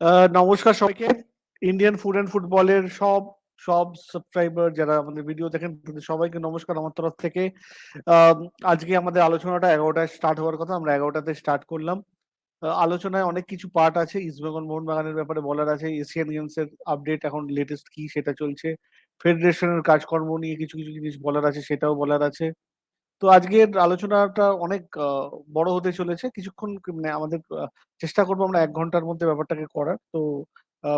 নমস্কার সবাইকে। Indian food and ফুটবলের সব সব সাবস্ক্রাইবার যারা আমাদের ভিডিও দেখেন তাদের সবাইকে নমস্কার আমার তরফ থেকে। আম, আজকে আমাদের আলোচনাটা 11টায় স্টার্ট হওয়ার কথা, আমরা 11টাতে স্টার্ট করলাম। আলোচনায় অনেক কিছু পার্ট আছে, ইস্টবেঙ্গল মোহনবাগানের ব্যাপারে বলার আছে, এশিয়ান গেমস এর আপডেট এখন লেটেস্ট কি সেটা চলছে, ফেডারেশনের কাজকর্ম নিয়ে কিছু কিছু জিনিস বলার আছে, সেটাও বলার আছে। তো আজকের আলোচনাটা অনেক বড় হতে চলেছে কিছুক্ষণ, মানে আমাদের চেষ্টা করবো আমরা 1 ঘন্টার মধ্যে ব্যাপারটাকে করার। তো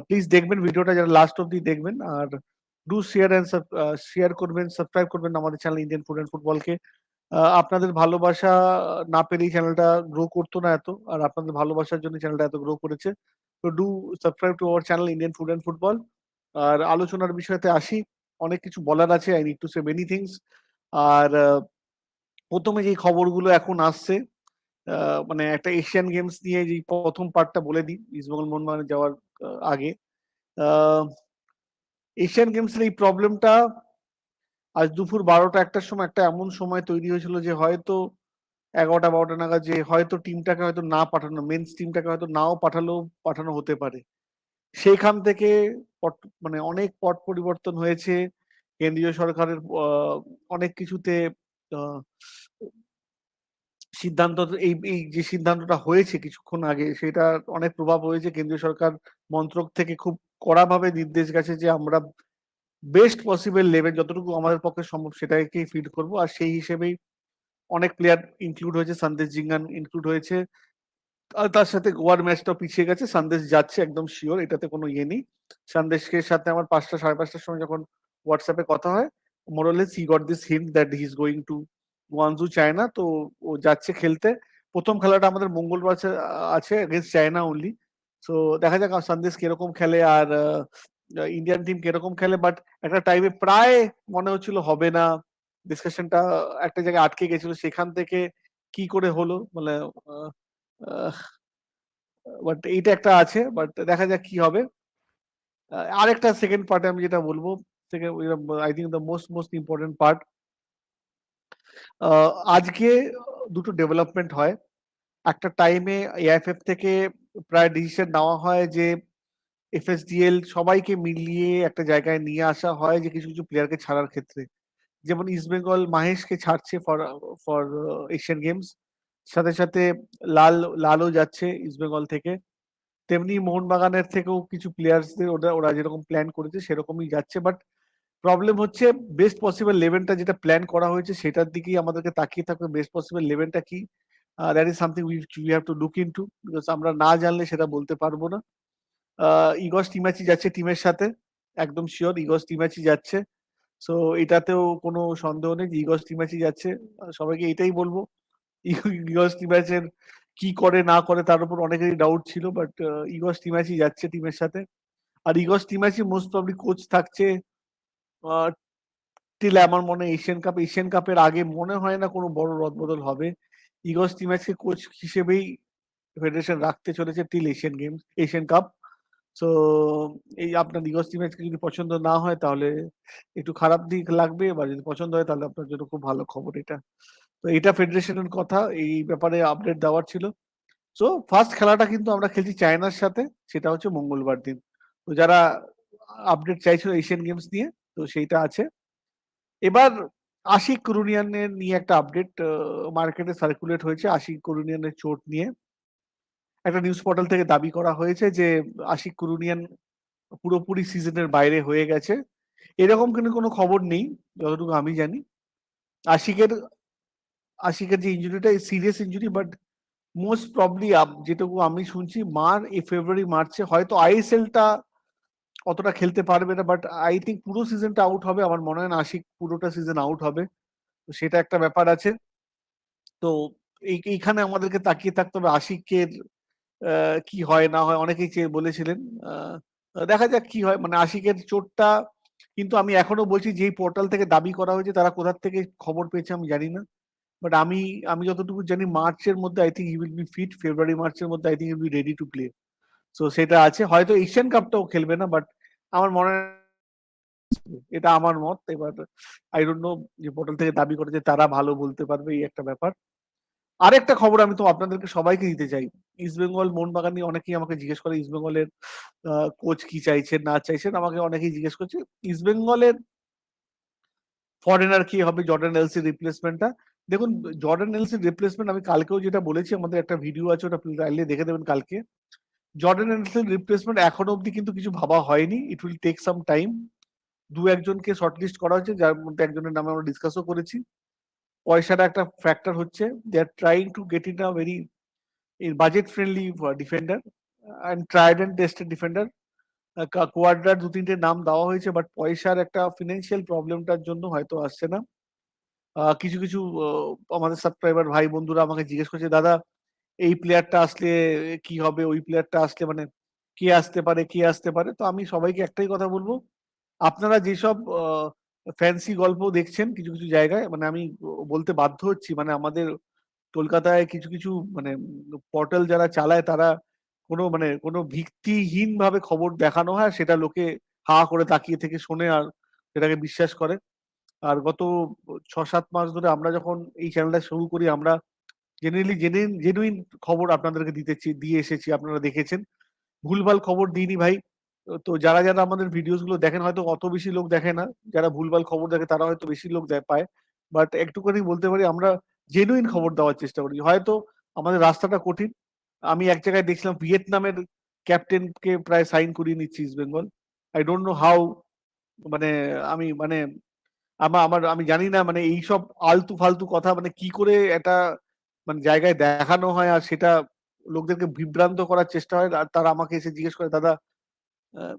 প্লিজ দেখবেন ভিডিওটা, যারা লাস্ট অব্দি দেখবেন। আর ডু শেয়ার অ্যান্ড শেয়ার করবেন, সাবস্ক্রাইব করবেন আমাদের চ্যানেল ইন্ডিয়ান ফুড অ্যান্ড ফুটবলকে। আপনাদের ভালোবাসা না পেলেই চ্যানেলটা গ্রো করতো না এত, আর আপনাদের ভালোবাসার জন্য চ্যানেলটা এত গ্রো করেছে। তো do subscribe to our channel Indian food and football. আর আলোচনার বিষয়তে আসি, অনেক কিছু বলার আছে, I need to say many things. আর প্রথমে যে খবরগুলো এখন আসছে, মানে একটা এশিয়ান গেমস নিয়ে যে প্রথম পার্টটা বলে দিই ইস্টবেঙ্গল মোহনবাগানে যাওয়ার আগে। আহ, এশিয়ান গেমসের এই প্রবলেমটা আজ দুপুর 12টা 1টার সময় একটা এমন সময় তৈরি হয়েছিল যে হয়তো 11টা 12টা নাগাদ, যে হয়তো টিমটাকে হয়তো না পাঠানো, মেন্স টিমটাকে হয়তো নাও পাঠানো হতে পারে। সেইখান থেকে মানে অনেক পট পরিবর্তন হয়েছে কেন্দ্রীয় সরকারের, অনেক কিছুতে আহ, সিদ্ধান্ত, এই এই যে সিদ্ধান্তটা হয়েছে কিছুক্ষণ আগে, সেটা অনেক প্রভাব হয়েছে। কেন্দ্রীয় সরকার মন্ত্রক থেকে খুব কড়াভাবে নির্দেশ গেছে যে আমরা বেস্ট পসিবল লেভেল যতটুকু আমাদের পক্ষে সম্ভব সেটাকেই ফিড করব, আর সেই হিসেবেই অনেক প্লেয়ার ইনক্লুড হয়েছে, সন্দেশ জিঙ্গান ইনক্লুড হয়েছে। আর তার সাথে গোয়ার ম্যাচটাও পিছিয়ে গেছে, সন্দেশ যাচ্ছে একদম শিওর, এটাতে কোনো ইয়ে নেই। সন্দেশের সাথে আমার 5টা 5:30টার সময় যখন হোয়াটসঅ্যাপে কথা হয়, Morales he got this hint that he is going to Guangzhou China. তো ও যাচ্ছে খেলতে। প্রথম খেলাটা আমাদের মঙ্গলবার আছে এগেনস্ট চায়না অনলি। তো দেখা যাক সন্দেশ কিরকম খেলে আর ইন্ডিয়ান টিম কিরকম খেলে। বাট একটা টাইমে প্রায় মনে হচ্ছিল হবে না, ডিসকাশনটা একটা জায়গায় আটকে গেছিল, সেখান থেকে কি করে হলো মানে, বাট এইটা একটা আছে, বাট দেখা যাক কি হবে। আরেকটা সেকেন্ড পার্টে আমি যেটা বলবো, I think the most most important part, আজকে দুটো ডেভেলপমেন্ট হয়। একটা টাইমে এআইএফএফ থেকে প্রায় ডিসিশন নেওয়া হয় যে এফএসডিএল সবাইকে মিলিয়ে একটা জায়গায় নিয়ে আসা হয় যে কিছু কিছু প্লেয়ারকে ছাড়ার ক্ষেত্রে, যেমন ইস্টবেঙ্গল মাহেশকে ছাড়ছে ফর ফর এশিয়ান গেমস, সাথে সাথে লাল লালও যাচ্ছে ইস্টবেঙ্গল থেকে। তেমনি মোহনবাগানের থেকেও কিছু প্লেয়ার্সদের ওরা ওরা যেরকম প্ল্যান করেছে সেরকমই যাচ্ছে। বাট প্রবলেম হচ্ছে বেস্ট পসিবল লেভেনটা যেটা প্ল্যান করা হয়েছে সেটার দিকেই আমাদেরকে তাকিয়ে থাকবে। বেস্ট পসিবল লেভেনটা কি, that is something we have to look into, because আমরা না জানলে সেটা বলতে পারবো না। ইগস টিমাচি যাচ্ছে টিমের সাথে, একদম শিওর ইগস টিমাচি যাচ্ছে। সো এটাতেও কোনো সন্দেহ নেই যে ইগস টিমাচি যাচ্ছে। সবাইকে এটাই বলবো, ইগস টিমাচের কি করে না করে তার উপর অনেকেরই ডাউট ছিল, বাট ইগস টিমাচি যাচ্ছে টিমের সাথে। আর ইগস টিমাচি মোস্ট প্রবলি কোচ থাকছে টিল, আমার মনে হয় এশিয়ান কাপের আগে মনে হয় না কোনো বড় রদবদল হবে। ইগস টিমাচকে কোচ হিসেবেই ফেডারেশন রাখতে চলেছে টিল এশিয়ান কাপ। তো এই আপনার ইগস টিমাচকে যদি পছন্দ না হয় তাহলে একটু খারাপ দিক লাগবে, বা যদি পছন্দ হয় তাহলে আপনার জন্য খুব ভালো খবর এটা। তো এটা ফেডারেশনের কথা, এই ব্যাপারে আপডেট দেওয়ার ছিল। সো ফার্স্ট খেলাটা কিন্তু আমরা খেলছি চায়নার সাথে, সেটা হচ্ছে মঙ্গলবার দিন। তো যারা আপডেট চাইছিল এশিয়ান গেমস নিয়ে, তো সেইটা আছে। এবার আশিক কুরুনিয়ানের নিয়ে একটা আপডেট মার্কেটে সার্কুলেট হয়েছে। আশিক কুরুনিয়ানের চোট নিয়ে একটা নিউজ পোর্টাল থেকে দাবি করা হয়েছে যে আশিক কুরুনিয়ান পুরোপুরি সিজনের বাইরে হয়ে গেছে। এরকম কিন্তু কোনো খবর নেই যতটুকু আমি জানি। আশিকের আশিকের যে ইঞ্জুরিটা serious injury, but most probably যেটুকু আমি শুনছি ফেব্রুয়ারি মার্চে হয়তো আইএসএলটা অতটা খেলতে পারবে না, বাট আই থিঙ্ক পুরো সিজনটা আউট হবে। আমার মনে হয় না আশিক পুরোটা সিজন আউট হবে। তো সেটা একটা ব্যাপার আছে। তো এইখানে আমাদেরকে তাকিয়ে থাকতে হবে আশিকের কি হয় না হয়। অনেকেই বলেছিলেন, আহ, দেখা যাক কি হয়। মানে আশিকের চোটটা কিন্তু আমি এখনো বলছি, যেই পোর্টাল থেকে দাবি করা হয়েছে তারা কোথা থেকে খবর পেয়েছে আমি জানি না, বাট আমি আমি যতটুকু জানি মার্চের মধ্যে I think he will be fit, February মার্চের মধ্যে I think he will be ready to play. So সেটা আছে, হয়তো এশিয়ান কাপটাও খেলবে না, বাট আমার মনে হয়, এটা আমার মত। এবার আই ডোন্ট নো, যে পোর্টাল থেকে দাবি করেছে তারা ভালো বলতে পারবে, এই একটা ব্যাপার। আরেকটা খবর আমি তো আপনাদেরকে সবাইকে দিতে চাই। ইস্ট বেঙ্গল মোহনবাগান নিয়ে অনেকেই আমাকে জিজ্ঞেস করে ইস্ট বেঙ্গলের কোচ কি চাইছেন না চাইছেন, আমাকে অনেকেই জিজ্ঞেস করছে। ইস্ট বেঙ্গলের ফরেনার কি হবে জর্ডান এলসির রিপ্লেসমেন্টটা। দেখুন, জর্ডান এলসির রিপ্লেসমেন্ট আমি কালকেও যেটা বলেছি, আমাদের একটা ভিডিও আছে, ওটা চাইলে দেখে দেবেন কালকে। জর্ডান এলসির রিপ্লেসমেন্ট এখনো অব্দি কিন্তু কিছু ভাবা হয়নি, it will take some time. দু একজনকে শর্টলিস্ট করা হয়েছে, যার মধ্যে একজনের নামে আমরা ডিসকাসও করেছি। পয়সাটা একটা ফ্যাক্টর হচ্ছে, they are trying to get in a very budget friendly defender and tried and tested defender. কোয়াড্রার দু তিনটে নাম দেওয়া হয়েছে, বাট পয়সার একটা ফিনান্সিয়াল প্রবলেমটার জন্য হয়তো আসছে না। কিছু কিছু আমাদের সাবস্ক্রাইবার ভাই বন্ধুরা আমাকে জিজ্ঞেস করছে, দাদা এই প্লেয়ারটা আসলে কি হবে, ওই প্লেয়ারটা আসলে মানে কে আসতে পারে, কে আসতে পারে। তো আমি সবাইকে একটাই কথা বলবো, আপনারা যেসব ফ্যান্সি গল্প দেখছেন কিছু কিছু জায়গায়, মানে আমি বলতে বাধ্য হচ্ছি, মানে আমাদের কলকাতায় কিছু কিছু মানে পোর্টাল যারা চালায়, তারা কোনো ভিত্তিহীন ভাবে খবর দেখানো হয়, সেটা লোকে হা করে তাকিয়ে থেকে শোনে আর সেটাকে বিশ্বাস করে। আর গত 6-7 মাস ধরে আমরা যখন এই চ্যানেলটা শুরু করি, আমরা জেনুইন খবর আপনাদেরকে দিয়ে এসেছি, আপনারা দেখেছেন। ভুলভাল খবর দিইনি ভাই। তো যারা যারা আমাদের ভিডিওস গুলো দেখেন, হয়তো অত বেশি লোক দেখে না, যারা ভুলভাল খবর দেখে তারা হয়তো বেশি লোক পায়। বাট একটুখানি বলতে পারি, আমরা জেনুইন খবর দেওয়ার চেষ্টা করি। হয়তো আমাদের রাস্তাটা কঠিন। আমি এক জায়গায় দেখছিলাম ভিয়েতনামের ক্যাপ্টেনকে প্রায় সাইন করিয়ে নিচ্ছে east Bengal. I don't know how. মানে আমি মানে আমি জানি না, মানে এইসব আলতু ফালতু কথা মানে কি করে একটা মানে জায়গায় দেখানো হয়, আর সেটা লোকদেরকে বিভ্রান্ত করার চেষ্টা হয়, আর তারা আমাকে এসে জিজ্ঞেস করে, দাদা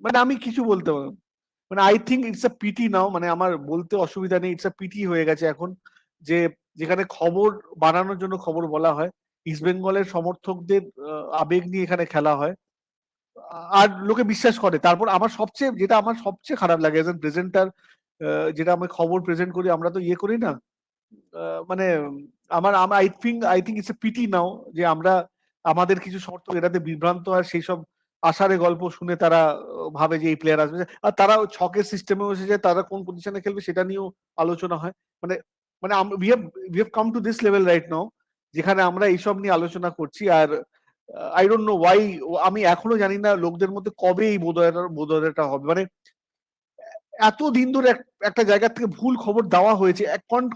মানে আমি কিছু বলতে পারবো না। মানে I think it's a pity now, মানে আমার বলতে অসুবিধা নেই, ইটস আ পিটি হয়ে গেছে এখন, যে যেখানে খবর বানানোর জন্য খবর বলা হয়, ইস্ট বেঙ্গলের সমর্থকদের আবেগ নিয়ে এখানে খেলা হয়, আর লোকে বিশ্বাস করে। তারপর আমার সবচেয়ে খারাপ লাগে এজ এ প্রেজেন্টার, যেটা আমি খবর প্রেজেন্ট করি, আমরা তো ইয়ে করি না, মানে আমার I think it's a pity now, যে আমরা আমাদের কিছু সমর্থক এটাতে বিভ্রান্ত হয়, সেই সব আষাঢ়ে গল্প শুনে তারা ভাবে যে এই প্লেয়ার আসবে, আর তারা ছকের সিস্টেমেও এসে যায়, তারা কোন পজিশনে খেলবে সেটা নিয়েও আলোচনা হয়। মানে মানে we have come to this level right now, যেখানে আমরা এইসব নিয়ে আলোচনা করছি। আর আই ডোন্ট নো ওয়াই, আমি এখনো জানি না লোকদের মধ্যে কবে এই বোধোদয়টা হবে। মানে এতদিন ধরে একটা জায়গা থেকে ভুল খবর দেওয়া হয়েছে,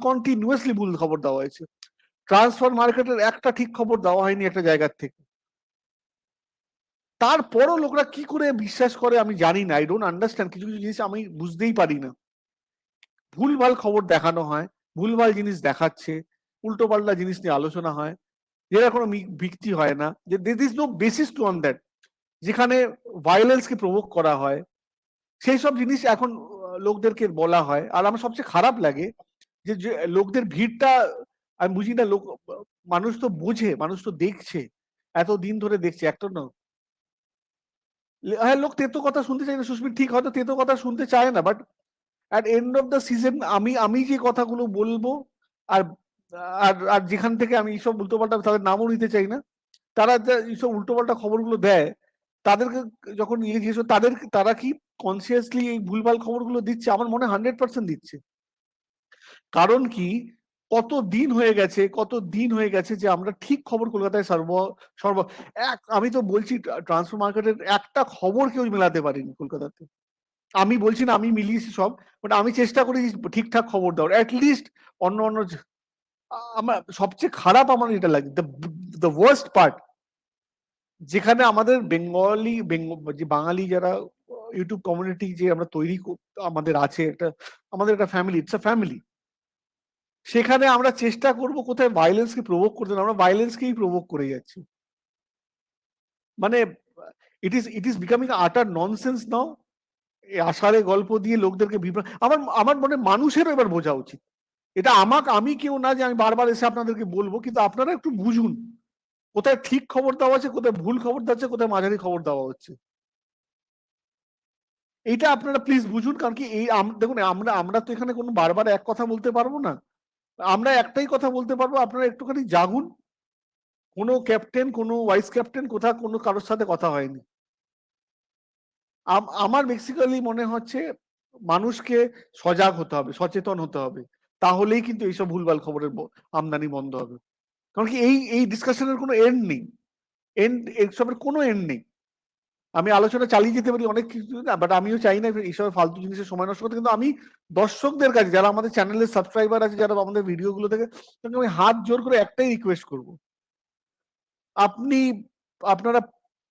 কন্টিনিউয়াসলি ভুল খবর দেওয়া হয়েছে, ট্রান্সফার মার্কেটের একটা ঠিক খবর দেওয়া হয়নি একটা জায়গার থেকে। তারপরও লোকরা কি করে বিশ্বাস করে আমি জানি না, আই ডোন্ট আন্ডারস্ট্যান্ড। কিছু কিছু জিনিস আমি বুঝতেই পারি না। ভুলভাল খবর দেখানো হয়, ভুলভাল জিনিস দেখাচ্ছে, উল্টো পাল্টা জিনিস নিয়ে আলোচনা হয়, যেটা কোনো ভিত্তি হয় না, যে there is no basis to on that. যেখানে ভায়োলেন্সকে প্রভোক করা হয়, সেই সব জিনিস এখন লোকদেরকে বলা হয়। আর আমার সবচেয়ে খারাপ লাগে যে লোকদের ভিড়টা, আমি বুঝি না, মানুষ তো বোঝে, মানুষ তো দেখছে, এতদিন ধরে দেখছে, একটা না। হ্যাঁ, লোক তেতো কথা শুনতে চায় না, সুস্মিত ঠিক, হয়তো তেতো কথা শুনতে চায় না, but at end of the season আমি যে কথাগুলো বলবো, আর আর আর যেখান থেকে আমি এইসব উল্টোপাল্টা, তাদের নামও নিতে চাই না, তারা এইসব উল্টোপাল্টা খবরগুলো দেয়, তাদেরকে যখন জিজ্ঞেস তারা কি কনসিয়াসলি এই ভুলভাল খবরগুলো দিচ্ছে? আমার মনে হয় 100% দিচ্ছে। কারণ কি, কত দিন হয়ে গেছে যে আমরা ঠিক খবর কলকাতায় সর্ব আমি তো বলছি, ট্রান্সফার মার্কেটের একটা খবর কেউ মেলাতে পারিনি কলকাতাতে। আমি বলছি না আমি মিলিয়েছি সব, বাট আমি চেষ্টা করি ঠিকঠাক খবর দেওয়ার, অ্যাটলিস্ট অন্য আমার সবচেয়ে খারাপ আমার এটা লাগে, দ্য ওয়ার্স্ট পার্ট, যেখানে আমাদের যে বাঙালি যারা ইউটিউব কমিউনিটি যে আমরা আমাদের আছে একটা, আমাদের একটা ফ্যামিলি, ইটস আ ফ্যামিলি। সেখানে আমরা চেষ্টা করব কোথায় ভায়োলেন্সকে প্রভোগ করতে না, আমরা ভায়োলেন্সকেই প্রভোগ করে যাচ্ছি। মানে ইট ইজ বিকামিং আটার ননসেন্স নাও। এই আষাঢ়ে গল্প দিয়ে লোকদেরকে আমার মনে মানুষেরও এবার বোঝা উচিত। এটা আমি কেউ না যে আমি বারবার এসে আপনাদেরকে বলবো, কিন্তু আপনারা একটু বুঝুন কোথায় ঠিক খবর দেওয়া আছে, কোথায় ভুল খবর দেওয়া হচ্ছে, কোথায় মাঝারি খবর দেওয়া হচ্ছে। এইটা আপনারা প্লিজ বুঝুন। কারণ কি, দেখুন, আমরা তো এখানে কোনো বারবার এক কথা বলতে পারবো না। আমরা একটাই কথা বলতে পারবো, আপনারা একটুখানি জাগুন। কোনো ক্যাপ্টেন, কোনো ভাইস ক্যাপ্টেন কোনো কারোর সাথে কথা হয়নি। আমার বেসিক্যালি মনে হচ্ছে মানুষকে সজাগ হতে হবে, সচেতন হতে হবে, তাহলেই কিন্তু এইসব ভুলভাল খবরের আমদানি বন্ধ হবে। কারণ কি এই ডিসকাশনের কোনো এন্ড নেই, এইসবের কোনো এন্ড নেই। আমি আলোচনা চালিয়ে যেতে পারি অনেক কিছু না, বাট আমিও চাই না এইসব ফালতু জিনিসের সময় নষ্ট করতে। কিন্তু আমি দর্শকদের কাছে, যারা আমাদের চ্যানেলের সাবস্ক্রাইবার আছে, যারা আমাদের ভিডিওগুলো থেকে, তাকে আমি হাত জোর করে একটাই রিকোয়েস্ট করব, আপনারা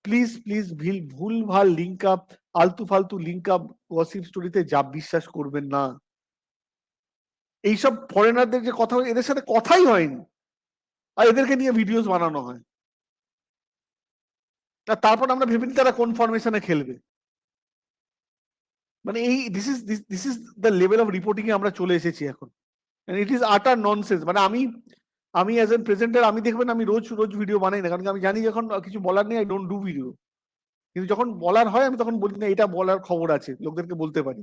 প্লিজ প্লিজ ভুলভাল লিঙ্ক আপ, আলতু ফালতু লিঙ্ক আপ গসিপ স্টোরিতে যা বিশ্বাস করবেন না। এইসব ফরেনারদের যে কথা, এদের সাথে কথাই হয়নি, আর এদেরকে নিয়ে ভিডিওস বানানো হয়, আর তারপর আমরা ভেবে নিই তারা কোন ফরমেশনে খেলবে। মানে এই this is the level of reporting এ আমরা চলে এসেছি এখন। It is utter nonsense. মানে আমি অ্যাজ এন প্রেজেন্টার, আমি দেখবেন আমি রোজ রোজ ভিডিও বানাই না, কারণ আমি জানি যখন কিছু বলার নেই আই ডোন্ট ডু ভিডিও। কিন্তু যখন বলার হয় আমি তখন বলি না, এটা বলার খবর আছে, লোকদেরকে বলতে পারি।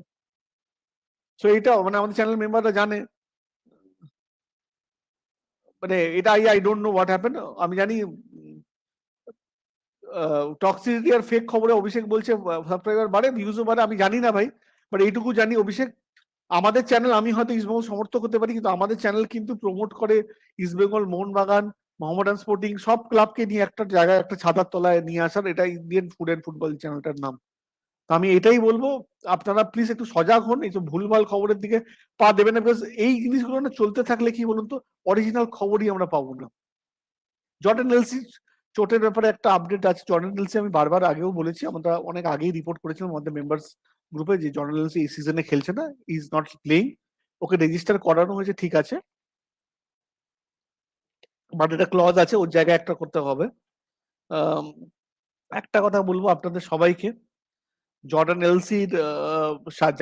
সো এটা মানে আমাদের চ্যানেল মেম্বাররা জানে, মানে এটা I don't know what happen. আমি জানি টক্সিসিটি আর ফেক খবরে অভিষেক বলছে সাবস্ক্রাইবার বাড়ে, ভিউজও বাড়ে, আমি জানি না ভাই। বাট এইটুকু জানি, অভিষেক আমাদের চ্যানেল, আমি হয়তো ইস্টবেঙ্গল সমর্থক হতে পারি, কিন্তু আমাদের চ্যানেল কিন্তু প্রমোট করে ইস্টবেঙ্গল, মোহনবাগান, মোহামেডান স্পোর্টিং সব ক্লাবকে নিয়ে একটা জায়গায়, একটা ছাতার তলায় নিয়ে আসার, এটা ইন্ডিয়ান ফুড অ্যান্ড ফুটবল চ্যানেলটার নাম। আমি এটাই বলবো, আপনারা প্লিজ একটু সজাগ হন, এই ভুলভাল খবরের দিকে পা দেবেন না। বিকজ এই জিনিসগুলো না চলতে থাকলে কি বলুন তো, অরিজিনাল খবরই আমরা পাবো না। জর্ডান এলসি চোটের ব্যাপারে একটা আপডেট আছে। জর্ডান এলসি, আমি বারবার আগেও বলেছি, আমরা অনেক আগেই রিপোর্ট করেছিলাম আমাদের মেম্বার্স গ্রুপে, যে জর্ডান এলসি এই সিজনে খেলছে না, is not playing. Okay register করানো হয়েছে, ঠিক আছে, বাট এটা ক্লজ আছে, ওর জায়গায় একটা করতে হবে। একটা কথা বলবো আপনাদের সবাইকে, জর্ডান এলসির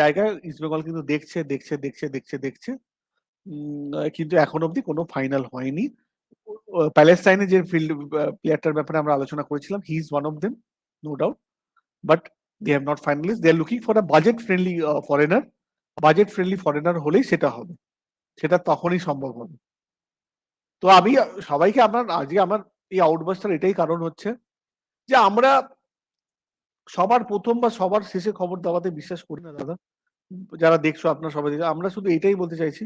জায়গায় ইস্টবেঙ্গল কিন্তু দেখছে দেখছে দেখছে দেখছে দেখছে, কিন্তু এখন অব্দি কোনো ফাইনাল হয়নি। প্যালেস্টাইনে যে ফিল্ড প্লেয়ারটার ব্যাপারে আমরা আলোচনা করেছিলাম, he is one of them, no doubt, but they have not finalist. They are looking for a budget friendly foreigner. Budget friendly foreigner হলেই সেটা হবে, সেটা তখনই সম্ভব হবে। তো আমি সবাইকে, আজকে আমার এই আউটবাস্টার এটাই কারণ হচ্ছে যে আমরা সবার প্রথম বা সবার শেষে খবর দেওয়াতে বিশ্বাস করি না দাদা। যারা দেখছো আপনারা সবাই দেখছো, আমরা শুধু এটাই বলতে চাইছি,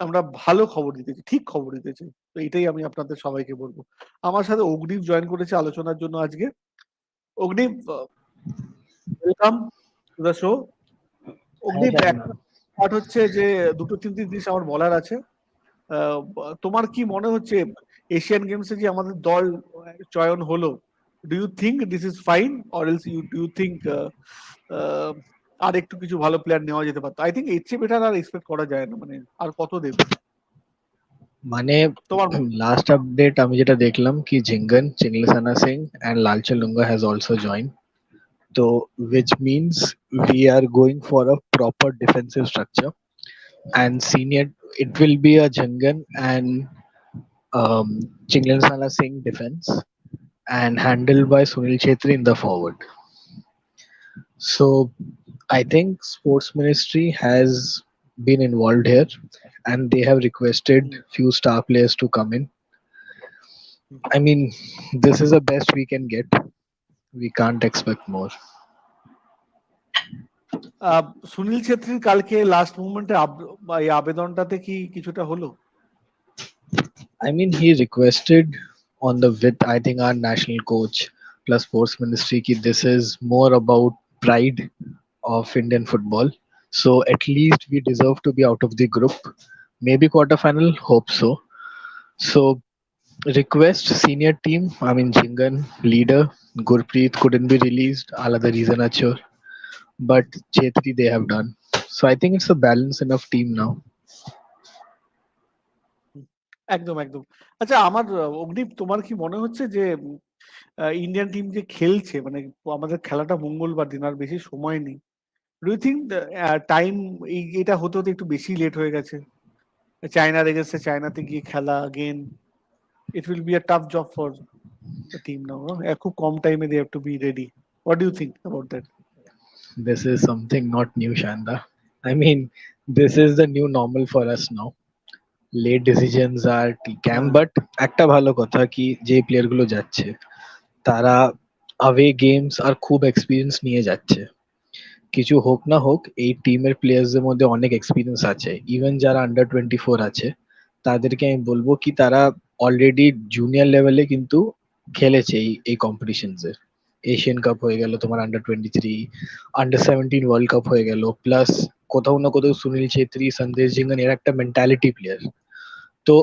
আমরা ভালো খবর দিতে চাই, ঠিক খবর দিতে চাই। তো এটাই আমি আপনাদের সবাইকে বলবো। আমার সাথে অগ্নিব জয়েন করেছে আলোচনার জন্য আজকে। Agnib, welcome to the show. Agnib, একটা পার্ট হচ্ছে যে দুটো তিনটি জিনিস আমার বলার আছে। তোমার কি মনে হচ্ছে এশিয়ান গেমসে যে আমাদের দল চয়ন হলো, do you think this is fine, or else do you think আর একটু কিছু ভালো প্লেয়ার নেওয়া যেতে পারতো? আই থিঙ্ক এর চেয়ে বেটার আর এক্সপেক্ট করা যায় না, মানে আর কত দেবে মানে তোমার? লাস্ট আপডেট আমি যেটা দেখলাম কি জিঙ্গন চিংলেসানা Singh and লালচলুঙ্গা has also joined, so which means we are going for a proper defensive structure, and senior it will be a Jingan and Chinglesaana Singh defense and handled by Sunil Chetri in the forward. So I think sports ministry has been involved here, and they have requested few star players to come in. I mean, this is the best we can get. We can't expect more. Sunil ছেত্রীর কালকে last মুভমেন্টে এই আবেদনটাতে কি কিছুটা হলো? I mean, he requested on the with I think our national coach plus sports ministry ki this is more about pride of Indian football. So at least we deserve to be out of the group. Maybe quarterfinal, hope so. So request senior team. I mean Jingan leader Gurpreet couldn't be released. Another reason achur. But Chetri they have done. So I think it's a balanced enough team now. একদম একদম। আচ্ছা, আমার অগ্নিব, তোমার কি মনে হচ্ছে যে Indian team যে খেলছে, মানে আমাদের খেলাটা মঙ্গলবার দিন, আর বেশি সময় নেই, ডু ইউ থিঙ্ক টাইম এটা হতে হতে একটু বেশি লেট হয়ে গেছে? চায়নার এগেন্সে চায়নাতে গিয়ে খেলা again, it will be a tough job for the team now, no? খুব কম টাইমে they have to be ready. What do you think about that? This is something not new, Shanda. I mean, this is the new normal for us now. Late decisions are TCAM, but একটা ভালো কথা কি যে player গুলো যাচ্ছে তারা away games আর খুব experience নিয়ে যাচ্ছে। কিছু হোক না হোক এই টিমের প্লেয়ারদের মধ্যে অনেক এক্সপিরিয়েন্স আছে, ইভেন যারা আন্ডার 24 আছে তাদেরকে আমি বলবো কি তারা অলরেডি জুনিয়র লেভেলে কিন্তু খেলেছে এই কম্পিটিশনস এ। এশিয়ান কাপ হয়ে গেল, তোমার আন্ডার 23, আন্ডার 17 ওয়ার্ল্ড কাপ হয়ে গেল, প্লাস কোথাও না কোথাও সুনীল ছেত্রী, সন্দেশ জিঙ্গান এর একটা মেন্টালিটি প্লেয়ার। তো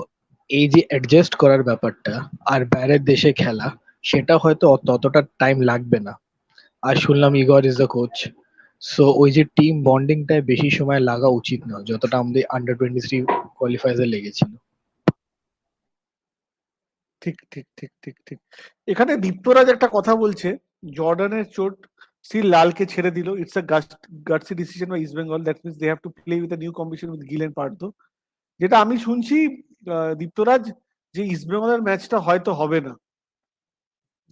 এই যে অ্যাডজাস্ট করার ব্যাপারটা আর বাইরের দেশে খেলা, সেটা হয়তো ততটা টাইম লাগবে না। আর শুনলাম Igor is the coach, so ওই যে টিম বন্ডিংটায় বেশি সময় লাগা উচিত না যতটা আমাদের আন্ডার 23 কোয়ালিফায়ার্স এ লেগেছিল। ঠিক ঠিক ঠিক ঠিক ঠিক। এখানে দীপ্তরাজ একটা কথা বলছে, জর্ডানের চোট স্টিল লালকে ছেড়ে দিল, it's a gutsy decision by East Bengal, that means they have to play with a new combination with Gill and Partha. যেটা আমি শুনছি দীপ্তরাজ, যে ইস্ট বেঙ্গলের ম্যাচটা হয়তো হবে না,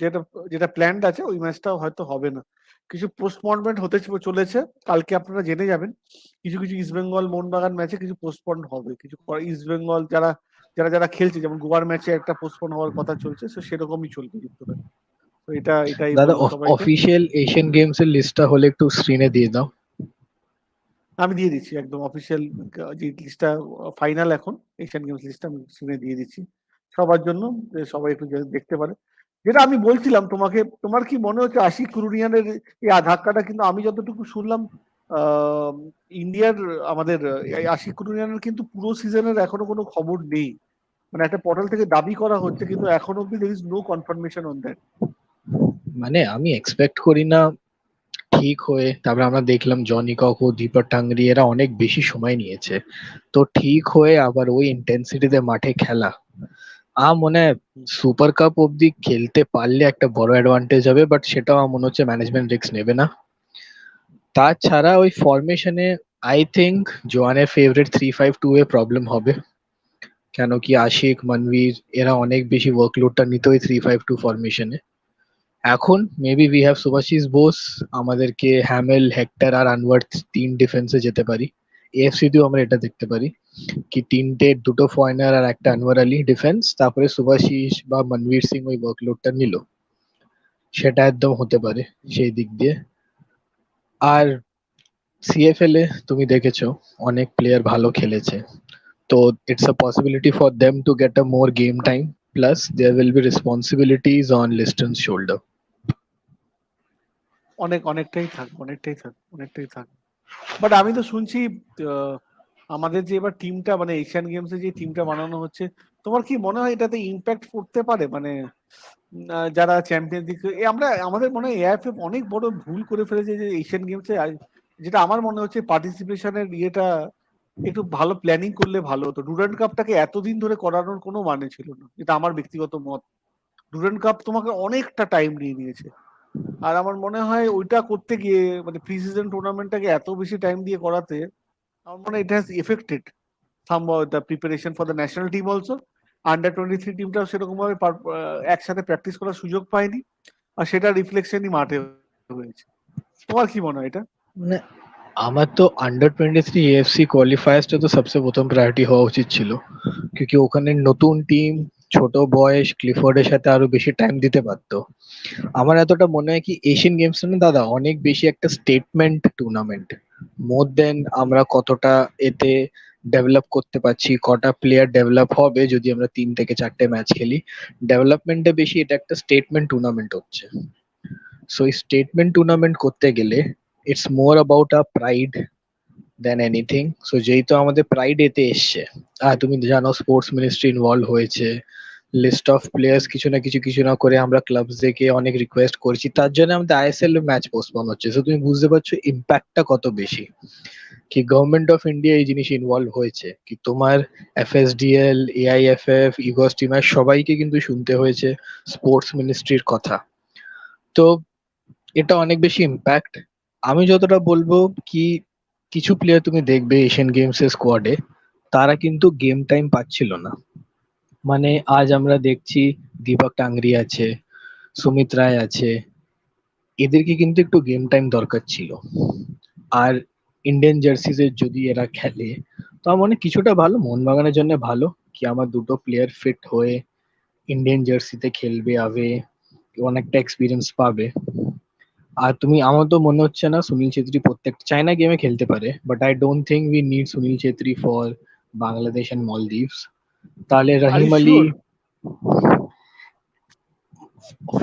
যেটা যেটা প্ল্যান্ড আছে ওই ম্যাচটা হয়তো হবে না, কিছু পোস্টপন্ডমেন্ট হতে চলেছে। কালকে আপনারা জেনে যাবেন কিছু কিছু ইস্ট বেঙ্গল মোহনবাগান ম্যাচে কিছু পোস্টপন্ড হবে, কিছু ইস্ট বেঙ্গল যারা যারা যারা খেলছে, যেমন গোয়ার ম্যাচে একটা পোস্টপন্ড হওয়ার কথা চলছে, তো সেরকমই চলবে দীপ্তরাজ। তো এটাই দাদা, বলবো সবাইকে। অফিসিয়াল এশিয়ান গেমস এর লিস্টটা হলে একটু স্ক্রিনে দিয়ে দাও। আমি দিয়ে দিচ্ছি একদম অফিসিয়াল যে লিস্টটা, ফাইনাল এখন এশিয়ান গেমস লিস্টটা আমি শুনে দিয়ে দিচ্ছি সবার জন্য, যে সবাই একটু দেখতে পারে। যেটা আমি বলছিলাম তোমাকে, তোমার কি মনে হচ্ছে আশিক কুরুনিয়ানের এই ধাক্কাটা, কিন্তু আমি যতটুকু শুনলাম আহ ইন্ডিয়ার আমাদের এই আশিক কুরুনিয়ানের কিন্তু পুরো সিজনের এখনো কোনো খবর নেই, মানে একটা পোর্টাল থেকে দাবি করা হচ্ছে কিন্তু এখন অব্দি there is no confirmation on that. মানে আমি এক্সপেক্ট করি না ঠিক হয়ে, তারপরে আমরা দেখলাম জনি কাকু, দীপক টাংরি এরা অনেক বেশি সময় নিয়েছে, তো ঠিক হয়ে আবার ওই ইন্টেন্সিটিতে মাঠে খেলা, মনে হয় সুপার কাপ অব্দি খেলতে পারলে একটা বড় অ্যাডভান্টেজ হবে, বাট সেটাও আমার মনে হচ্ছে ম্যানেজমেন্ট রিস্ক নেবে না। তাছাড়া ওই ফরমেশনে আই থিঙ্ক জোয়ানের ফেভারিট 3-5-2 এ প্রবলেম হবে, কেন কি আশিক, মনবীর এরা অনেক বেশি ওয়ার্কলোডটা নিত ওই 3-5-2 ফরমেশনে। এখন maybe we have Subhasish Bose, আমাদেরকে হ্যামেল, হেক্টর আর আনওয়ার তিন ডিফেন্সে যেতে পারি। এএফসি তেও আমরা এটা দেখতে পারি কি তিনটে, দুটো ফয়নার আর একটা আনওয়ার আলী ডিফেন্স, তারপরে সুভাশিস বা মনবীর সিং ওই ওয়ার্কলোডটা নিল, সেটা একদম হতে পারে সেই দিক দিয়ে। আর সিএফএল এ তুমি দেখেছো অনেক প্লেয়ার ভালো খেলেছে, তো it's a possibility for them to get a more game time, plus there will be responsibilities on Liston's shoulder. অনেকটাই থাকবে, অনেকটাই থাকবে, অনেকটাই থাকবে। বাট আমি তো শুনছি আহ, আমাদের যে এবার টিমটা, মানে এশিয়ান গেমসে যে টিমটা বানানো হচ্ছে, তোমার কি মনে হয় এটাতে ইম্প্যাক্ট পড়তে পারে? মানে যারা চ্যাম্পিয়ন দিক, আমরা আমাদের মনে হয় এআইএফএফ অনেক বড় ভুল করে ফেলেছে যে এশিয়ান গেমসে, যেটা আমার মনে হচ্ছে পার্টিসিপেশনের ইয়েটা একটু ভালো প্ল্যানিং করলে ভালো হতো। ডুরান্ড কাপটাকে এতদিন ধরে করানোর কোনো মানে ছিল না, এটা আমার ব্যক্তিগত মত। ডুরান্ড কাপ তোমাকে অনেকটা টাইম নিয়ে নিয়েছে, আর আমার মনে হয় ওইটা করতে গিয়ে, মানে প্রি সিজন টুর্নামেন্টটাকে এত বেশি টাইম দিয়ে করাতে, আমার মনে হয় it has affected somehow the preparation for the national team also. Under 23 টিমটাও সেরকম ভাবে একসাথে প্র্যাকটিস করার সুযোগ পায়নি, আর সেটা রিফ্লেকশনই মাঠে হয়েছে। তোমার কি মনে হয় এটা? মানে আমার তো আন্ডার 23 এএফসি কোয়ালিফায়ার্সটা তো সবচেয়ে প্রথম প্রায়োরিটি হওয়া উচিত ছিল, ক্योंकि ওখানে নতুন টিম, ছোট বয়স, ক্লিফোর্ডের সাথে আরো বেশি টাইম দিতে পারতো। আমার এতটা মনে হয় কি এশিয়ান গেমস না দাদা অনেক বেশি একটা স্টেটমেন্ট টুর্নামেন্ট, মোর দেন আমরা কতটা এতে ডেভেলপ করতে পারছি, কটা প্লেয়ার ডেভেলপ হবে যদি আমরা 3 থেকে 4টে ম্যাচ খেলি, ডেভেলপমেন্টে বেশি এটা একটা স্টেটমেন্ট টুর্নামেন্ট হচ্ছে। সো এই স্টেটমেন্ট টুর্নামেন্ট করতে গেলে it's more about a pride than anything. So যেহেতু আমাদের প্রাইড এতে এসছে, আর তুমি জানো স্পোর্টস মিনিস্ট্রি ইনভলভ হয়েছে, লিস্ট অফ প্লেয়ার্স কিছু না করে আমরা ক্লাবস থেকে অনেক রিকোয়েস্ট করেছি, তার জন্য আমাদের আইএসএল ম্যাচ পোস্টপোন হচ্ছে। সো তুমি বুঝতে পারছো ইম্প্যাক্টটা কত বেশি, কি গভর্নমেন্ট অফ ইন্ডিয়া এই জিনিস ইনভলভ হয়েছে, কি তোমার এফএসডিএল, এআইএফএফ, ইগোস টিমার সবাইকে কিন্তু শুনতে হয়েছে স্পোর্টস মিনিস্ট্রির কথা। তো এটা অনেক বেশি ইম্প্যাক্ট। আমি যতটা বলবো কি কিছু প্লেয়ার তুমি দেখবে এশিয়ান গেমস এর স্কোয়াডে, তারা কিন্তু গেম টাইম পাচ্ছিল না। মানে আজ আমরা দেখছি দীপক টাংরি আছে, সুমিত রায় আছে, এদেরকে কিন্তু একটু গেম টাইম দরকার ছিল। আর ইন্ডিয়ান জার্সিতে যদি এরা খেলে, তো আমার মনে হয় কিছুটা ভালো মোহনবাগানের জন্য ভালো, কি আমার দুটো প্লেয়ার ফিট হয়ে ইন্ডিয়ান জার্সিতে খেলবে, আবে অনেকটা এক্সপিরিয়েন্স পাবে। আর তুমি, আমার তো মনে হচ্ছে না সুনীল ছেত্রী প্রত্যেক চায়না গেমে খেলতে পারে, but I don't think we need Sunil Chhetri for Bangladesh and Maldives. তাহলে আর Rahim you Ali sure?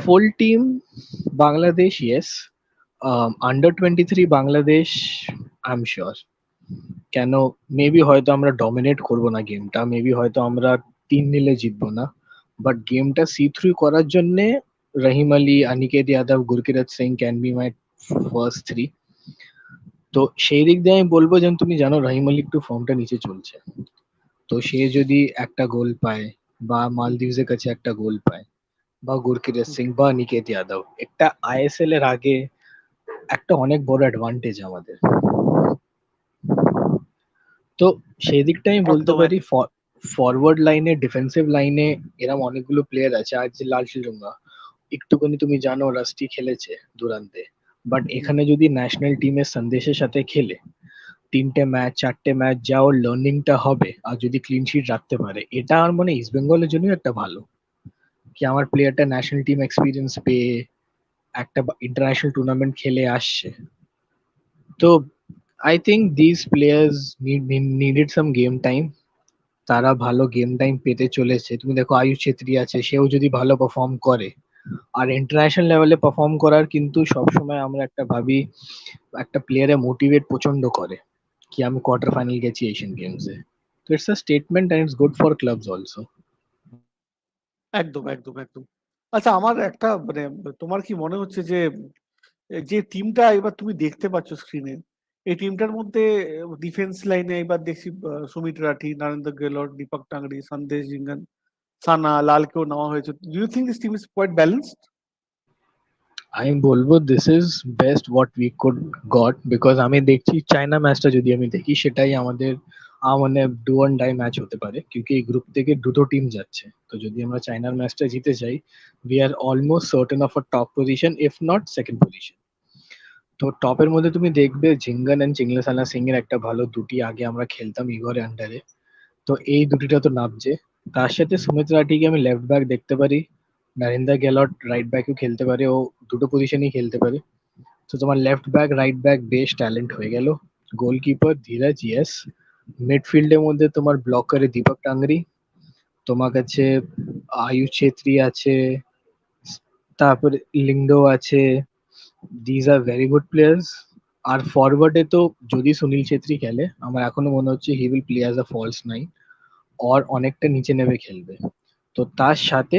Full team Bangladesh, yes. Under 23 Bangladesh, I am sure. কেন, মেবি হয়তো আমরা ডমিনেট করব না গেমটা, মেবি হয়তো আমরা 3-0 জিতবো না, বাট গেমটা সি থ্রু করার জন্য Rahim Ali, Aniket Yadav, Gurkirat Singh can be my first 3। তো সেই দিক দিয়ে আমি বলবো, যেন তুমি জানো রহিম আলী একটু ফর্মটা নিচে চলছে, তো সে যদি একটা গোল পায় বা মালদ্বীপের কাছে একটা গোল পায় বা গুরকিরত সিং বা নিকেত যাদব, একটা আইএসএল এর আগে একটা অনেক বড় অ্যাডভান্টেজ আমাদের। তো সেই দিকটা আমি বলতে একদম পারি একদম। ফরওয়ার্ড লাইনে, ডিফেন্সিভ লাইনে এরম অনেকগুলো প্লেয়ার আছে। আজ যে লাল শিলুঙ্গা একটুখানি তুমি জানো রাস্টি খেলেছে দুরান্তে, বাট হুম, এখানে যদি ন্যাশনাল টিমের সন্দেশের সাথে খেলে 3টে ম্যাচ 4টে ম্যাচ যা ওর লার্নিংটা হবে, আর যদি ক্লিন শিট রাখতে পারে, এটা আমার মনে হয় ইস্ট বেঙ্গলের জন্য একটা ভালো, কি আমার প্লেয়ারটা ন্যাশনাল টিম এক্সপিরিয়েন্স পেয়ে একটা ইন্টারন্যাশনাল টুর্নামেন্ট খেলে আসছে। তো I think this players needed some game time, তারা ভালো গেম টাইম পেতে চলেছে। তুমি দেখো আয়ুষ ছেত্রী আছে, সেও যদি ভালো পারফর্ম করে, আর ইন্টারন্যাশনাল লেভেলে পারফর্ম করার কিন্তু সবসময় আমরা একটা ভাবি, একটা প্লেয়ারে মোটিভেট প্রচন্ড করে, কি আমি কোয়ার্টার ফাইনাল গেছি এশিয়ান গেমসে। তো it's a statement and it's good for clubs also. একদম একদম একদম। আচ্ছা, আমার একটা মানে, তোমার কি মনে হচ্ছে যে যে টিমটা এবার তুমি দেখতে পাচ্ছ স্ক্রিনে, এই টিমটার মধ্যে ডিফেন্স লাইনে এবার দেখছি সুমিত রাঠি, নরেন্দ্র গেহলট, দীপক টাংরি, সন্দেশ জিঙ্গন, সানা, লালকেও নেওয়া হয়েছে। Do you think this team is quite balanced? আমি বলবো this is best what we could got, because আমি দেখছি চায়না ম্যাচটা যদি আমি দেখি, সেটাই আমাদের মানে ডু অ্যান্ড ডাই ম্যাচ হতে পারে, কিউকি এই গ্রুপ থেকে দুটো টিম যাচ্ছে। তো যদি আমরা চায়নার ম্যাচটা জিতে যাই, we are almost certain of a top position, if not second position. তো টপের মধ্যে তুমি দেখবে ঝিঙ্গান এন্ড চিংলেসানা সিং এর একটা ভালো, দুটি আগে আমরা খেলতাম ইগোর আন্ডারে, তো এই দুটিটা তো নামছে। তার সাথে সুমিত রাঠিকে আমি লেফট ব্যাক দেখতে পারি, নরিন্দর গেহলট রাইট ব্যাকও খেলতে পারে, ও দুটো পজিশনই খেলতে পারে। তো তোমার লেফট ব্যাক রাইট ব্যাক বেশ ট্যালেন্ট হয়ে গেল। Goalkeeper Dhiraj, yes. মিডফিল্ডের মধ্যে তোমার ব্লকারে দীপক টাংরি, তোমার কাছে আয়ুষ ছেত্রী আছে, তারপরে লিঙ্গো আছে, these are very good players. আর ফরওয়ার্ডে তো যদি সুনীল ছেত্রী খেলে, আমার এখনো মনে হচ্ছে he will play as a false nine, और অনেকটা নিচে নেমে খেলবে। তো তার সাথে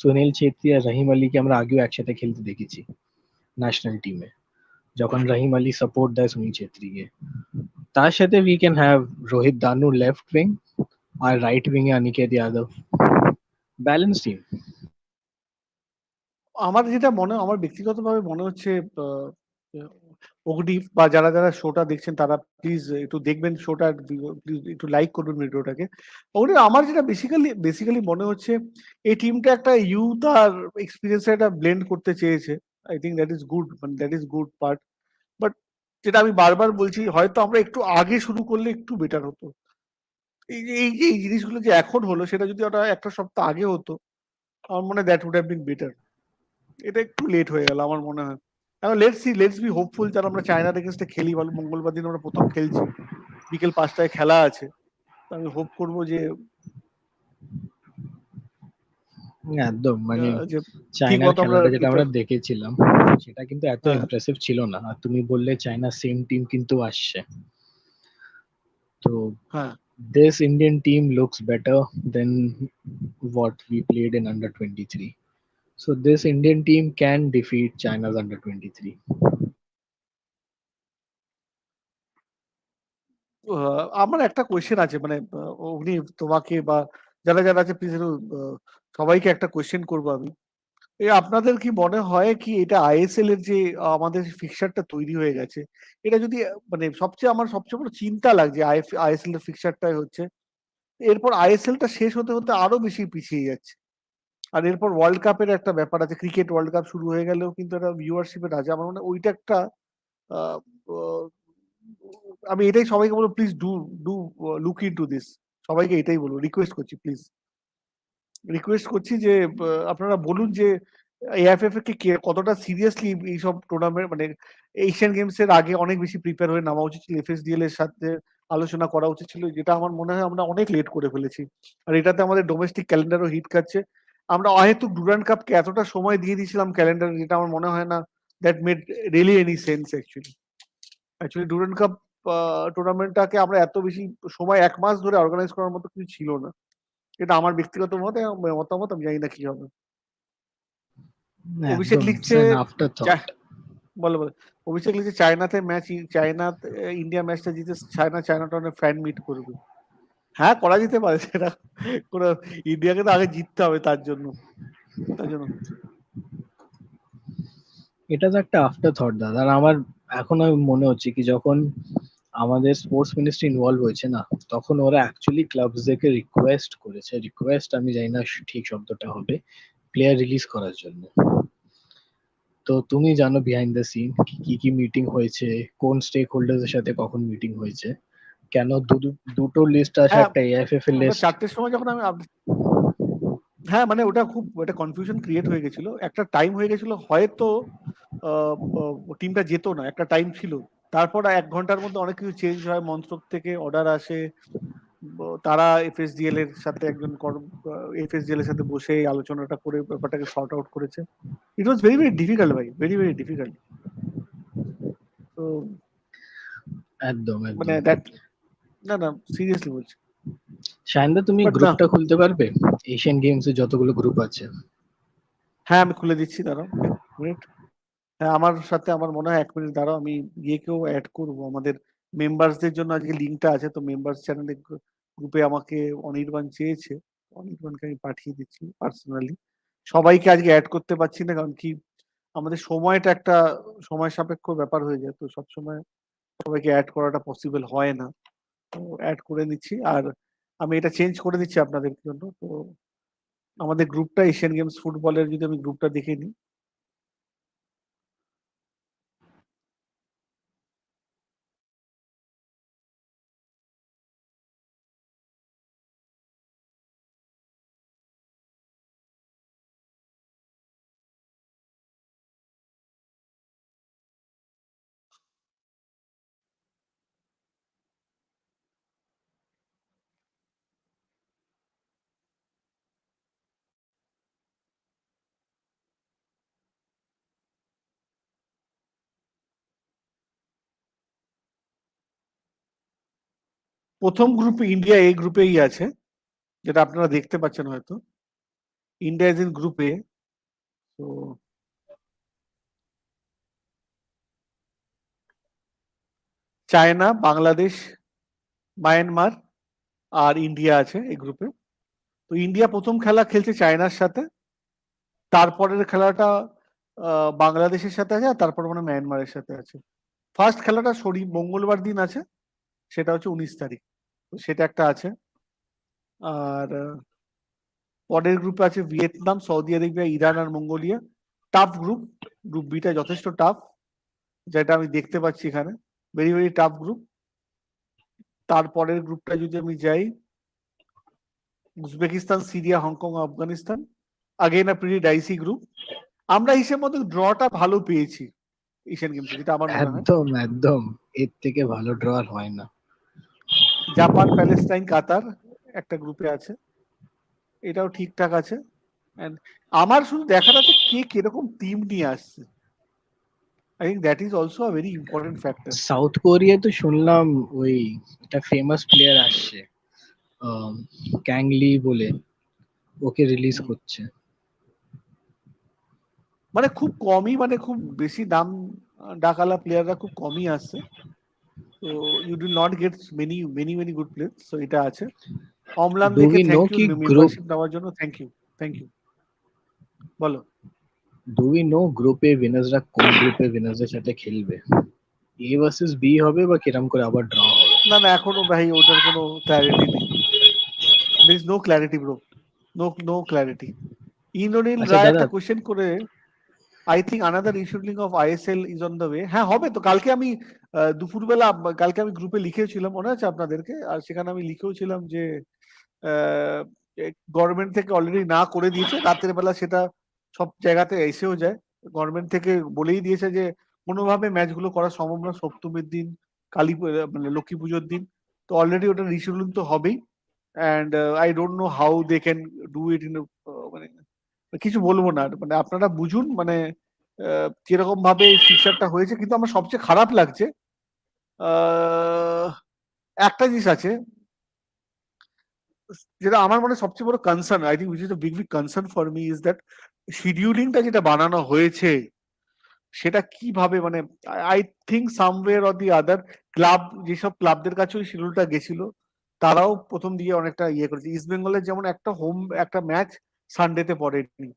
সুনীল ছেত্রী আর রহিম আলীকে আমরা আগেও একসাথে খেলতে দেখেছি ন্যাশনাল টিমে, যখন রহিম আলী সাপোর্ট দেয় সুনীল ছেত্রীকে। তার সাথে we can have Rohit Danu left wing, আর রাইট উইং এ অনিকেত যাদব, ব্যালেন্স টিম। আমার যেটা মনে, আমার ব্যক্তিগতভাবে মনে হচ্ছে, আহ, অগ্নিভ বা যারা যারা শোটা দেখছেন তারা প্লিজ একটু দেখবেন শোটা, প্লিজ একটু লাইক করবেন ভিডিওটাকে। অগ্নিভ, আমার যেটা বেসিক্যালি মনে হচ্ছে এই টিমটা একটা ইউথ আর এক্সপিরিয়েন্স একটা ব্লেন্ড করতে চেয়েছে। I think that is good, মানে that is good part. But যেটা আমি বারবার বলছি, হয়তো আমরা একটু আগে শুরু করলে একটু বেটার হতো। এই জিনিসগুলো যে এখন হলো, সেটা যদি ওটা একটা সপ্তাহ আগে হতো, আমার মনে হয় that would have been better. এটা একটু লেট হয়ে গেল আমার মনে হয়। এখন লেটস বি হোপফুল, যারা আমরা চায়নার এগেনস্টে খেলি, বলো মঙ্গলবার দিন আমরা প্রথম খেলছি, বিকেল 5টায় খেলা আছে। তো আমি হোপ করবো যে একদম, মানে যে ঠিক চায়নার মতো আমরা খেলাটা যেটা আমরা প্রিপেয়ার। দেখেছিলাম, সেটা কিন্তু এত হ্যাঁ ইমপ্রেসিভ ছিল না। আর তুমি বললে চায়না সেম টিম কিন্তু আসছে, তো হ্যাঁ। this Indian team looks better than what we played in under 23. So this Indian team can defeat China's under 23. আমার একটা কোয়েশ্চেন আছে, মানে অগ্নি, তোমাকে বা যারা যারা আছে প্লিজ একটু, সবাইকে একটা কোয়েশ্চেন করবো আমি। আপনাদের কি মনে হয় কি এটা আইএসএল এর যে আমাদের ফিক্সারটা তৈরি হয়ে গেছে, এটা যদি মানে আমার সবচেয়ে বড় চিন্তা লাগছে আইএসএল এর ফিক্সারটাই হচ্ছে, এরপর আইএসএল টা শেষ হতে হতে আরো বেশি পিছিয়ে যাচ্ছে। আর এরপর ওয়ার্ল্ড কাপের একটা ব্যাপার আছে, ক্রিকেট ওয়ার্ল্ড কাপ শুরু হয়ে গেলেও কিন্তু একটা ভিউয়ারশিপের আছে। আমার মনে হয় ওইটা একটা, আহ, আহ, আমি এটাই সবাইকে বলবো, please do do look into this. সবাইকে এটাই বলবো, রিকোয়েস্ট করছি, প্লিজ রিকোয়েস্ট করছি যে আপনারা বলুন যে এএফএফ কে কতটা সিরিয়াসলি এইসব টুর্নামেন্ট, মানে এশিয়ান গেমস এর আগে অনেক বেশি প্রিপেয়ার হয়ে নামা উচিত ছিল এফএসডিএল এর সাথে, আলোচনা করা উচিত ছিল, যেটা আমার মনে হয় আমরা অনেক লেট করে ফেলেছি। আর এটাতে আমাদের ডোমেস্টিক ক্যালেন্ডারও হিট খাচ্ছে। আমরা অহেতুক ডুরান্ড কাপকে এতটা সময় দিয়ে দিয়েছিলাম ক্যালেন্ডারে, যেটা আমার মনে হয় না that made really any sense actually Durand Cup টুর্নামেন্টটাকে আমরা এত বেশি সময় 1 মাস ধরে অর্গানাইজ করার মতো কিছু ছিল না। এটা আমার ব্যক্তিগত মতামত, আমি জানি না কি হবে। অভিষেক একদম, ইটস লিখছে অ্যান আফটার থট। বলো বলো। অভিষেক লিখছে চায়নাতে ম্যাচ, চায়না ইন্ডিয়া ম্যাচটা জিতে চায়না টাউনে ফ্যান মিট করবে। হ্যাঁ, করা যেতে পারে সেটা। কোনো ইন্ডিয়াকে তো আগে জিততে হবে তার জন্য। এটা তো একটা আফটার থট দাদা। আর আমার এখনো মনে হচ্ছে কি, যখন আমাদের স্পোর্টস মিনিস্ট্রি ইনভলভ হয়েছে না, তখন ওরা অ্যাকচুয়ালি ক্লাবসদেরকে রিকোয়েস্ট করেছে, রিকোয়েস্ট আমি জানি না ঠিক শব্দটা হবে, প্লেয়ার রিলিজ করার জন্য। তো তুমি জানো বিহাইন্ড দ্য সিন কি কি মিটিং হয়েছে, কোন স্টেক হোল্ডার্স এর সাথে কখন মিটিং হয়েছে, কেন দুটো লিস্ট আছে, হ্যাঁ, একটা এআইএফএফ এর ওটা লিস্ট। 4টের সময় যখন আমি হ্যাঁ, মানে ওটা খুব একটা কনফিউশন ক্রিয়েট হয়ে গেছিল। একটা টাইম হয়ে গেছিল, হয়তো টিমটা যেত না, একটা টাইম ছিল। তারপর 1 ঘন্টার মধ্যে অনেক কিছু চেঞ্জ হয়, মন্ত্রক থেকে অর্ডার আসে। তারা এফএসডিএল এর সাথে এফএসডিএল এর সাথে বসে এই আলোচনাটা করে ব্যাপারটাকে সর্ট আউট করেছে। ইট ওয়াজ ভেরি ভেরি ডিফিকাল্ট ভাই, ভেরি ভেরি ডিফিকাল্ট। তো একদম মানে একদম। দ্যাট, না না, সিরিয়াসলি বলছি। শাইনদা, তুমি বাট না, গ্রুপটা খুলতে পারবে? এশিয়ান গেমস এ যতগুলো গ্রুপ আছে। হ্যাঁ আমি খুলে দিচ্ছি, দাঁড়াও 1 মিনিট। হ্যাঁ, আমার সাথে আমার মনে হয় 1 মিনিট দাঁড়াও, আমি গিয়েকেও অ্যাড করবো আমাদের মেম্বারসদের জন্য। আজকে লিঙ্কটা আছে তো, মেম্বার্স চ্যানেলে গ্রুপে আমাকে অনির্বাণ চেয়েছে, অনির্বাণকে আমি পাঠিয়ে দিচ্ছি পার্সোনালি। সবাইকে আজকে অ্যাড করতে পারছি না, কারণ কি আমাদের সময়টা একটা সময় সাপেক্ষ ব্যাপার হয়ে যায়, তো সবসময় সবাইকে অ্যাড করাটা পসিবল হয় না। তো অ্যাড করে নিচ্ছি, আর আমি এটা চেঞ্জ করে দিচ্ছি আপনাদের জন্য। তো আমাদের গ্রুপটা এশিয়ান গেমস ফুটবলের, যদি আমি গ্রুপটা দেখে নিই, প্রথম গ্রুপে ইন্ডিয়া এই গ্রুপেই আছে, যেটা আপনারা দেখতে পাচ্ছেন হয়তো। ইন্ডিয়া ইজ ইন গ্রুপ এ। তো চায়না, বাংলাদেশ, মায়ানমার আর ইন্ডিয়া আছে এই গ্রুপে। তো ইন্ডিয়া প্রথম খেলা খেলছে চায়নার সাথে, তারপরের খেলাটা বাংলাদেশের সাথে আছে, আর তারপর মানে মায়ানমারের সাথে আছে। ফার্স্ট খেলাটা মঙ্গলবার দিন আছে, সেটা হচ্ছে 19 তারিখ। তো সেটা একটা আছে। আর পরের গ্রুপে আছে ভিয়েতনাম, সৌদি আরবিয়া, ইরান আর Mongolia. Tough group, group beta যথেষ্ট টাফ, যেটা আমি দেখতে পাচ্ছি এখানে, ভেরি ভেরি টাফ গ্রুপ। তারপরের গ্রুপটা যদি আমি যাই, Uzbekistan, Syria, Hong Kong, Afghanistan. Again a pretty Dicey group. আমরা হিসেব মতো ড্রটা ভালো পেয়েছি এশিয়ান গেমসে, যেটা আমার মনে হয়। একদম একদম, এর থেকে ভালো ড্র আর হয় না। জাপান, প্যালেস্টাইন, কাতার একটা গ্রুপে আছে, এটাও ঠিকঠাক আছে। And আমার শুধু দেখার আছে কে কিরকম টিম নিয়ে আসছে। I think that is also a very important factor. South কোরিয়ায় তো শুনলাম ওই একটা ফেমাস প্লেয়ার আসছে, ক্যাংলি বলে, ওকে রিলিজ করছে। মানে খুব কমই, মানে খুব বেশি দাম ডাকালা প্লেয়াররা খুব কমই আসছে। তো you will not get many many many good player. So এটা আছে। অমলান ডু দেখে উই নো থ্যাংক ইউ কি গ্রুপ মেম্বারশিপ নেওয়ার জন্য, থ্যাংক ইউ, থ্যাংক ইউ। বলো। ডু উই নো গ্রুপে উইনার্সরা কোন গ্রুপে উইনার্সদের সাথে খেলবে? এ ভার্সেস বি হবে, বা কিরম করে আবার ড্র হবে? না না, এখনো ভাই ওটার কোনো ক্ল্যারিটি নেই। There is no clarity bro, no no clarity. Indranil আচ্ছা রায় দাদা, একটা কোয়েশ্চেন করে, আই থিঙ্ক আনাদার ইস্যুলিং of ISL is on the way. হ্যাঁ হবে তো, কালকে আমি দুপুরবেলা, কালকে আমি গ্রুপে লিখেছিলাম, মনে আছে আপনাদেরকে? আর সেখানে আমি লিখেওছিলাম যে গভর্নমেন্ট থেকে অলরেডি না করে দিয়েছে, রাতের বেলা সেটা সব জায়গাতে এসেও যায়। গভর্নমেন্ট থেকে বলেই দিয়েছে যে কোনোভাবে ম্যাচগুলো করা সম্ভব না সপ্তমীর দিন, মানে লক্ষ্মী পুজোর দিন। তো অলরেডি ওটা রিশিডিউলিং তো হবেই, and I don't know how they can do it in, মানে কিছু বলবো না আর। মানে আপনারা বুঝুন মানে কিরকম ভাবে ফিক্সারটা হয়েছে। কিন্তু আমার সবচেয়ে খারাপ লাগছে একটা জিনিস আছে যেটা আমার মনে সবচেয়ে বড় concern, I think which is big concern for me, is that শিডিউলিংটা যেটা বানানো হয়েছে সেটা কিভাবে, মানে I think somewhere or the other club, যেসব ক্লাবদের কাছে ওই শিডিউলটা গেছিল তারাও প্রথম দিকে অনেকটা ইয়ে করেছে। ইস্ট বেঙ্গলের যেমন একটা ম্যাচ সানডেতে পড়েনি।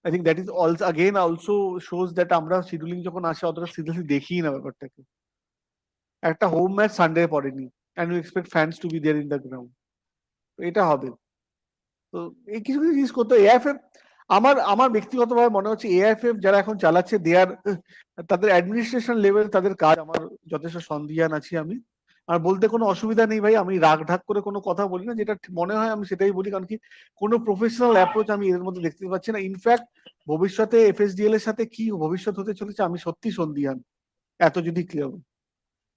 I think that is also again also shows that আমরা শিডিউলিং যখন আসে অতটা সিরিয়াসলি দেখি না ব্যাপারটাকে। একটা হোম ম্যাচ সানডে পড়েনি, and you expect fans to be there in the ground. এটা হবে। তো এই কিছু কিছু জিনিস করতে এআইএফএফ, আমার আমার ব্যক্তিগতভাবে মনে হচ্ছে এআইএফএফ যারা এখন চালাচ্ছে তাদের অ্যাডমিনিস্ট্রেশন লেভেল তাদের কাজ আমার যথেষ্ট সন্দিহান আছি আমি। আর বলতে কোনো অসুবিধা নেই ভাই, আমি রাগ ঢাক করে কোনো কথা বলি না, যেটা মনে হয় আমি সেটাই বলি। কারণ কি কোনো প্রফেশনাল অ্যাপ্রোচ আমি এদের মধ্যে দেখতে পাচ্ছি না। ইনফ্যাক্ট ভবিষ্যতে এফএসডিএল এর সাথে কি ভবিষ্যৎ হতে চলেছে আমি সত্যি সন্দিহান। এত যদি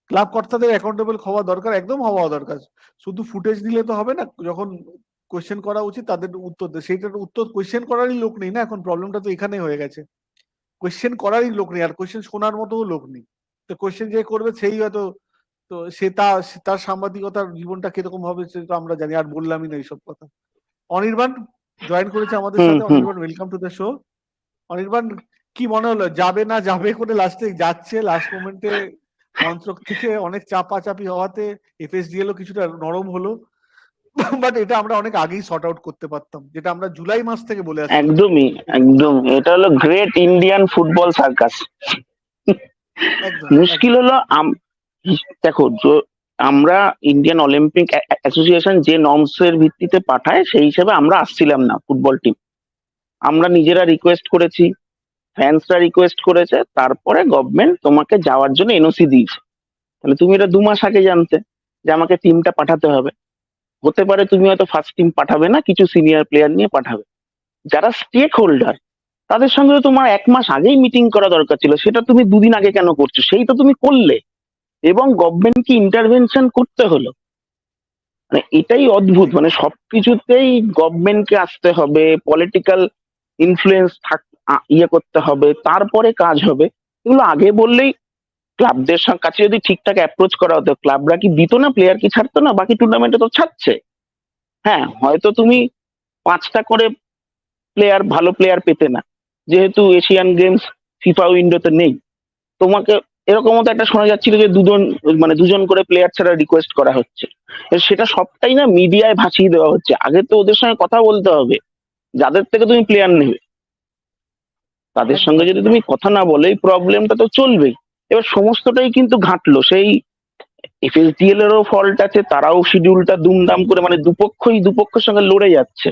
ক্লাব কর্তাদের অ্যাকাউন্টেবল হওয়া দরকার, একদম হওয়া দরকার। শুধু ফুটেজ দিলে তো হবে না, যখন কোয়েশ্চেন করা উচিত তাদের উত্তর দেয়, সেইটার উত্তর কোয়েশ্চেন করারই লোক নেই না। এখন প্রবলেমটা তো এখানে হয়ে গেছে, কোয়েশ্চেন করারই লোক নেই, আর কোয়েশ্চেন শোনার মতো লোক নেই। তো কোয়েশ্চেন যে করবে সেই হয়তো, তো তার সাংবাদিকতার জীবনটা কিরকম হবে সেটা তো আমরা জানি, আর বললামই না এইসব কথা। অনির্বাণ জয়েন করেছে আমাদের হুম সাথে। হুম Anirban, welcome to the show. Anirban, কি মনে হলো, যাবে না যাবে করে লাস্টে যাচ্ছে, লাস্ট মোমেন্টে মন্ত্রক থেকে অনেক চাপাচাপি হওয়াতে এফএসডিএল ও কিছুটা নরম হলো। বাট এটা আমরা অনেক আগেই সর্ট আউট করতে পারতাম, যেটা আমরা জুলাই মাস থেকে বলে আসছি। একদমই একদম, এটা হলো গ্রেট ইন্ডিয়ান ফুটবল সার্কাস। একদম মুশকিল একদম হলো দেখো আমরা ইন্ডিয়ান অলিম্পিক অ্যাসোসিয়েশন যে নর্মস এর ভিত্তিতে পাঠায় সেই হিসেবে আমরা আসছিলাম না ফুটবল টিম। আমরা নিজেরা রিকোয়েস্ট করেছি, ফ্যান্সরা রিকোয়েস্ট করেছে, তারপরে গভর্নমেন্ট তোমাকে যাওয়ার জন্য এনওসি দিয়েছে। তাহলে তুমি এটা 2 মাস আগে জানতে যে আমাকে টিমটা পাঠাতে হবে। হতে পারে তুমি হয়তো ফার্স্ট টিম পাঠাবে না, কিছু সিনিয়র প্লেয়ার নিয়ে পাঠাবে। যারা স্টেক হোল্ডার তাদের সঙ্গে তো তোমার 1 মাস আগেই মিটিং করা দরকার ছিল, সেটা তুমি 2 দিন আগে কেন করছো? সেই তো তুমি করলে, এবং গভর্নমেন্টকে ইন্টারভেনশন করতে হলো। মানে এটাই অদ্ভুত, মানে সবকিছুতেই গভর্নমেন্টকে আসতে হবে, পলিটিক্যাল ইনফ্লুয়েন্স ইয়ে করতে হবে, তারপরে কাজ হবে। এগুলো আগে বললেই ক্লাবদের কাছে যদি ঠিকঠাক অ্যাপ্রোচ করা হতো, ক্লাবরা কি দিত না, প্লেয়ার কি ছাড়তো না? বাকি টুর্নামেন্টে তো ছাড়ছে। হ্যাঁ, হয়তো তুমি 5টা করে ভালো প্লেয়ার পেতে না, যেহেতু এশিয়ান গেমস ফিফা উইন্ডোতে নেই। তোমাকে এরকমও তো একটা শোনা যাচ্ছিল যে দুজন করে প্লেয়ার ছাড়া রিকোয়েস্ট করা হচ্ছে। সেটা সবটাই না মিডিয়ায় ভাসিয়ে দেওয়া হচ্ছে। আগে তো ওদের সঙ্গে কথা বলতে হবে, যাদের থেকে তুমি প্লেয়ার নেবে তাদের একদম সঙ্গে যদি তুমি কথা না বলে এই প্রবলেমটা তো চলবেই। এবার সমস্তটাই কিন্তু ঘাটলো সেই এফএসডিএল এরও ফল্ট আছে, তারাও শিডিউলটা দুমদাম করে, মানে দুপক্ষের সঙ্গে লড়ে যাচ্ছে।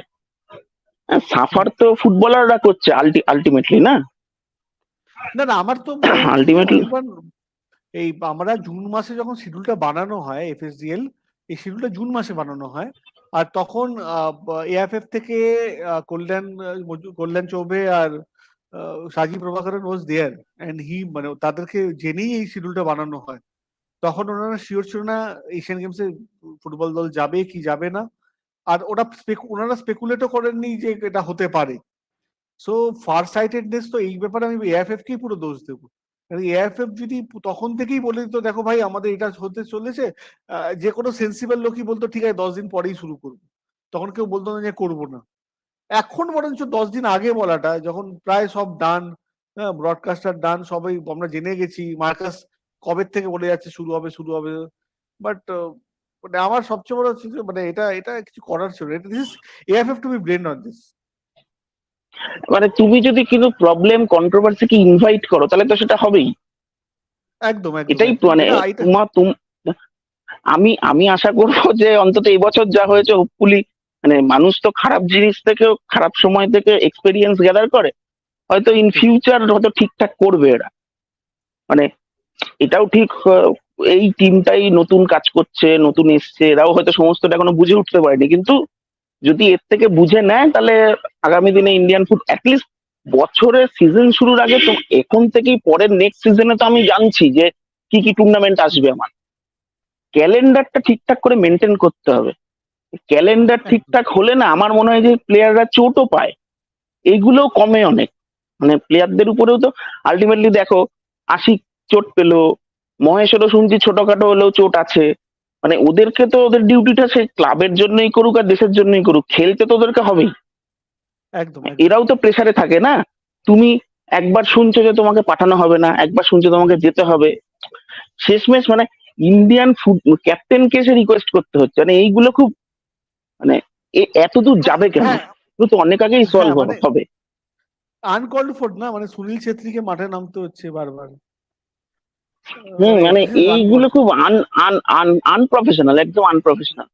সাফার তো ফুটবলাররা করছে আলটিমেটলি, না? না না, আমার তো মনে হচ্ছে যে আলটিমেটলি অনির্বাণ, এই আমরা জুন মাসে যখন শিডিউলটা বানানো হয় এফএসডিএল, এই শিডিউলটা জুন মাসে বানানো হয়। আর তখন এএফএফ থেকে কল্যাণ চৌবে আর সাজি প্রভাকরন ওয়াজ দেয়ার, এন্ড মানে তাদেরকে জেনেই এই শিডিউলটা বানানো হয়। তখন ওনারা শিওর ছিল না এশিয়ান গেমসে ফুটবল দল যাবে কি যাবে না। আর ওনারা স্পেকুলেটও করেননি যে এটা হতে পারে। সো ফার সাইটেডনেস তো এই ব্যাপারে আমি এএফএফ কেই পুরো দোষ দেবো। এএফএফ যদি তখন থেকেই বলে দিত দেখো ভাই আমাদের এটা হতে চলেছে, যে কোনো সেন্সিবল লোকই বলতো ঠিক আছে 10 দিন পরেই শুরু করবো, তখন কেউ বলতো না যে করবো না। এখন বরঞ্চ 10 দিন আগে বলাটা, যখন প্রায় সব ডান, ব্রডকাস্টার ডান, সবাই আমরা জেনে গেছি, মার্কাস কবে থেকে বলে যাচ্ছে শুরু হবে। বাট মানে আমার সবচেয়ে বড় হচ্ছে যে মানে এটা এটা কিছু করার ছিল না। This AFF to be blamed on this. মানে তুমি যদি কিন্তু প্রবলেম কন্ট্রোভার্সিকে ইনভাইট করো তাহলে তো সেটা হবেই। একদম একদম এটাই একদম মানে এটা আমি আশা করবো যে অন্তত এবছর যা হয়েছে হোপফুলি, মানে মানুষ তো খারাপ জিনিস থেকেও, খারাপ সময় থেকে এক্সপেরিয়েন্স গ্যাদার করে, হয়তো ইন ফিউচার হয়তো ঠিকঠাক করবে এরা। মানে এটাও ঠিক, এই টিমটাই নতুন কাজ করছে, নতুন এসছে, এরাও হয়তো সমস্তটা এখনো বুঝে উঠতে পারেনি, কিন্তু যদি এর থেকে বুঝে নেয় তাহলে আগামী দিনে ইন্ডিয়ান ফুড অ্যাটলিস্ট বছরের সিজন শুরুর আগে তো, এখন থেকেই পরের নেক্সট সিজনে তো আমি জানছি যে কি কি টুর্নামেন্ট আসবে আমার। ক্যালেন্ডারটা ঠিকঠাক করে মেনটেন করতে হবে। ক্যালেন্ডার ঠিকঠাক হলে না আমার মনে হয় যে প্লেয়াররা চোটও পায়, এইগুলোও কমে অনেক। মানে প্লেয়ারদের উপরেও তো আলটিমেটলি দেখো, আশিক চোট পেলো, মহেশেরও শুনছি ছোটখাটো হলেও চোট আছে। মানে ওদেরকে তো ওদের ডিউটিটা সে ক্লাবের জন্যই করুক আর দেশের জন্যই করুক, খেলতে তো ওদেরকে হবেই। একদম একদম এরাও তো প্রেসারে থাকে না। তুমি একবার শুনছো যে তোমাকে পাঠানো হবে না, একবার শুনছো তোমাকে যেতে হবে, শেষমেশ মানে ইন্ডিয়ান ফুড ক্যাপ্টেনকে এসে রিকোয়েস্ট করতে হচ্ছে। মানে এইগুলো খুব মানে এত দূর যাবে কেন? হ্যাঁ এগুলো তো অনেক আগেই হ্যাঁ সলভ মানে হবে। আনকল্ড ফর না, মানে সুনীল ছেত্রীকে মাঠে নামতে হচ্ছে বারবার। মানে দিস ইজ এইগুলো খুব আনপ্রফেশনাল, একদম আনপ্রফেশনাল।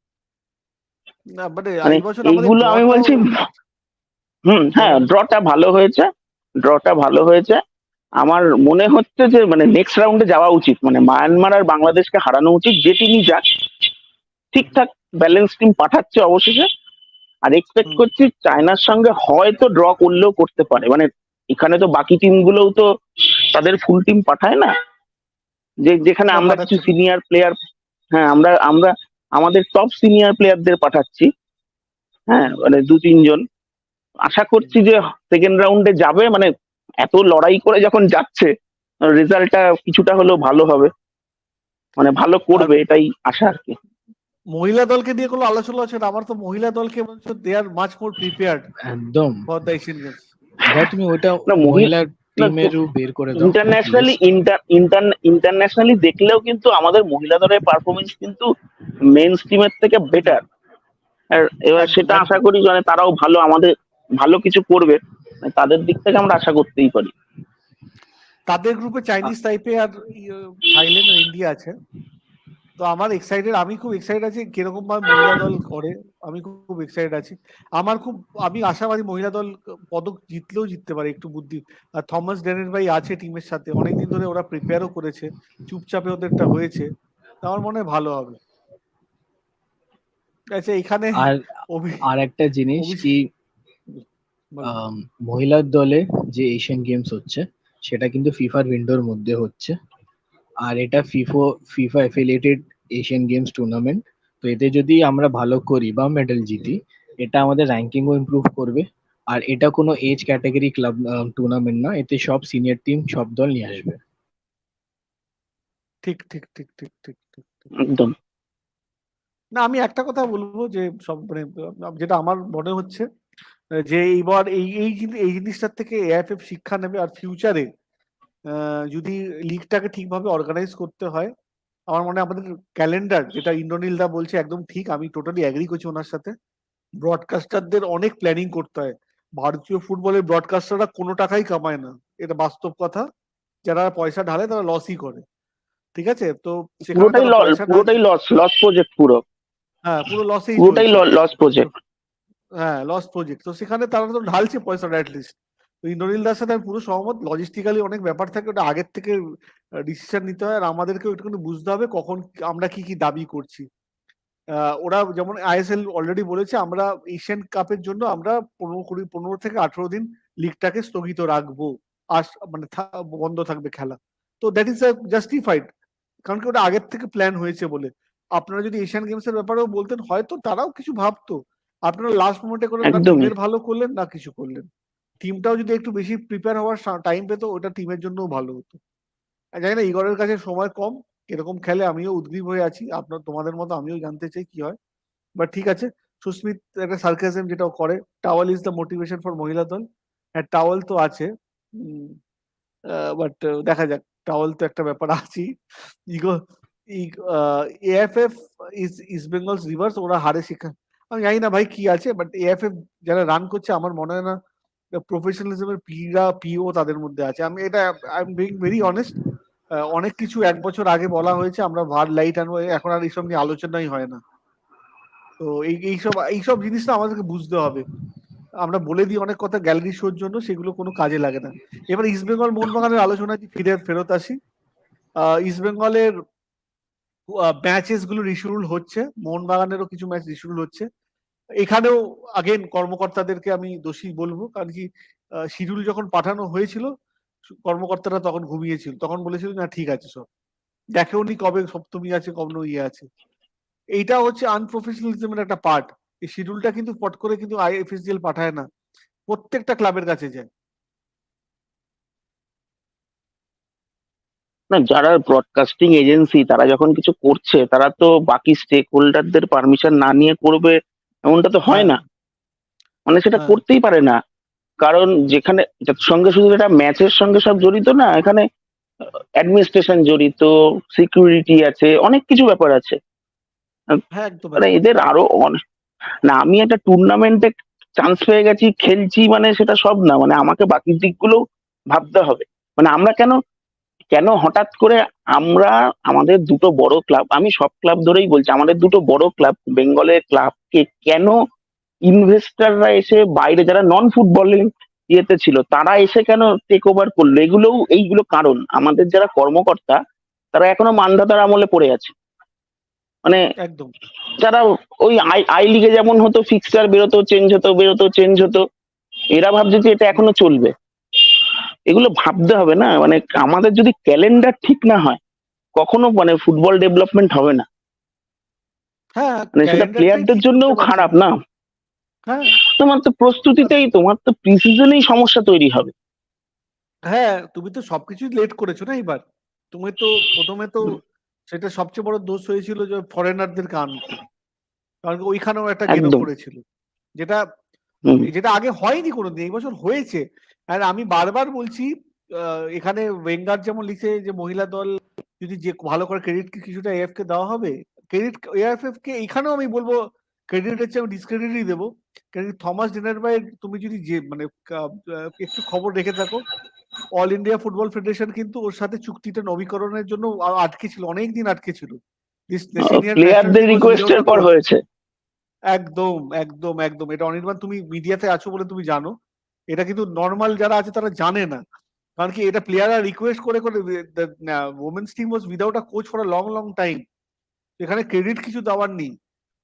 না মানে মানে এই বছর আমাদের এইগুলো আমি ড্রটাও বলছি। হ্যাঁ, বলো। ড্রটা ভালো হয়েছে, ড্রটা ভালো হয়েছে। আমার মনে হচ্ছে যে মানে নেক্সট রাউন্ডে যাওয়া উচিত, মানে মায়ানমার আর বাংলাদেশকে হারানো উচিত, যে টিমই যাক। ঠিকঠাক ব্যালেন্স টিম পাঠাচ্ছে অবশেষে। আর এক্সপেক্ট হুম, করছি চায়নার সঙ্গে হয়তো ড্র করলেও করতে পারে। মানে এখানে তো বাকি টিমগুলোও তো তাদের ফুল টিম পাঠায় না, যেখানে না আমরা কিছু পাঠাচ্ছে না। সিনিয়র প্লেয়ার, হ্যাঁ আমরা আমরা আমাদের টপ সিনিয়র প্লেয়ারদের পাঠাচ্ছি। হ্যাঁ, মানে 2-3 জন। আশা করছি যে সেকেন্ড রাউন্ডে যাবে, মানে এত লড়াই করে যখন যাচ্ছে, রেজাল্টটা কিছুটা হলেও ভালো হবে, মানে ভালো আর করবে, এটাই আশা আর কি। মহিলা দলকে নিয়ে কোনো আলোচনা আছে না? আমার তো মহিলা দলকে বলছো দে আর মাচ মোর প্রিপেয়ার্ড একদম। For the Asian games. ভাই তুমি ওইটা না মহিলা না টিমেরও বের করে দাও ইন্টারন্যাশনালি লিস্ট। ইন্টারন্যাশনালি দেখলেও কিন্তু আমাদের মহিলা দলের পারফরমেন্স কিন্তু মেন স্ট্রিমের থেকে বেটার। আর এবার একদম সেটা আশা একদম করি মানে তারাও ভালো, আমাদের ভালো কিছু করবে, মানে তাদের দিক থেকে আমরা আশা করতেই পারি। তাদের গ্রুপে চাইনিজ তাইপে আর থাইল্যান্ড আর ইন্ডিয়া আছে। তো আমার এক্সাইটেড, আমি খুব এক্সাইটেড আছি কিরকম ভাবে মহিলা দল করে। আমি খুব এক্সাইটেড আছি। আমার খুব, আমি আশাবাদী মহিলা দল পদক জিতলেও জিততে পারে একটু বুদ্ধি। আর থমাস ডেনের ভাই আছে টিমের সাথে, অনেকদিন ধরে ওরা প্রিপেয়ারও করেছে, চুপচাপে ওদেরটা হয়েছে। তা আমার মনে হয় ভালো হবে। আচ্ছা এখানে আর অভি আর একটা জিনিস অভিষেক কি, বলো। মহিলার দলে যে এশিয়ান গেমস হচ্ছে সেটা কিন্তু ফিফার উইন্ডোর মধ্যে হচ্ছে। আর এটা FIFA affiliated Asian games tournament. তো এতে যদি আমরা ভালো করি বা মেডেল জিতি, এটা আমাদের র্যাঙ্কিংও ইমপ্রুভ করবে। আর এটা কোনো এজ ক্যাটাগরি ক্লাব টুর্নামেন্ট না, এতে সব সিনিয়র টিম সব দল নিয়ে আসবে। ঠিক ঠিক ঠিক ঠিক ঠিক ঠিক ঠিক। একদম। না আমি একটা কথা বলবো যে সব মানে যেটা আমার মনে হচ্ছে যে এইবার এই জিনিসটার থেকে এএফএফ শিক্ষা নেবে। আর ফিউচারে যদি লিগটাকে ঠিকভাবে অর্গানাইজ করতে হয়, আমার মনে হয় আমাদের ক্যালেন্ডার, যেটা ইন্দ্রনীল দা বলছে একদম ঠিক, আমি টোটালি অ্যাগ্রি করছি ওনার সাথে। ব্রডকাস্টারদের অনেক প্ল্যানিং করতে হয়। ভারতীয় ফুটবলের ব্রডকাস্টাররা কোনো টাকাই কামায় না, এটা বাস্তব কথা। যারা পয়সা ঢালে তারা লসই করে, ঠিক আছে? তো সেখানে তারা পয়সা ঢালছে। পুরোটাই লস লস প্রজেক্ট পুরো। হ্যাঁ পুরো লসেই পুরোটাই চলছে। Loss project. হ্যাঁ লস প্রজেক্ট। তো সেখানে তারা তো ঢালছে পয়সাটা অ্যাটলিস্ট। তো ইন্দ্রনীল দার সাথে আমি পুরো সহমত। লজিস্টিক্যালি অনেক ব্যাপার থাকে, ওটা আগের থেকে ডিসিশন নিতে হয়। আর আমাদেরকেও একটুখানি বুঝতে হবে কখন আমরা কি কি দাবি করছি। ওরা যেমন আইএসএল অলরেডি বলেছে আমরা এশিয়ান কাপের জন্য আমরা 15 থেকে 18 দিন লিগটাকে স্থগিত রাখবো। মানে বন্ধ থাকবে খেলা। তো দ্যাট ইজ জাস্টিফাইড, কারণ কি ওটা আগের থেকে প্ল্যান হয়েছে বলে। আপনারা যদি এশিয়ান গেমস এর ব্যাপারেও বলতেন হয়তো তারাও কিছু ভাবতো। আপনারা লাস্ট মোমেন্টে করে না একদমই। টিমের ভালো করলেন না কিছু করলেন। টিমটাও যদি একটু বেশি প্রিপেয়ার হওয়ার টাইম পেতো, ওটা টিমের জন্যও ভালো হতো। জানি না ইগরের কাছে সময় কম, কিরকম খেলে আমিও উদ্গ্রীব হয়ে আছি। আপনার তোমাদের মতো আমিও জানতে চাই কি হয়। বাট ঠিক আছে। সুস্মিত একটা সার্কাসম যেটাও করে, towel is the motivation for মহিলা দল। হ্যাঁ টাওয়াল তো আছে, বাট দেখা যাক। টাওয়াল তো একটা ব্যাপার আছেই। Ego AFF East Bengal reverse, ওরা হারে শিক্ষা। আমি জানি না ভাই কি আছে, বাট এএফএফ যারা রান করছে আমার মনে হয় না প্রফেশনালিজমের পিও তাদের মধ্যে আছে। আমি এটা I am being very honest. অনেক কিছু 1 বছর আগে বলা হয়েছে আমরা ভার লাইট আনবো, এখন আর এইসব নিয়ে আলোচনাই হয় না। তো এইসব জিনিসটা আমাদেরকে বুঝতে হবে। আমরা বলে দিই অনেক কথা গ্যালারি শোর জন্য, সেগুলো কোনো কাজে লাগে না। এবার ইস্ট বেঙ্গল মোহনবাগানের আলোচনায় ফেরত আসি। ইস্ট বেঙ্গলের ম্যাচেস গুলো রিশিডিউল হচ্ছে, মোহনবাগানেরও কিছু ম্যাচ রিশিডিউল হচ্ছে। এখানেও আগেন কর্মকর্তাদেরকে আমি দোষী বলবো, কারণ কি শিডিউল যখন পাঠানো হয়েছিল কর্মকর্তারা তখন ঘুমিয়েছিল, তখন বলেছিল না ঠিক আছে সব। দেখেওনি কবে সপ্তমী আছে কবে ইয়ে আছে। এইটা হচ্ছে আনপ্রফেশনালিজমের একটা পার্ট। এই শিডিউলটা কিন্তু পট করে কিন্তু আইএফএসডিএল পাঠায় না, প্রত্যেকটা ক্লাবের কাছে যায়। না, যারা ব্রডকাস্টিং এজেন্সি তারা যখন কিছু করছে তারা তো বাকি স্টেক হোল্ডারদের পারমিশন না নিয়ে করবে এমনটা তো হয় হ্যাঁ, না, মানে সেটা হ্যাঁ, করতেই পারে না। কারণ যেখানে এটার সঙ্গে শুধু এটা ম্যাচের সঙ্গে সব জড়িত না, এখানে অ্যাডমিনিস্ট্রেশন জড়িত, সিকিউরিটি আছে, অনেক কিছু ব্যাপার আছে। হ্যাঁ, একদম মানে একদম। এদের আরো না, আমি একটা টুর্নামেন্টে চান্স পেয়ে গেছি, খেলছি, মানে সেটা সব না, মানে আমাকে বাকি দিকগুলো ভাবতে হবে। মানে আমরা কেন কেন হঠাৎ করে আমরা আমাদের দুটো বড় ক্লাব, আমি সব ক্লাব ধরেই বলছি, আমাদের দুটো বড় ক্লাব বেঙ্গলের ক্লাবকে কেন ইনভেস্টররা এসে বাইরে যারা নন ফুটবলিং ইয়েতে ছিল তারা এসে কেন টেক ওভার করলো, এইগুলো কারণ আমাদের যারা কর্মকর্তা তারা এখনো মান্ধাতার আমলে পড়ে আছে। মানে একদম। যারা ওই আই আই লিগে যেমন হতো, ফিক্সচার বেরোতো চেঞ্জ হতো, বেরোতো চেঞ্জ হতো, এরা ভাবছে যে এটা এখনো চলবে। এগুলো ভাবতে হবে না, মানে আমাদের যদি ক্যালেন্ডার ঠিক না হয় কখনো মানে ফুটবল ডেভেলপমেন্ট হবে না। হ্যাঁ, মানে সেটা ক্যালেন্ডারটাই প্লেয়ারদের ঠিক করতে জন্যও পারছে খারাপ না। না, হ্যাঁ, তোমার তো প্রস্তুতিতেই, তোমার তো প্রিসিজনেই সমস্যা তৈরি হবে। হ্যাঁ, তুমি তো সবকিছুই লেট করেছো না এবার। তুমি তো প্রথমে তো সেটা সবচেয়ে বড় দোষ হয়েছিল যে ফরেনারদেরকে আনতে, কারণ ওইখানেও একটা গেরো একদম। পড়েছিল, যেটা হুম। যেটা আগে হয়নি কোনোদিন, এই বছর হয়েছে। আর আমি বারবার বলছি, এখানে ওয়েঙ্গার যেমন লিখে যে মহিলা দল যদি যে ভালো করে ক্রেডিট কিছুটা এএফ কে দেওয়া হবে, ক্রেডিট এএফএফ কে এখানেও আমি বলবো ক্রেডিটের চেয়ে আমি ডিসক্রেডিটই দেবো। কারণ থমাস ডিনার ভাই, তুমি যদি যে মানে একটু খবর রেখে থাকো, অল ইন্ডিয়া ফুটবল ফেডারেশন কিন্তু ওর সাথে চুক্তিটা নবীকরণের জন্য আটকে ছিল, অনেক দিন আটকে ছিল। সিনিয়র ন্যাশনাল প্লেয়ারদের টিম ওয়াজ উইদাউট রিকোয়েস্টের আ পর কোচ। হয়েছে। একদম, একদম, একদম। এটা অনির্বাণ, তুমি মিডিয়াতে আছো বলে তুমি জানো। এটা কিন্তু নর্মাল যারা আছে তারা জানে না। কারণ কি, এটা প্লেয়াররা রিকোয়েস্ট করে করে women's team was without a coach for a long long time. এখানে ক্রেডিট কিছু দেওয়ার নেই।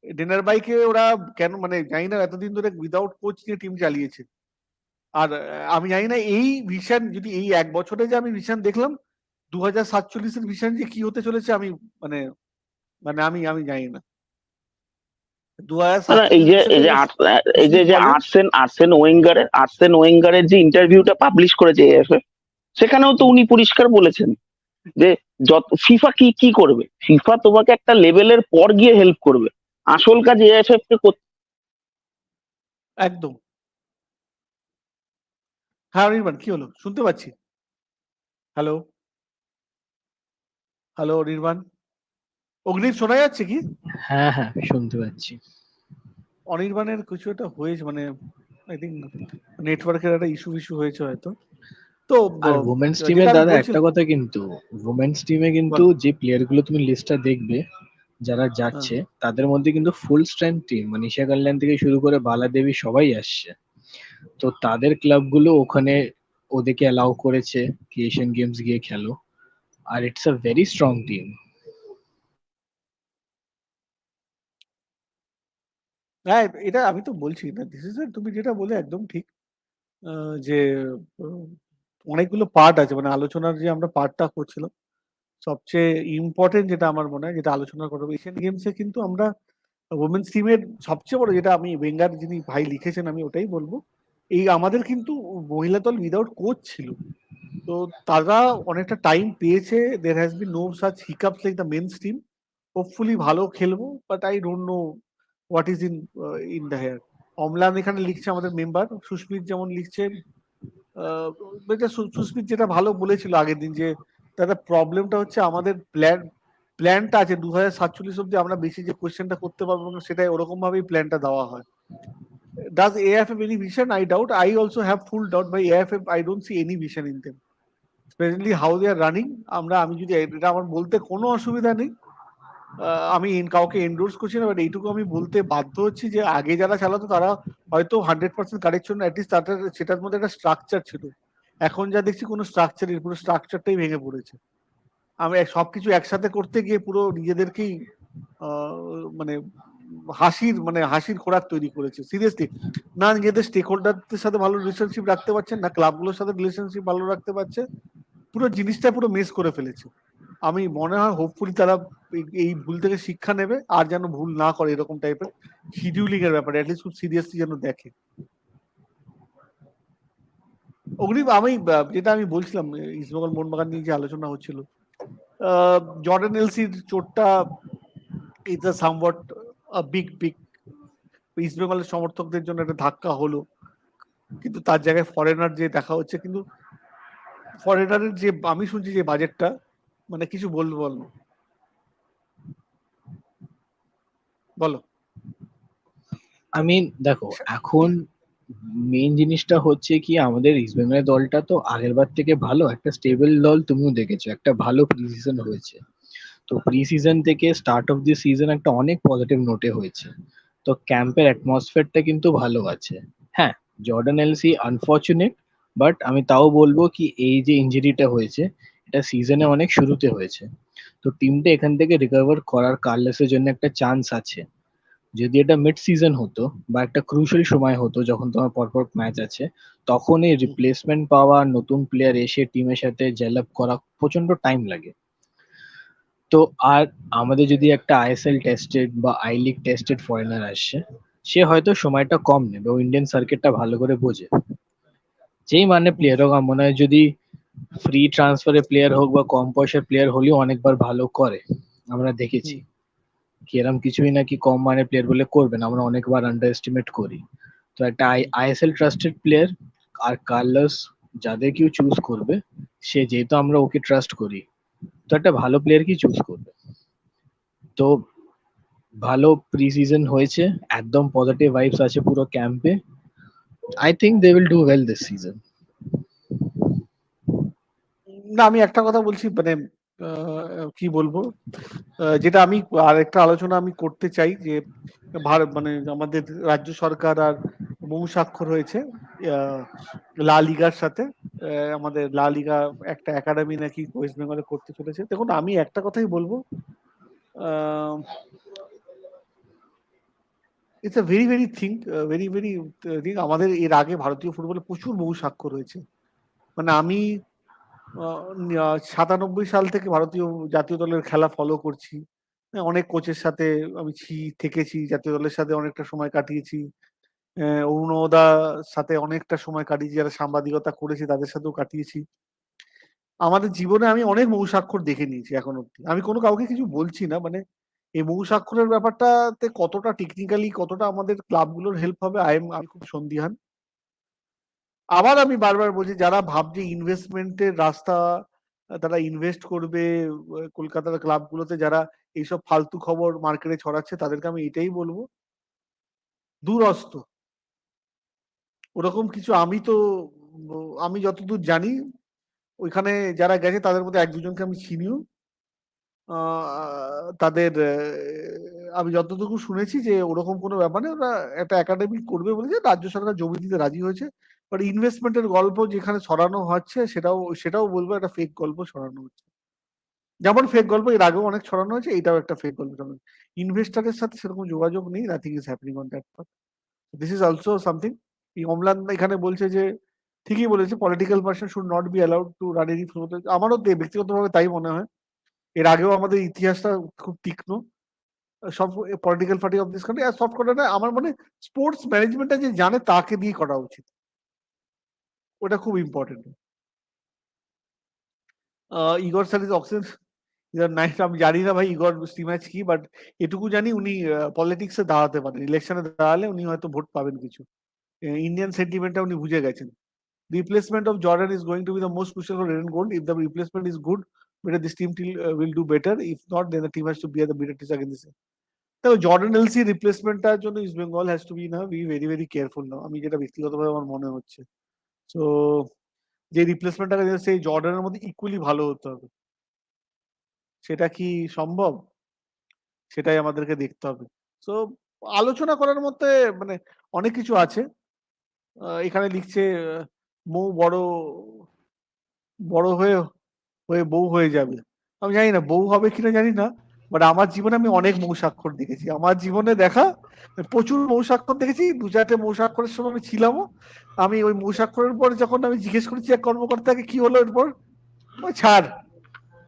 ডেনার বাইকে ওরা কেন মানে জানি না এতদিন ধরে উইদাউট কোচ নিয়ে টিম চালিয়েছে। আর আমি জানি না এই ভিশন যদি এই এক বছরে যে আমি ভিশন দেখলাম 2047-এর ভিশন যে কি হতে চলেছে, আমি মানে মানে আমি আমি জানি না। না, এই 2047 যে ভিশনে এই যে বলে। আর্সেন ওয়েঙ্গারের যে ইন্টারভিউটা পাবলিশ করেছে এএফএ, সেখানেও তো উনি পরিষ্কার বলেছেন যে যত ফিফা কি কি করবে, ফিফা তোমাকে একটা লেভেলের পর গিয়ে হেল্প করবে, আসল কাজ এএফএফ কে করতে। একদম। হ্যাঁ, অনির্বাণ কি হলো? শুনতে পাচ্ছি। Hello, hello Anirban. অগ্নির শোনা যাচ্ছে কি? হ্যাঁ হ্যাঁ, শুনতে পাচ্ছি। অনির্বাণের কিছু একটা হয়েছে, মানে আই থিঙ্ক নেটওয়ার্কের একটা ইস্যু হয়েছে হয়তো। তো আর উমেন্স টিমে যেটা আমি দাদা একটা বলছিলাম। কথা, কিন্তু উমেন্স টিমে কিন্তু বলো। যে প্লেয়ার গুলো তুমি লিস্টটা দেখবে যারা হ্যাঁ, যাচ্ছে, তাদের মধ্যে কিন্তু ফুল স্ট্রেংথ টিম, মনীষা কল্যাণ থেকে শুরু করে বালা দেবী সবাই আসছে। তো তাদের ক্লাবগুলো ওখানে ওদেরকে অ্যালাউ করেছে কি এশিয়ান গেমস গিয়ে খেলো, আর it's a very strong team. হ্যাঁ, এটা আমি তো বলছি না, দিস ইজ তুমি যেটা বলে একদম ঠিক। যে আহ, অনেকগুলো পার্ট আছে, মানে আলোচনার যে আমরা পার্টটা করছিলাম, সবচেয়ে ইম্পর্টেন্ট যেটা আমার মনে হয় যেটা আলোচনা করবো, এশিয়ান গেমসে কিন্তু আমরা ওমেন্স টিমের সবচেয়ে বড় যেটা আমি ওয়েঙ্গার যিনি ভাই লিখেছেন আমি ওটাই বলবো, এই আমাদের কিন্তু মহিলা দল উইদাউট কোচ ছিল। তো তারা অনেকটা টাইম পেয়েছে, there has been no such hiccups like the men's team. Hopefully ভালো খেলবো, but I don't know what is in the air. Amlan এখানে লিখছে আমাদের মেম্বার, সুস্মিত যেমন লিখছে। এটা সুস্মিত যেটা ভালো বলেছিল আগের দিন, যে দাদা প্রবলেমটা হচ্ছে আমাদের প্ল্যানটা আছে 2047 অব্দি আমরা বেশি যে কোয়েশ্চেনটা করতে পারবো না, সেটাই ওরকম ভাবেই প্ল্যানটা দেওয়া হয়। Does AFF any vision? I doubt. I also have full doubt by AFF. I don't see any vision in them. Especially how they are running. আমি যদি এটা আমার বলতে কোনো অসুবিধা নেই। আমি কাউকে এন্ডোর্স করছি না, বাট এইটুকু আমি বলতে বাধ্য হচ্ছি যে আগে যারা চালাতো তারা হয়তো 100% কারেক্ট ছিল, অ্যাটলিস্ট তাদের সেটার মধ্যে একটা স্ট্রাকচার ছিল। এখন যা দেখছি কোনো স্ট্রাকচারই, পুরো স্ট্রাকচারটাই ভেঙে পড়েছে। আমি সবকিছু একসাথে করতে গিয়ে পুরো নিজেদেরকেই মানে হাসির খোরাক তৈরি করেছে সিরিয়াসলি। না নিজেদের স্টেক হোল্ডারদের সাথে ভালো রিলেশনশিপ রাখতে পারছে, না ক্লাবগুলোর সাথে রিলেশনশিপ ভালো রাখতে পারছে। পুরো জিনিসটা পুরো মিস করে ফেলেছে। আমি মনে হয় হোপফুলি তারা এই ভুল থেকে শিক্ষা নেবে আর যেন ভুল না করে এরকম টাইপের শিডিউলিং এর ব্যাপারে অ্যাটলিস্ট খুব সিরিয়াসলি যেন দেখে। অগ্নিব আমি যেটা আমি বলছিলাম ইস্টবেঙ্গল মোহনবাগান নিয়ে যে আলোচনা হচ্ছিল, জর্ডান এলসির চোটটা ইজ আ সামওয়াট বিগ ইস্টবেঙ্গলের সমর্থকদের জন্য একটা ধাক্কা হলো, কিন্তু তার জায়গায় ফরেনার যে দেখা হচ্ছে, কিন্তু ফরেনারের যে আমি শুনছি যে বাজেটটা মানে কিছু বলবো বলো। দেখো এখন মেইন জিনিসটা হচ্ছে কি, আমাদের ইস্ট বেঙ্গলের দলটা তো আগের বার থেকে ভালো, একটা স্টেবল দল, তুমিও দেখেছো একটা ভালো প্রি সিজন হয়েছে। তো প্রি সিজন থেকে স্টার্ট অফ দি সিজন একটা অনেক পজিটিভ নোটে হয়েছে। তো ক্যাম্পের অ্যাটমসফিয়ারটা কিন্তু ভালো আছে। হ্যাঁ, জর্ডান এলসি আনফর্চুনেট, বাট আমি তাও বলবো কি এই যে ইনজুরিটা হয়েছে এটা সিজনে অনেক শুরুতে হয়েছে। তো টিমটা এখান থেকে রিকভার করার কার্লেসের জন্য একটা চান্স আছে। যদি এটা মিড সিজন হতো বা একটা ক্রুশাল সময় হতো যখন তোমার পরপর ম্যাচ আছে, তখন এই রিপ্লেসমেন্ট পাওয়া, নতুন প্লেয়ার এসে টিমের সাথে জেল আপ করা প্রচন্ড টাইম লাগে। তো আর আমাদের যদি একটা আইএসএল টেস্টেড বা আই লিগ টেস্টেড ফরেনার আসছে, সে হয়তো সময়টা কম নেবে, ও ইন্ডিয়ান সার্কিটটা ভালো করে বোঝে। যেই মানে প্লেয়ার হোক, আমার মনে হয় যদি ফ্রি ট্রান্সফারে প্লেয়ার হোক বা কম পয়সার প্লেয়ার হলেও অনেকবার ভালো করে, আমরা দেখেছি। কি এরম কিছুই নাকি কম মানের প্লেয়ার বলে করবেন, আমরা অনেকবার আন্ডার এস্টিমেট করি। তো একটা আইএসএল ট্রাস্টেড প্লেয়ার আর কার্লোস যাদের কেউ চুজ করবে, সে যেহেতু আমরা ওকে ট্রাস্ট করি, তো একটা ভালো প্লেয়ার কি চুজ করবে। তো ভালো প্রি সিজন হয়েছে, একদম পজিটিভ ভাইবস আছে পুরো ক্যাম্পে। I think they will do well this season. না আমি একটা কথা বলছি মানে কি বলবো, যেটা আমি আরেকটা আলোচনা আমি করতে চাই যে মানে আমাদের রাজ্য সরকার আর মৌ স্বাক্ষর হয়েছে লা লিগার সাথে। আমাদের লা লিগা একটা একাডেমি নাকি ওয়েস্ট বেঙ্গলে করতে চলেছে। দেখুন আমি একটা কথাই বলবো, ইটস আ ভেরি থিং। আমাদের এর আগে ভারতীয় ফুটবলে প্রচুর মৌ স্বাক্ষর হয়েছে। মানে আমি 97 সাল থেকে ভারতীয় জাতীয় দলের খেলা ফলো করছি। অনেক কোচের সাথে আমি থেকেছি, জাতীয় দলের সাথে অনেকটা সময় কাটিয়েছি। অরুণদার সাথে অনেকটা সময় কাটিয়েছি, যারা সাংবাদিকতা করেছে তাদের সাথেও কাটিয়েছি। আমাদের জীবনে আমি অনেক মৌ স্বাক্ষর দেখে নিয়েছি এখন অব্দি। আমি কোনো কাউকে কিছু বলছি না, মানে এই মৌ স্বাক্ষরের ব্যাপারটাতে কতটা টেকনিক্যালি কতটা আমাদের ক্লাবগুলোর হেল্প হবে আমি খুব সন্দিহান। আবার আমি বারবার বলছি, যারা ভাবছে ইনভেস্টমেন্টের রাস্তা, তারা ইনভেস্ট করবে কলকাতার ক্লাবগুলোতে, যারা এইসব ফালতু খবর মার্কেটে ছড়াচ্ছে, তাদেরকে আমি এটাই বলবো, দূরস্ত ওরকম কিছু। আমি যতদূর জানি ওইখানে যারা গেছে তাদের মধ্যে এক দুজনকে আমি চিনিও। তাদের আমি যতটুকু শুনেছি যে ওরকম কোনো ব্যাপার নেই, ওরা একটা একাডেমি করবে বলেছে, রাজ্য সরকার জমি দিতে রাজি হয়েছে। বাট ইনভেস্টমেন্টের গল্প যেখানে ছড়ানো হচ্ছে সেটাও বলবো একটা ফেক গল্প ছড়ানো হচ্ছে। যেমন ফেক গল্প এর আগেও অনেক ছড়ানো হয়েছে, এটাও একটা ফেক গল্প ছড়ানো। ইনভেস্টারের সাথে সেরকম যোগাযোগ নেই, nothing is happening on that part. This is also something. এই অম্লান এখানে বলছে যে ঠিকই বলেছে, political person should not be allowed to run any flow. আমারও ব্যক্তিগতভাবে তাই মনে হয়। এর আগেও আমাদের ইতিহাসটা খুব তীক্ষ্ণ, সব political party of this country আর সফট করা না। আমার মনে স্পোর্টস ম্যানেজমেন্টটা যে জানে তাকে দিয়ে করা উচিত, ওটা খুব important. Igor sir is oxygen night. আমি জানি না ভাই ইগর ম্যাচ কি, বাট এটুকু জানি উনি পলিটিক্সে দাঁড়াতে পারেন, ইলেকশনে দাঁড়ালে উনি হয়তো ভোট পাবেন কিছু। ইন্ডিয়ান সেন্টিমেন্টটা উনি বুঝে গেছেন। Replacement of Jordan is going to be the most crucial for red and gold. If the replacement is good, better this team will do better. If not, then the team has to be at the better again this year. So Jordan LC রিপ্লেসমেন্টটার জন্য East Bengal has to be না be very careful now, আমি যেটা ব্যক্তিগতভাবে আমার মনে হচ্ছে। So যে রিপ্লেসমেন্টটা সেই জর্ডানের মধ্যে ইকুয়ালি ভালো হতে হবে, সেটা কি সম্ভব, সেটাই আমাদেরকে দেখতে হবে। সো আলোচনা করার মধ্যে মানে অনেক কিছু আছে। এখানে লিখছে মৌ বড় বড় হয়ে হয়ে বউ হয়ে যাবে। আমি জানি না বউ হবে কিনা জানি না, বাট আমার জীবনে আমি অনেক মৌ স্বাক্ষর দেখেছি। আমার জীবনে দেখা প্রচুর মৌ স্বাক্ষর দেখেছি। 2-4টে মৌ স্বাক্ষরের সময় আমি ছিলামও। আমি ওই মৌ স্বাক্ষরের পর যখন আমি জিজ্ঞেস করেছি এক কর্মকর্তাকে কি হলো এরপর, ওই ছাড়,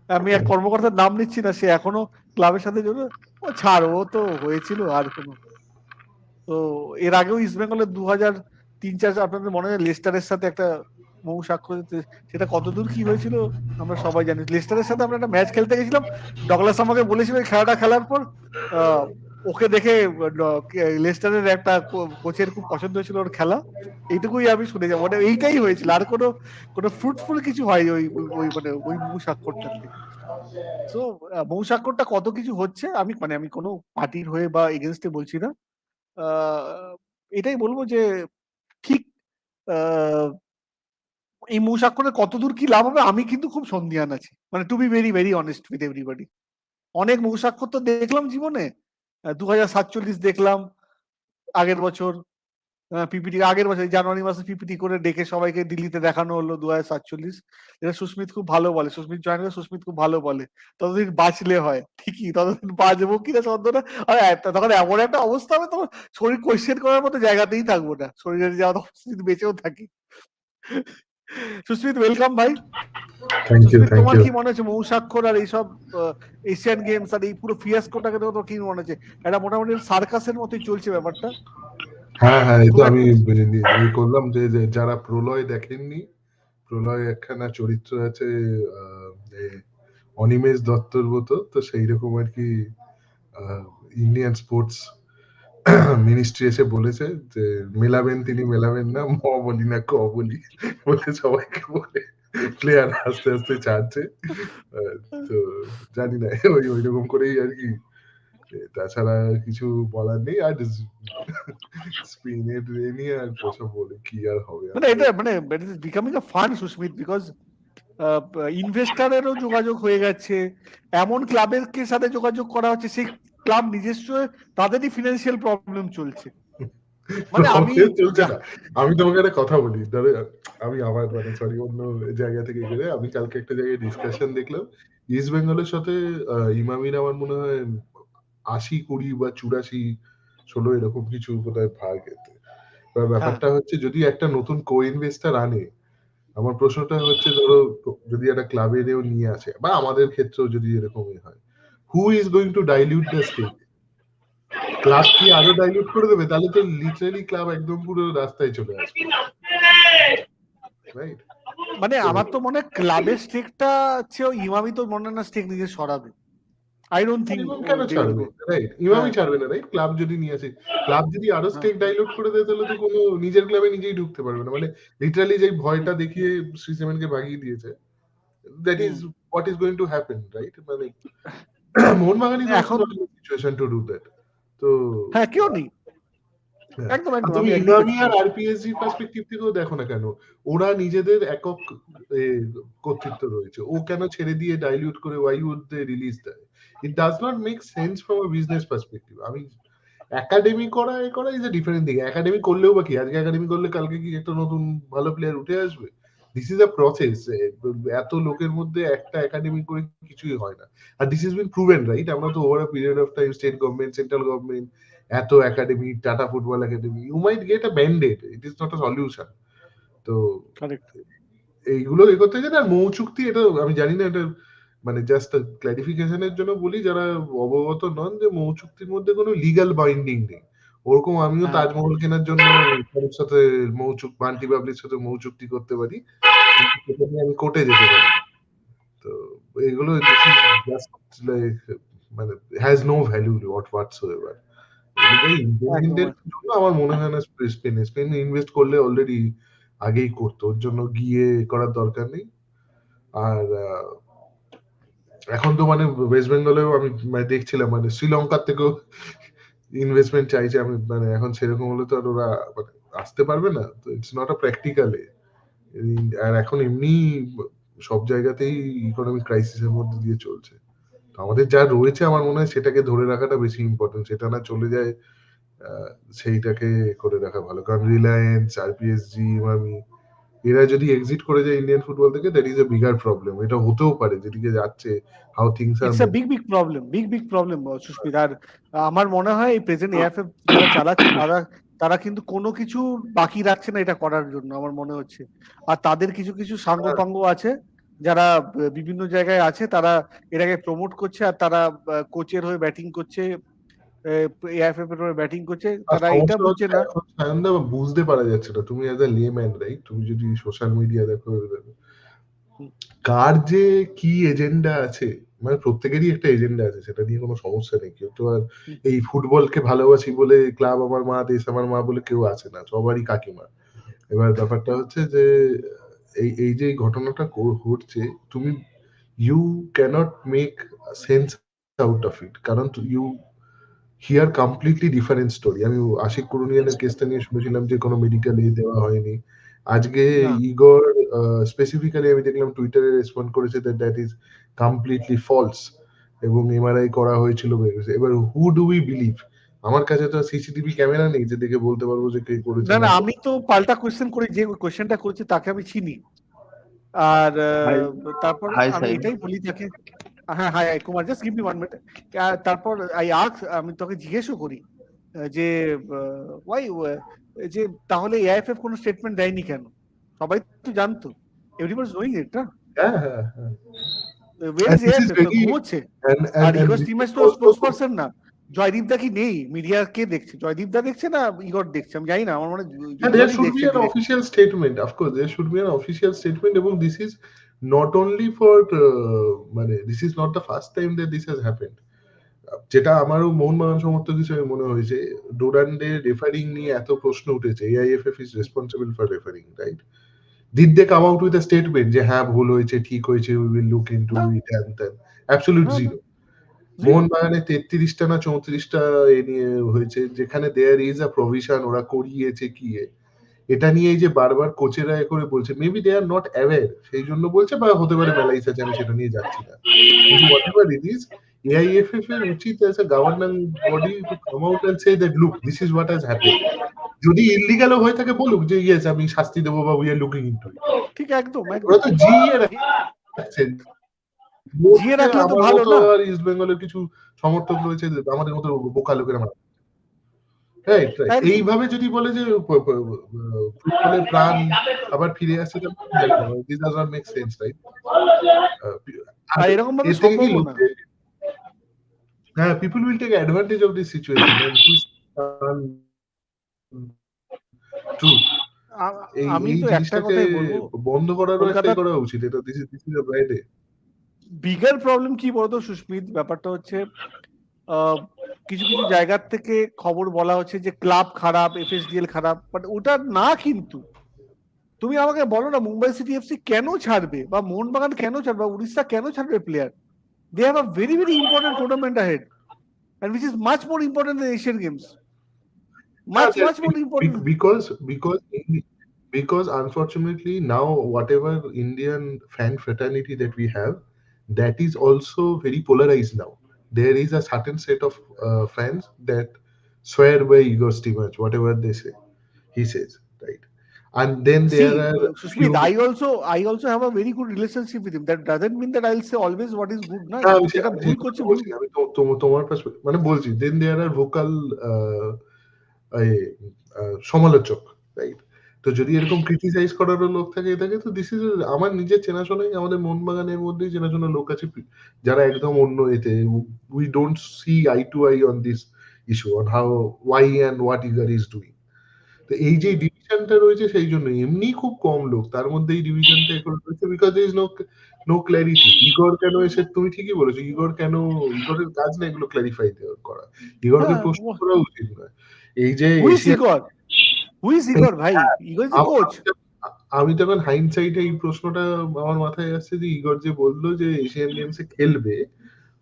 আমি এক কর্মকর্তার নাম নিচ্ছি না, সে এখনো ক্লাবের সাথে জন্য, ও ছাড়, ও তো হয়েছিল আর কোনো। তো এর আগেও ইস্ট বেঙ্গলের 2003-4 আপনাদের মনে হয় লেস্টারের সাথে একটা মৌ স্বাক্ষর, সেটা কতদূর কি হয়েছিল আমরা সবাই জানি। লেস্টারের সাথে আমরা একটা ম্যাচ খেলতে গেছিলাম, ডগলাস আমাকে বলেছিল এই খেলাটা খেলার পর ওকে দেখে লেস্টারের একটা কোচের খুব পছন্দ হয়েছিল ওর খেলা, এইটুকুই আমি শুনে যাবো, মানে এইটাই হয়েছিল, আর কোনো ফ্রুটফুল কিছু হয় ওই ওই মানে ওই মৌ স্বাক্ষরটার থেকে। তো মৌ স্বাক্ষরটা কত কিছু হচ্ছে, আমি কোনো পার্টির হয়ে বা এগেনস্টে বলছি না, এটাই বলবো যে ঠিক এই মৌ স্বাক্ষরের কতদূর কি লাভ হবে আমি কিন্তু খুব সন্দিহান আছি, মানে to be very very honest with everybody. অনেক মৌ স্বাক্ষর তো দেখলাম জীবনে, 2047 দেখলাম আগের বছর, পিপিটি আগের বছর জানুয়ারি মাসে পিপিটি করে ডেকে সবাইকে দিল্লিতে দেখানো হলো 2047, এটা সুস্মিত খুব ভালো বলে, সুস্মিত জয়েন করে, সুস্মিত খুব ভালো বলে ততদিন বাঁচলে হয়, ঠিকই ততদিন বাঁচবো কিনা সন্দেহ, আর তখন এমন একটা অবস্থা হবে তোমার শরীর কোয়েশ্চেন করার মতো জায়গাতেই থাকবো না, শরীরের যা অবস্থা বেঁচেও থাকি। সুস্মিত ওয়েলকাম ভাই। থ্যাংক ইউ, সুস্মিত, থ্যাংক তোমার ইউ। কি মনে হচ্ছে মৌ স্বাক্ষর আর এইসব এশিয়ান গেমস আর এই পুরো ফিয়াস্কোটাকে তো কি মনে হচ্ছে, এটা মোটামুটি সার্কাসের মতোই চলছে ব্যাপারটা? হ্যাঁ হ্যাঁ, এই তো খুব আমি একটা করলাম যে যারা প্রলয় দেখেননি, প্রলয় একখানা চরিত্র আছে অনিমেষ দত্তর মতো, তো সেই রকম আর কি ইন্ডিয়ান স্পোর্টস মিনিস্ট্রি এসে বলেছে যে মেলাবেন, তিনি মেলাবেন না, ম বলি না ক বলি বলে সবাইকে বলে প্লেয়ার আস্তে আস্তে ছাড়ছে। তো জানি না, ওই রকম করেই আর কি, তাছাড়া কিছু বলার নেই। আর স্পেনের নিয়ে আর কথা বলে কি আর হবে। মানে এটা মানে becoming a fun Susmit, because ইনভেস্টারেরও যোগাযোগ হয়ে গেছে, এমন ক্লাবের সাথে যোগাযোগ করা হচ্ছে সেই ক্লাব নিজস্ব তাদেরই ফিনান্সিয়াল প্রবলেম চলছে, মানে আমি চলছে না। আমি তোমাকে একটা কথা বলি, ধরো আমি আবার মানে সরি অন্য জায়গা থেকে গেলে, আমি কালকে একটা জায়গায় ডিসকাশন দেখলাম ইস্ট বেঙ্গলের সাথে ইমামির আমার মনে হয় 80-20 বা 84-16 এরকম কিছু বোধহয় ভাগ এতে। ব্যাপারটা হচ্ছে যদি একটা নতুন কো ইনভেস্টার আনে, আমার প্রশ্নটা হচ্ছে ধরো যদি একটা ক্লাবেরও নিয়ে আসে বা আমাদের ক্ষেত্রেও যদি এরকমই হয়, who is going to dilute the stake? Club কি আরো ডাইলিউট করে দেবে? তাহলে তো লিটারালি ক্লাব একদম পুরো রাস্তায় চলে আসবে, রাইট? মানে আমার তো মনে হয় ক্লাবের স্টেকটা চেয়েও ইমামি তো মনে হয় না স্টেক নিজে সরাবে, আই ডোন্ট থিঙ্ক কেন ছাড়বে, রাইট? ইমামি ছাড়বে না, রাইট? ক্লাব যদি নিয়ে আসে, ক্লাব যদি আরো স্টেক ডাইলুট করে দেয়, তাহলে তো কোনো নিজের ক্লাবে নিজেই ঢুকতে পারবে না। মানে লিটারালি যে ভয়টা দেখিয়ে শ্রী সেমেনকে ভাগিয়ে দিয়েছে, that is what is going to happen, right? মানে মোহনবাগান ইজ অলসো এখন not in a situation to do that. তো হ্যাঁ কেউ নেই, একদম একদম তুমি আমি agree ইমামি করছি। আর আরপিএসজি পার্সপেক্টিভ থেকেও দেখো না কেন, ওরা নিজেদের একক কর্তৃত্ব রয়েছে, ও কেন ছেড়ে দিয়ে ডাইলিউট করে ওয়াই উড দে রিলিজ দেয়? It does not make sense from a business perspective. আমি একাডেমি করা is a different thing. Academy করলেও বা কি, আজকে একাডেমি করলে কালকে কি একটা নতুন ভালো প্লেয়ার উঠে আসবে? This is a process. এত লোকের মধ্যে একটা একাডেমি করে কিছুই হয় না। আর this is been proven, right? আমরা তো over a period of time state government, central government, এত academy, Tata football academy, you might get a band-aid, it is not a solution. তো কারেক্ট। এইগুলো এ করতে গেলে, আর মৌ চুক্তি, এটা আমি জানি না, এটা মানে জাস্ট ক্লারিফিকেশনের জন্য বলি যারা অবগত নন, যে মৌ চুক্তির মধ্যে কোনো লিগ্যাল বাইন্ডিং নেই। ওরকম আমিও তাজমহল কেনার জন্য কারোর সাথে বান্টি বাবলির সাথে মৌ চুক্তি করতে পারি, আমি কোর্টে যেতে পারি। তো এগুলো জাস্ট লাইক মানে হ্যাজ নো ভ্যালু হোয়াটসোএভার। আমার মনে হয় না স্পেন ইনভেস্ট করলে অলরেডি আগেই করতো, ওর জন্য গিয়ে করার দরকার নেই। আর এখন তো মানে ওয়েস্ট বেঙ্গলেও আমি মানে দেখছিলাম, মানে শ্রীলঙ্কার থেকেও ইনভেস্টমেন্ট চাইছে। আমি মানে এখন সেরকম হলে তো আর ওরা মানে আসতে পারবে না, তো ইটস নট আ প্র্যাকটিক্যাল। আর এখন এমনি সব জায়গাতেই ইকোনমিক ক্রাইসিসের মধ্যে দিয়ে চলছে। তো আমাদের যা রয়েছে আমার মনে হয় সেটাকে ধরে রাখাটা বেশি ইম্পর্টেন্ট, সেটা না চলে যায় সেইটাকে করে রাখা ভালো। কারণ রিলায়েন্স, আরপিএসজি, ইমামি, এরা যদি এক্সিট করে যায় ইন্ডিয়ান ফুটবল থেকে, that is a bigger problem. এটা হতেও পারে যেদিকে যাচ্ছে, how things are it's a big problem Susmit. আর আমার মনে হয় এই প্রেজেন্ট এএফএফ যারা চালাচ্ছে তারা কিন্তু কোনো কিছু বাকি রাখছে না এটা করার জন্য, আমার মনে হচ্ছে। আর তাদের কিছু সাঙ্গ পাঙ্গ আছে যারা বিভিন্ন জায়গায় আছে তারা এটাকে প্রমোট করছে, আর তারা কোচের হয়ে ব্যাটিং করছে, এআইএফএফ এর হয়ে ব্যাটিং করছে, আর তারা এটা সমস্যা বুঝছে হচ্ছে না। এখন সায়নদা বুঝতে পারা যাচ্ছে না, তুমি অ্যাজ আ লেম্যান রাইট, তুমি যদি সোশ্যাল মিডিয়া দেখো হুম। কার যে কি এজেন্ডা আছে, মানে প্রত্যেকেরই একটা এজেন্ডা আছে, সেটা নিয়ে কোনো সমস্যা নেই। কেউ তো আর হুম। এই ফুটবলকে ভালোবাসি বলে ক্লাব আমার মা দেশ আমার মা বলে কেউ আছে না, সবারই কাকিমা। এবার ব্যাপারটা হচ্ছে যে এই এই যে ঘটনাটা ঘটছে, তুমি you cannot make sense out of it, কারণ you hear completely different story. আমি আশিক কুরুনিয়ানের কেসটা নিয়ে শুনেছিলাম যে কোনো মেডিকেল এ দেওয়া হয়নি। আজকে না ইগর স্পেসিফিক্যালি আমি দেখলাম টুইটারে রেসপন্ড করেছে দ্যাট ইজ কমপ্লিটলি ফলস, এবং এমআরআই করা হয়েছিল বেরিয়েছে। এবার হু ডু উই বিলিভ? আমার কাছে তো সিসিটিভি ক্যামেরা নেই যে দেখে বলতে পারবো যে কে করেছে না না না, করেছে। আমি তো পাল্টা কোয়েশ্চেন করি, যে কোয়েশ্চেনটা করেছে তাকে আমি চিনি। আর Hi, তারপর hi, আমি Saib. এটাই বলি তাকে, হ্যাঁ hi Kumar, just give me 1 minute. তারপর আমি তোকে জিজ্ঞেসও করি যে ওয়াই, যে তাহলে এআইএফএফ কোনো স্টেটমেন্ট দেয়নি কেন? সবাই তো জানতো, এভরিবডি ইজ নোইং ইট না। হ্যাঁ হ্যাঁ হ্যাঁ। ওয়ের And is this is AIFF? তো very ঘুমোচ্ছে। আর and Igor this Stimac is তো also স্পোর্টস পারসন না। জয়দীপ দা কি নেই? মিডিয়া কে দেখছে? জয়দীপ দা দেখছে না ইগর দেখছে? আমি জানি না, আমার মনে হয় yeah, there দুজনই should be দেখছে an direct. official statement. Of course, there should be an official statement. এবং this is not only for মানে this is not the first time that this has happened. যেটা আমারও মোহনবাগান সমর্থক হিসেবে মনে হয়েছে, ডুরান্ডে রেফারিং নিয়ে এত প্রশ্ন উঠেছে, AIFF is responsible for refereeing, right? Did they come out with a statement যে হ্যাঁ ভুল হয়েছে, ঠিক হয়েছে, উই উইল লুক ইনটু না ইট এন্ড দেন? অ্যাবসলিউট না না, জিরো। জিরো। মোহনবাগানে 33টা না 34টা এ নিয়ে হয়েছে, যেখানে দেয়ার ইজ আ প্রভিশন, ওরা করিয়েছে কি এটা নিয়ে এই যে বারবার কোচেরা এ করে বলছে, maybe they are not aware, সেই জন্য বলছে, বা হতে পারে মেলাইস আছে, আমি সেটা নিয়ে যাচ্ছি না। কিন্তু whatever it is, AIFF এর উচিত as a governing body to come out and say that look, this is what has happened. যদি ইল্লিগালও হয়ে থাকে বলুক যে ইয়েস আমি শাস্তি দেবো বা উই আর লুকিং ইনটু ইট। ঠিক, একদম ওরা একদম। তো জিইয়ে রাখছেন। জিয়ে রাখলে তো আমার ভালো মতো না। আর ইস্ট বেঙ্গলের কিছু সমর্থক রয়েছে, আমাদের মতো বোকা লোকেরা মারা, রাইট রাইট। একদম। এইভাবে যদি বলে যে ফুটবলের প্রাণ আবার ফিরে আসছে, this does not make sense, right? আর এরকম ভাবে এর থেকে কি সম্ভবও না। লোকে, হ্যাঁ, people will take advantage of this situation and twist truth. এই আমি এই তো একটা জিনিসটাকে কথাই বলবো, বন্ধ করারও একটাই কলকাতা করা উচিত। এটা this is a bad day. Bigger problem কি বলতো সুস্মিত, ব্যাপারটা হচ্ছে কিছু কিছু জায়গার থেকে খবর বলা হচ্ছে যে ক্লাব খারাপ, এফএসডিএল খারাপ, বাট ওটা না। কিন্তু তুমি আমাকে বলো না, মুম্বাই সিটি এফসি কেন ছাড়বে, বা মোহনবাগান কেন ছাড়বে, বা উড়িষ্যা কেন ছাড়বে player? They have a very very important tournament ahead, and which is much more important than Asian Games. Much more important. Because unfortunately now whatever Indian fan fraternity that we have, that is also very polarized now. There is a certain set of fans that swear by Igor Stimac, whatever they say, he says, right? And then See, there are few. Sushmit, I also have a very good relationship with him. That doesn't mean that I'll say always what is good, na. হ্যাঁ, আমি যেটা আমি ভুল সেই করছে কথাটা ভুল। বলছি না। আমি তোমার perspective মানে বলছি, then there are vocal সমালোচক, রাইট? তো যদি এরকম ক্রিটিসাইজ করারও লোক থাকে তো দিস ইজ, আমার নিজের চেনাশোনাই আমাদের মোহনবাগানের মধ্যেই চেনাশোনা লোক আছে যারা একদম অন্য এতে, we don't see eye to eye on this issue, on how why and what Igor is doing. তো এই যে ডিভিশনটা রয়েছে, সেই জন্য এমনি খুব কম লোক তার মধ্যে এই ডিভিশনটা এখন রয়েছে, because there is no clarity. Igor কেন এসে, তুমি ঠিকই বলেছো, ইগরের কাজ না এগুলো ক্ল্যারিফাই করা, ইগরকে প্রশ্ন করা উচিত নয়। এই যে Who is Igor? Who is Igor, ভাই? Igor is the coach. আমি তখন হাইন্ডসাইটে এই প্রশ্নটা আমার মাথায় আসছে যে ইগর যে বললো যে এশিয়ান গেমসে খেলবে,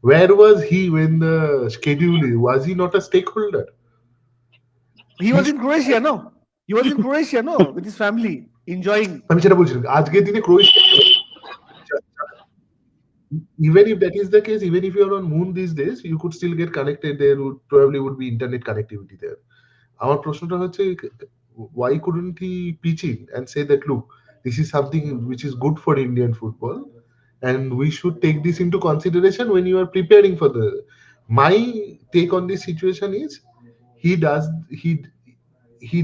where was he when the schedule was he not a stakeholder? He was in Croatia, no? He was in Croatia, no? With his family, enjoying. আমি সেটা বলছিলাম, আজকের দিনে Croatia, even if that is the case, even if you are on moon these days, you could still get connected. There would be internet connectivity there. আমার প্রশ্নটা হচ্ছে, why couldn't he pitch in and say that look, this is something which is good for Indian football and we should take this into consideration when you are preparing for the. My take on this situation is he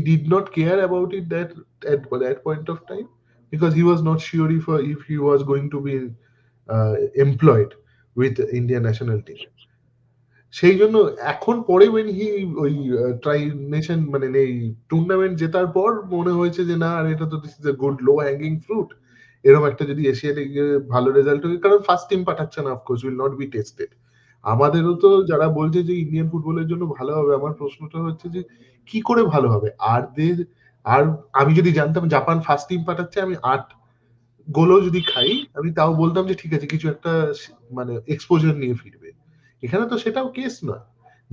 did not care about it that at that point of time, because he was not sure if he was going to be employed with Indian national team. সেই জন্য এখন পরে when he ওই try nation মানে এই tournament জেতার পর মনে হয়েছে যে না, আর এটা তো this is a good low hanging fruit, এরকম একটা যদি এশিয়া লিগে ভালো রেজাল্ট হয়, কারণ ফার্স্ট টিম পাঠাচ্ছে না, of course will not be tested. আমাদেরও তো যারা বলছে যে ইন্ডিয়ান ফুটবলের জন্য ভালো হবে, আমার প্রশ্নটা হচ্ছে যে কি করে ভালো হবে? আর আমি যদি জানতাম জাপান ফার্স্ট টিম পাঠাচ্ছে, আমি 8 গোলও যদি খাই, আমি তাও বলতাম যে ঠিক আছে, কিছু একটা মানে এক্সপোজার নিয়ে ফিরবে। এখানে তো সেটাও কেস নয়,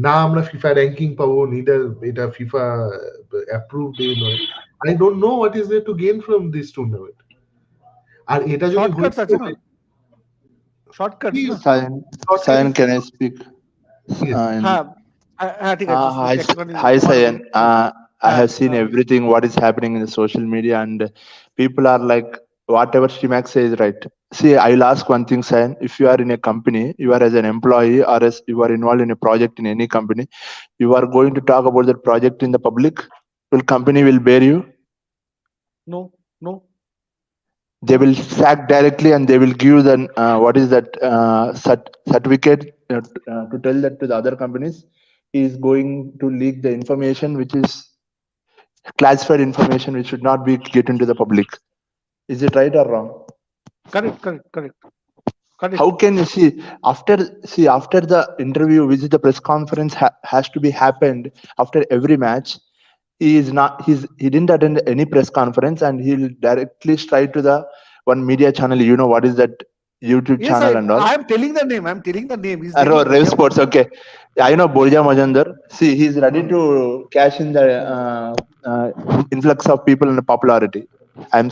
না আমরা ফিফা র্যাঙ্কিং পাবো, নিদার এটা ফিফা অ্যাপ্রুভড নয়। I don't know what is there to gain from this tournament. আর এটা যদি শর্টকাটস আছে না, শর্টকাটস না। Sayan, can I speak? Yes. হ্যাঁ হ্যাঁ ঠিক আছে। Hi, Sayan. I have seen everything what is happening in the social media, and people are like, whatever Shrimax says, right? See, I will ask one thing, Sayan. If you are in a company, you are as an employee, or as you are involved in a project in any company, you are going to talk about that project in the public. Will company will bear you? No. They will sack directly, and they will give the what is that certificate to tell that to the other companies. He is going to leak the information which is classified information, which should not be get into the public. Is it right or wrong? Correct. How can you see after the interview, which is the press conference has to be happened after every match? He didn't attend any press conference, and he'll directly straight to the one media channel. You know what is that YouTube channel and all? I'm telling the name. He's Rev Sports. Okay, I know Borja Majandar. See, he's ready to cash in the influx of people and popularity. I'm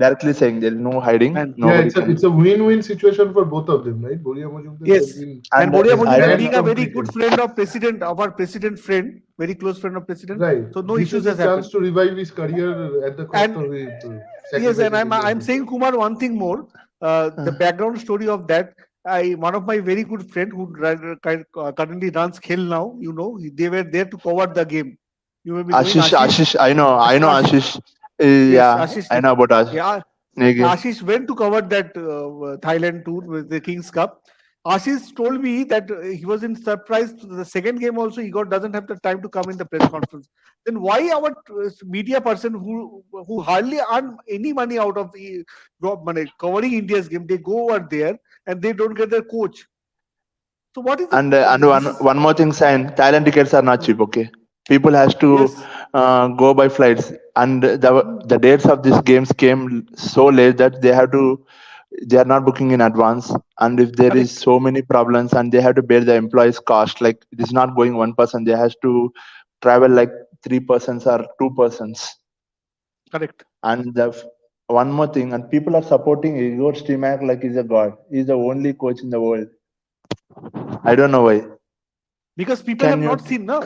directly saying there is no hiding. It's a win-win situation for both of them, right? Borja Majumdar. Yes, and Borja Majumdar being a very complicated. good friend of president, of our president friend, very close friend of president. Right. So no This issues is a has happened. chance to revive his career at the cost And- of his. Yes, and I'm saying, Kumar, one thing more. The background story of that, one of my very good friend who currently runs Khel now, you know, they were there to cover the game. You may be knowing Ashish, I know Ashish. Yeah, Ashish, I know about Ashish. Yeah, Okay. Ashish went to cover that Thailand tour with the Kings Cup. Ashish told me that he was in surprise. The second game also, he doesn't have the time to come in the press conference. Then why our media person who hardly earn any money out of money covering India's game, they go over there and they don't get their coach? So what is And one more thing, Sayan, Thailand tickets are not cheap. Okay, people has to Yes. go by flights, and the dates of these games came so late that they are not booking in advance, and if there is so many problems, and they have to bear the employees cost, like it is not going one person, they has to travel like 3 persons or 2 persons. Correct. And one more thing, and people are supporting Igor Stimac like he's a god. He's the only coach in the world. I don't know why. Because people Can have you- not seen, no?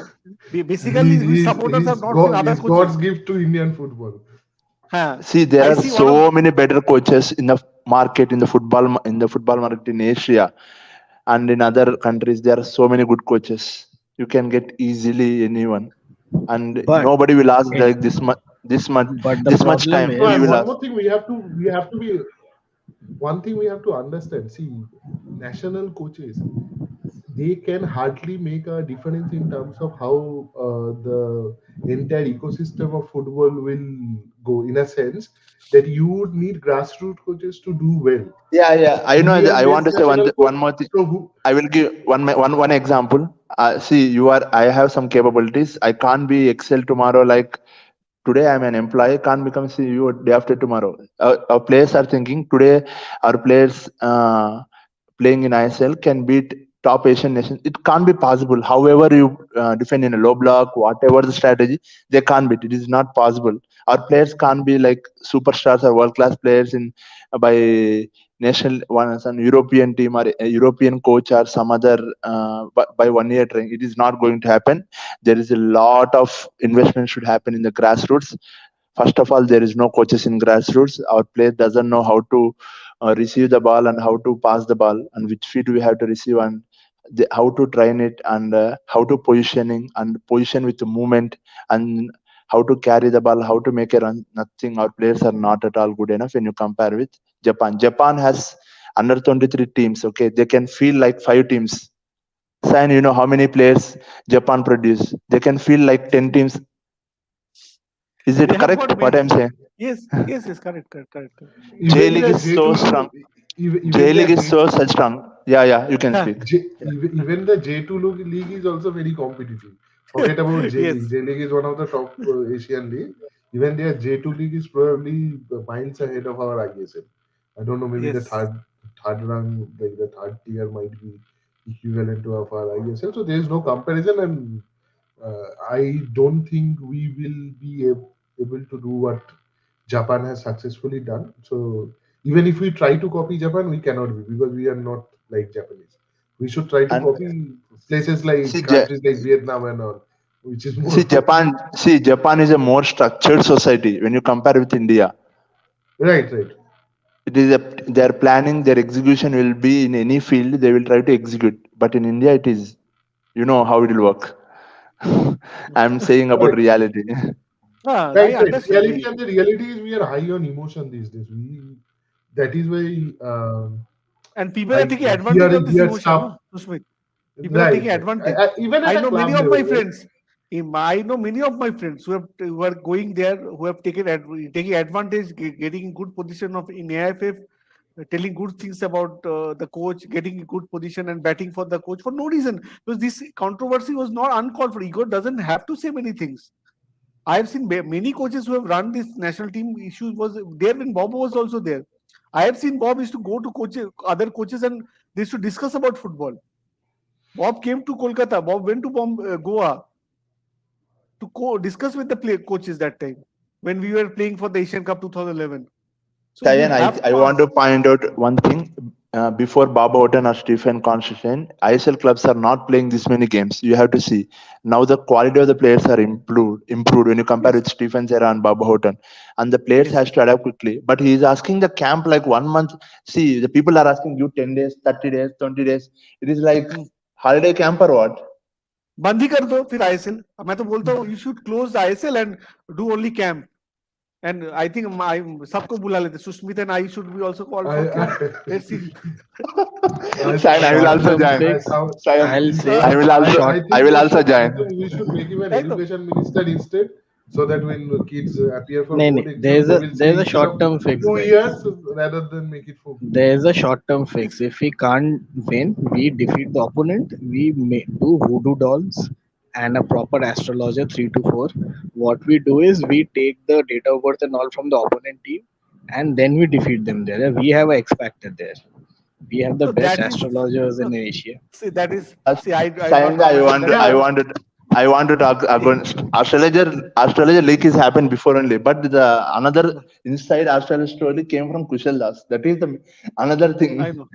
Basically, supporters have not seen other It's God's coaches. gift to Indian football. Huh. See, there I are see so one many better coaches in the market, in the football market in Asia, and in other countries. There are so many good coaches. You can get easily anyone, and But nobody will ask like this much but the much time. problem No, We and will one ask. more thing one thing we have to understand. See, national coaches, they can hardly make a difference in terms of how the entire ecosystem of football will go, in a sense that you would need grassroots coaches to do well. Yeah. I know. Indian I want to men's say national one more thing. So I will give one example. See, I have some capabilities. I can't be Excel tomorrow. Like today, I'm an employee. Can't become CEO day after tomorrow. Our players are thinking today. Our players playing in ISL can beat top Asian nations. It can't be possible. However you defend in a low block, whatever the strategy, they can't beat. It is not possible. Our players can't be like superstars or world class players in by national one, some European team or a European coach or some other by 1 year training. It is not going to happen. There is a lot of investment should happen in the grassroots. First of all, there is no coaches in grassroots. Our player doesn't know how to receive the ball and how to pass the ball and which feet we have to receive and how to train it and how to position with the movement and how to carry the ball, how to make a run. Nothing. Our players are not at all good enough when you compare with Japan. Japan has under 23 teams. Okay, they can feel like 5 teams. Sign, you know how many players Japan produce? They can feel like 10 teams. Is it They have correct? got What I'm many. saying? Yes, correct. J Even League the is so J2 strong. even J the League is so such strong. Yeah, you can Huh. speak. Even the J2 league is also very competitive. Forget about J Yes. League. J League is one of the top Asian league. Even their J2 league is probably miles ahead of our ISL. I don't know, maybe the Yes. third run, like the third tier might be equivalent to of our ISL. So there is no comparison, and I don't think we will be able to do what Japan has successfully done. So even if we try to copy Japan, we cannot be, because we are not like Japanese. We should try to And copy places like see, countries like Vietnam and all, which is more. see Japan. See, Japan is a more structured society when you compare with India. Right. It is their planning, their execution will be in any field. They will try to execute. But in India, it is, you know how it will work. I'm saying about Right. reality. I understand. Reality, and the reality is we are high on emotion these days. That is why And people are like taking advantage of this hear emotion, stuff. no, Sushmit? People are Right. taking advantage. Even I at a know club many of my level, right? friends. I know many of my friends who are going there, who have taking advantage, getting good position of in AIFF, telling good things about the coach, getting a good position and batting for the coach for no reason. Because this controversy was not uncalled for. Igor doesn't have to say many things. I have seen many coaches who have run this national team issues was there when Bob was also there. I have seen Bob used to go to other coaches, and they used to discuss about football. Bob came to Kolkata. Bob went to Goa to discuss with the coaches that time when we were playing for the Asian Cup 2011. So you Sayan, have I to want to point out one thing. Before Bob Houghton or Stephen Constantine, ISL clubs are not playing this many games. You have to see. Now the quality of the players are improved when you compare Yes. with Stephen Serra and Bob Houghton. And the players has to adapt quickly. But he is asking the camp like 1 month. See, the people are asking you 10 days, 30 days, 20 days. It is like holiday camp or what? बंद ही कर दो फिर ISL. मैं तो बोलता हूँ you should close the ISL and do only camp. And I think सबको बुला लेते. Sushmit and I should be also called for camp. Let's see. Sayan, I will also join. I'll say I will also join. I think we should make him an I know. education minister instead, so that when kids appear for No, board there's exam, they a will say there's a instead of short-term fix, 2 guys. years rather than make it 4. There's a short-term fix. If we can't win, we defeat the opponent. We do voodoo dolls and a proper astrologer 3 to 4. What we do is we take the date of birth and all from the opponent team, and then we defeat them there. We have a X Factor there. We have the So best that is astrologers in Asia. see that is see I'm not Sayanga, commenting that. I want to talk against astrologer leak is happened before only, but the another inside astrologer story came from Kushal Das. That is the another thing. I know.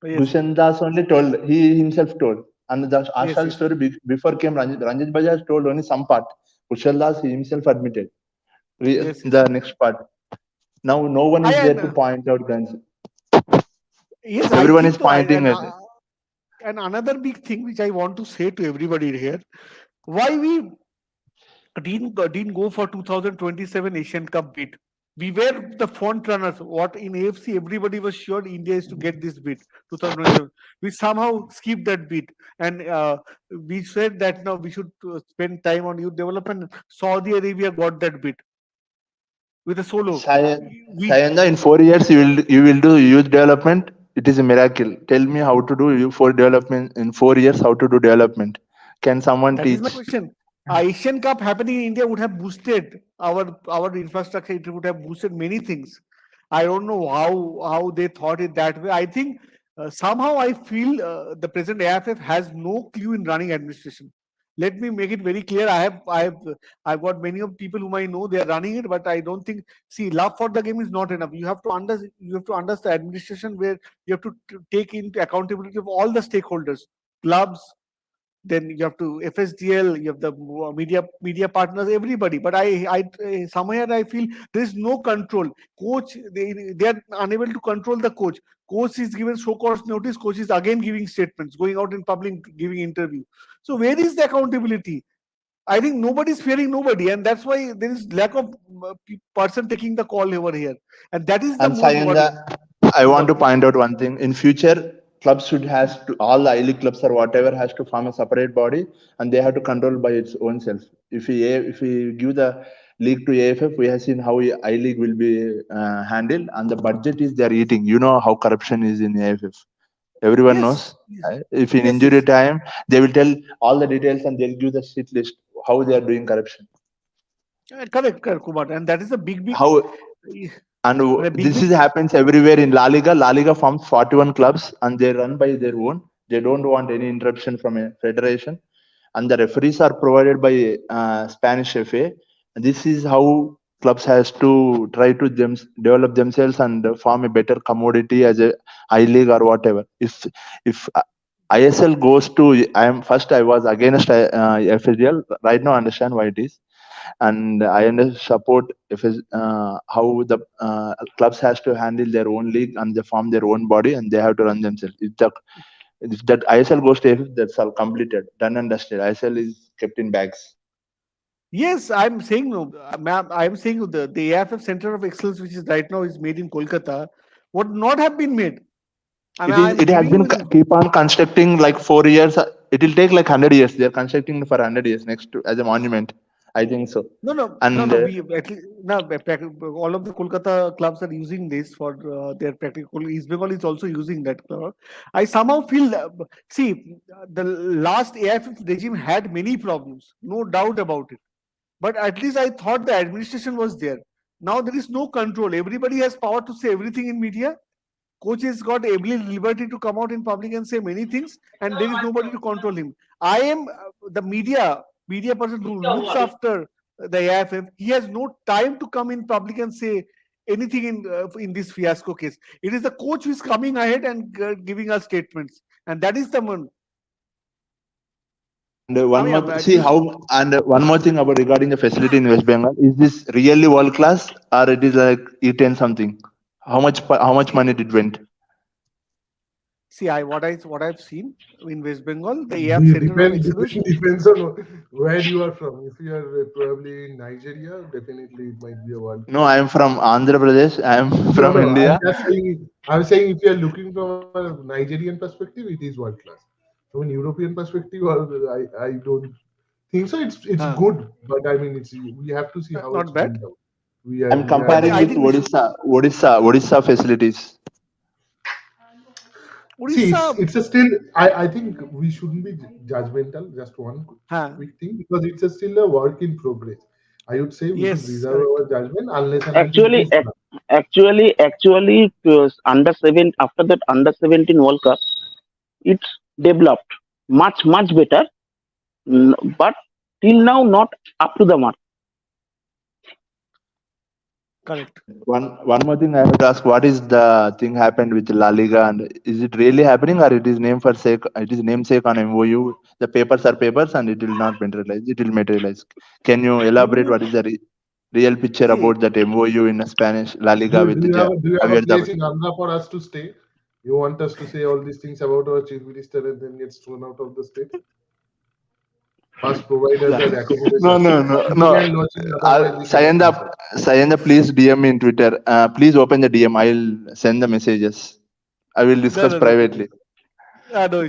Yes. Kushal Das only told, he himself told, and the astrologer Yes. story before came Ranjit Bajaj told only some part. Kushal Das he himself admitted. Yes. The next part. Now no one is there to know. point out guns. Yes, Everyone I is think so. pointing at it. And another big thing which I want to say to everybody here, why we didn't go for 2027 Asian Cup bid. We were the front runners. What in AFC everybody was sure India is to get this bid 2027. We somehow skipped that bid, and we said that now we should spend time on youth development. Saudi Arabia got that bid with a solo. Sayanda, in 4 years you will do youth development. It is a miracle. Tell me how to do for development in 4 years. How to do development? Can someone That teach? is my question. Asian Cup happening in India would have boosted our infrastructure. It would have boosted many things. I don't know how they thought it that way. I think somehow I feel the present AFF has no clue in running administration. Let me make it very clear. I've got many of people whom I know they are running it, but I don't think. See, love for the game is not enough. You have to understand administration where you have to take into accountability of all the stakeholders, clubs. Then you have to FSDL, you have the media partners, everybody. But I somewhere I feel there is no control. Coach, they are unable to control the coach. Coach is given show cause notice. Coach is again giving statements, going out in public, giving interview. So where is the accountability? I think nobody's fearing nobody, and that's why there is lack of person taking the call over here, and that is the And most worrying. Sayanda, I want to point out one thing. In future, clubs should has to all the I-League clubs or whatever has to form a separate body, and they have to control by its own self. If we give the league to AFF, we have seen how I-League will be handled, and the budget is they're eating. You know how corruption is in AFF. Everyone Yes, knows. yes, If in yes, injury yes. time, they will tell all the details and they'll give the shit list how they are doing corruption. Correct, Kumar, and that is a big, How and a big, this happens everywhere in La Liga. La Liga forms 41 clubs and they run by their own. They don't want any interruption from a federation. And the referees are provided by Spanish FA. This is how clubs has to try to develop themselves and form a better commodity as a I-League or whatever. If ISL goes to, I was against FSDL. Right now, I understand why it is. And I support how the clubs has to handle their own league and they form their own body and they have to run themselves. If that ISL goes to AFF, that's all completed, done and dusted. ISL is kept in bags. yes, I'm saying no, ma'am. I'm saying the AFF Center of Excellence, which is right now is made in Kolkata, would not have been made. I mean, It has been keep on constructing like 4 years. It will take like 100 years. They are constructing for 100 years next to as a monument. I think so. No. And We at least all of the Kolkata clubs are using this for their practical. East Bengal is also using that club. I somehow feel the last AFF regime had many problems, no doubt about it. But at least I thought the administration was there. Now there is no control. Everybody has power to say everything in media. Coach has got every liberty to come out in public and say many things, and there is nobody to control him. I am the media person who looks after the AFF. He has no time to come in public and say anything in this fiasco case. It is the coach who is coming ahead and giving us statements, and that is the one. And one more thing about regarding the facility in West Bengal, is this really world class or it is like E10 something? How much money it went? See, what I've seen in West Bengal, the AF Center of Excellence. Depends on where you are from. If you are probably in Nigeria, definitely it might be a world. No, I am from Andhra Pradesh. I am from India. I'm saying if you are looking from a Nigerian perspective, it is world class. From an European perspective, I don't think so. It's good, but I mean, we have to see how not it's bad. I'm comparing with Odisha facilities. See, it's still. I think we shouldn't be judgmental. Just one quick thing, because it's still a work in progress. I would say we should reserve our judgment unless actually after that under 17 World Cup, it's developed much better, but till now not up to the mark. Correct. One more thing I have to ask: what is the thing happened with La Liga, and is it really happening, or it is namesake on MOU? The papers are papers, and it will not materialize. It will materialize. Can you elaborate what is the real picture about that MOU in Spanish La Liga with do you have a place in Andhra for us to stay? You want us to say all these things about our chief minister and then gets thrown out of the state? First providers and accommodation. No. Sayanda, please DM me in Twitter. Please open the DM. I'll send the messages. I will discuss privately.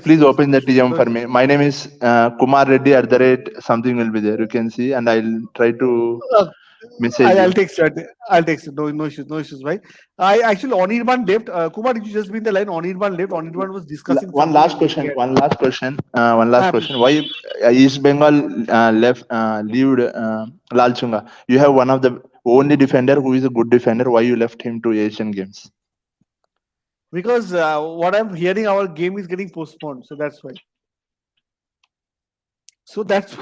Please open the DM for me. My name is Kumar Reddy @ something will be there. You can see, and I'll try to message. I'll text you. No issues, right? I actually Anirban left. Kumar, did you just be in the line? Anirban left. Anirban was discussing. One last question. Why East Bengal left Lalchunga? You have one of the only defender who is a good defender. Why you left him to Asian Games? Because what I'm hearing, our game is getting postponed, so that's why.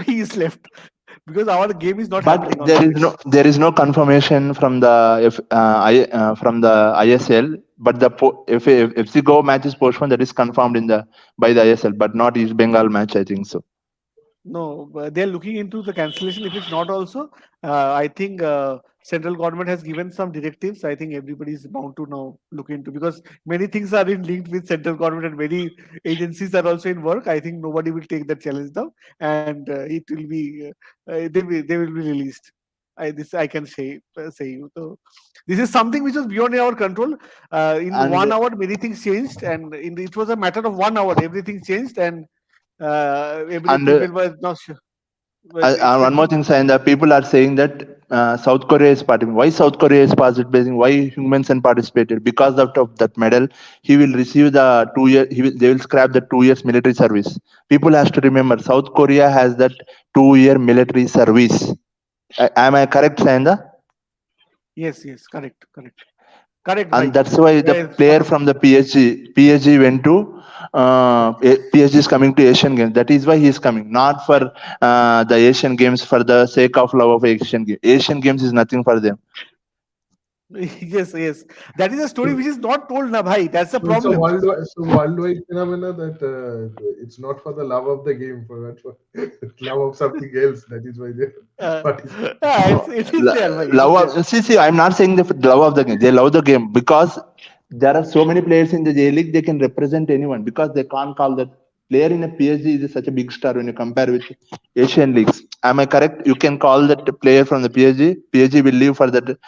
He's left. Because our game is not happening. There is no confirmation from the ISL, but the FC Goa match is postponed. That is confirmed by the ISL, but not East Bengal match, I think so. No, they're looking into the cancellation. If it's not also, I think central government has given some directives. I think everybody is bound to now look into, because many things are linked with central government and many agencies are also in work. I think nobody will take that challenge now, and it will be they will be released. I can say you. So this is something which was beyond our control. In And 1 hour, many things changed, and it was a matter of 1 hour. Everything changed, and and people were not sure. one more thing, Sain, that people are saying that South Korea is participating. Why South Korea is participating? Why Heung-min Son participated? Because of that medal, he will receive the 2 year. They will scrap the 2 years military service. People has to remember, South Korea has that 2 year military service. Am I correct, Sainda? Yes, correct. Correct, And bhai. that's why the Yes, player from the PSG went to PSG is coming to Asian Games. That is why he is coming, not for the Asian Games for the sake of love of Asian Games. Asian Games is nothing for them. yes. That is a story which is not told, na bhai. That's the So it's a problem. worldwide phenomena that it's not for the love of the game, for love of something else. That is why they participate. It is there, bhai. It is Love there. of, see, I'm not saying the love of the game. They love the game because there are so many players in the J League. They can represent anyone because they can't call that player in a PSG is such a big star when you compare with Asian leagues. Am I correct? You can call that player from the PSG. PSG will leave for that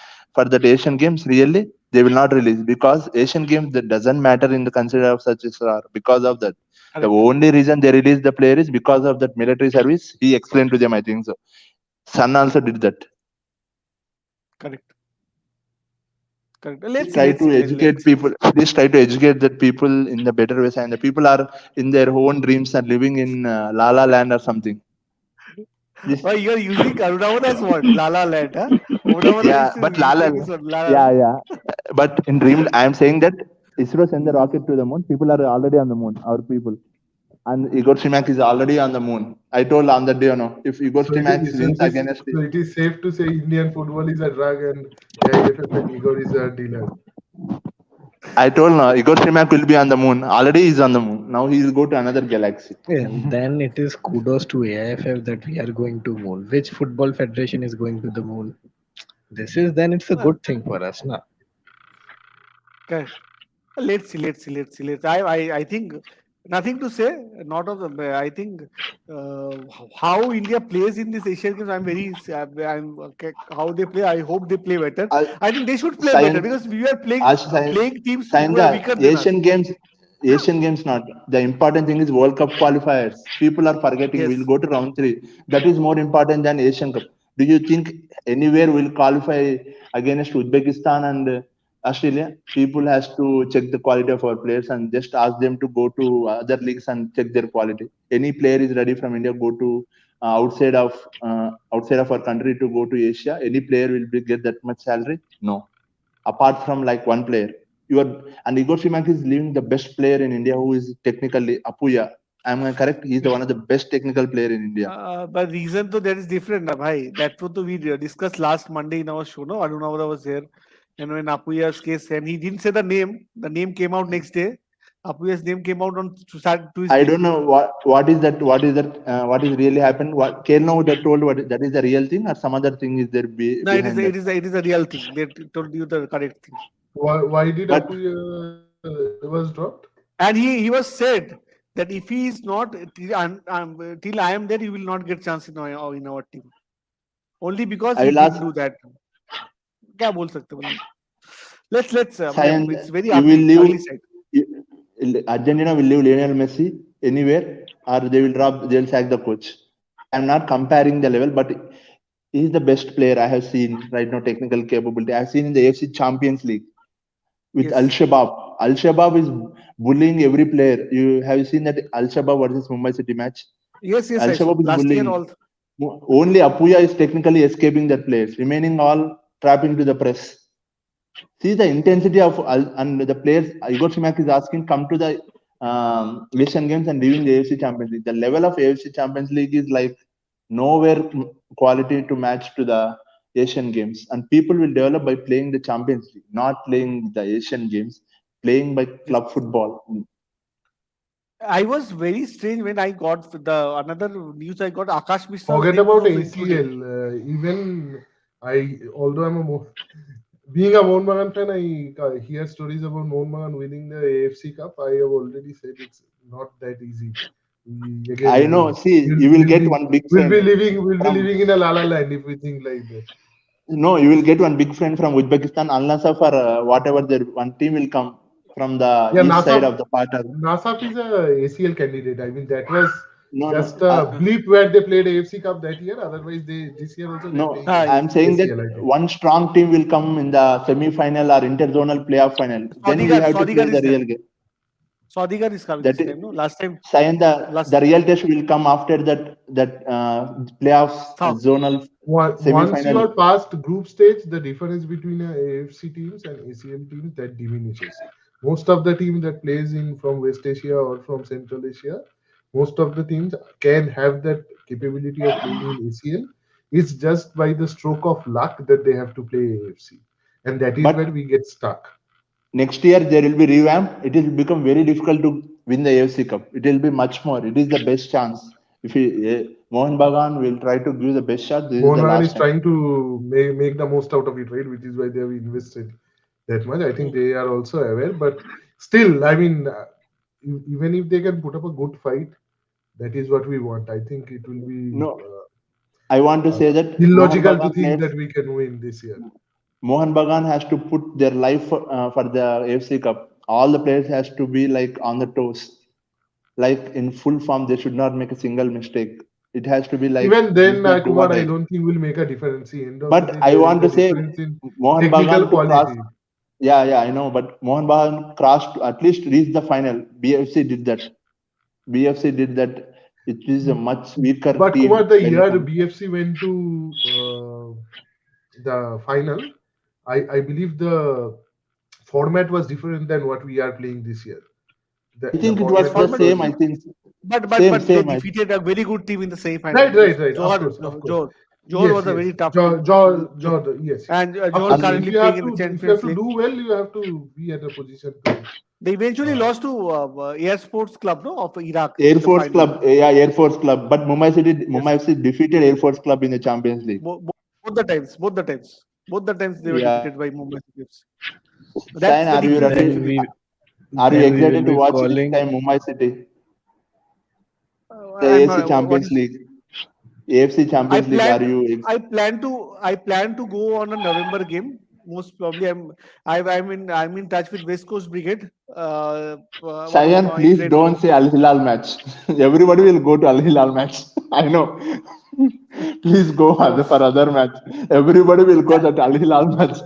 Asian Games. Really, they will not release because Asian Games that doesn't matter in the consider of such a star. Because of that, the Correct. only reason they release the player is because of that military service. He explained to them. I think so. Sun also did that. Correct. Please try to educate people. Please try to educate that people in the better ways, and the people are in their own dreams and living in La La Land or something. Oh, you are using Arunavada's word, La La Land, huh? Yeah, but La La. Yeah. But in dream, I am saying that ISRO send the rocket to the moon. People are already on the moon. Our people. And Igor Stimac is already on the moon. I told on that day, if Igor Stimac wins against so it is safe to say Indian football is a drug and AIFF and Igor is a dealer. I told Igor Stimac will be on the moon. Already he's on the moon. Now he will go to another galaxy. And then it is kudos to AIFF that we are going to moon. Which football federation is going to the moon? It's a good thing for us, na? Okay. Let's see. I think nothing to say. Not of the. I think how India plays in this Asian Games. How they play. I hope they play better. I think they should play better because we are playing teams who are weaker than us. Asian Games not. The important thing is World Cup qualifiers. People are forgetting. Yes. We'll go to round 3. That is more important than Asian Cup. Do you think anywhere will qualify against Uzbekistan and Australia? People has to check the quality of our players and just ask them to go to other leagues and check their quality. Any player is ready from India go to outside of our country to go to Asia. Any player will get that much salary? No. Apart from like one player. And Igor Stimac is leaving the best player in India who is technically Apuya. Am I correct? He's one of the best technical player in India. But reason to that is different, na bhai. That was we discussed last Monday in our show. No, Arunavada was here, and when Apuya's case, and he didn't say the name came out next day. Apuya's name came out on Tuesday. I don't know what is that. What is really happened? What Kelno that told that is the real thing, or some other thing is there? No, it is a real thing. They told you the correct thing. Why did Apuya was dropped? And he was said that if he is not till I am there, he will not get chance in our team. Only because he didn't do that. क्या बोल सकते हैं? Let's it's very ugly side. Argentina will leave Lionel Messi anywhere, or they will sack the coach. I'm not comparing the level, but he is the best player I have seen right now. Technical capability I have seen in the AFC Champions League with Al Shabab. Al Shabab is bullying every player. You have seen that Al Shabab versus Mumbai City match? Yes. Al Shabab is last bullying. Year all... Only Apuya is technically escaping that players, remaining all trapped into the press. See the intensity of and the players. Igor Stimac is asking come to the Asian Games and leaving the AFC Champions League. The level of AFC Champions League is like nowhere quality to match to the Asian Games, and people will develop by playing the Champions League, not playing the Asian Games, playing by club football. I was very strange when I got another news. I got Akash Mishra. Forget about ACL. Even Although being a Mohun Bagan fan, I hear stories about Mohun Bagan winning the AFC Cup. I have already said it's not that easy. I know. See, you will get one big We'll friend. be living in a la la land if we think like that. No, you will get one big friend from Uzbekistan. Unless for whatever one team will come from the east side of the partner. Nasaf is a ACL candidate. I mean, that was just no, a blip where they played AFC Cup that year. Otherwise, this year also No, they I'm saying ACL, that one strong team will come in the semi-final or interzonal playoff final. Then we have to play the real game. Sadigar is coming That this time, no? Last time. Saying the real test will come after that playoffs zonal Once semi-final. you are past group stage, the difference between AFC teams and ACL teams that diminishes. Most of the team that plays in from West Asia or from Central Asia, most of the teams can have that capability of playing in ACL. It's just by the stroke of luck that they have to play AFC, and that is where we get stuck. Next year there will be revamp. It will become very difficult to win the AFC Cup. It will be much more. It is the best chance. If Mohun Bagan will try to give the best shot, this Mohun is the Bagan last is time. trying to make the most out of it, right? Which is why they have invested that much. I think they are also aware, but still, I mean, even if they can put up a good fight, that is what we want. I think it will be I want to say that illogical to think that we can win this year. Mohun Bagan has to put their life for the AFC Cup. All the players has to be like on the toes, like in full form. They should not make a single mistake. It has to be like even then, Kumar, I don't think will make a difference. But I want to say Mohun Bagan to cross. Yeah, I know. But Mohun Bagan crossed at least reach the final. BFC did that. It is a much weaker team. But Kumar, the year BFC went to the final, I believe the format was different than what we are playing this year. I think it was the same. I think. But they defeated a very good team in the same final. Right. Johor was a very tough team. Johor, yes. And Johor currently playing in the Champions League. If you have to do well, you have to be at a position to. They eventually lost to Air Force Club, no, of Iraq. Air Force Club, Air Force Club. But Mumbai FC defeated Air Force Club in the Champions League. Both the times they were defeated by Mumbai City. Stein, are you ready? Are you excited to watch this time Mumbai City? The AFC Champions League. AFC Champions League. Are you? I plan to go on a November game. Most probably, I'm in touch with West Coast Brigade. Sayan, please don't say Al Hilal match. Everybody will go to Al Hilal match. I know. Please go for other match. Everybody will go to Al Hilal match.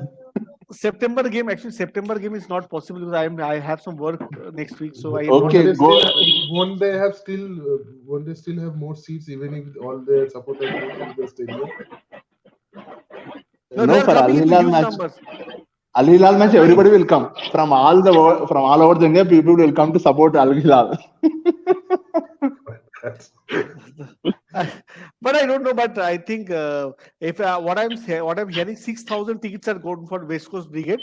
September game is not possible because I have some work next week. So won't they still have more seats even if all their supporters go to the stadium? No, for Al Hilal match. Al Hilal match, everybody will come from all over the India. People will come to support Al Hilal. But I don't know. But I think if what I'm hearing, 6,000 tickets are going for West Coast Brigade,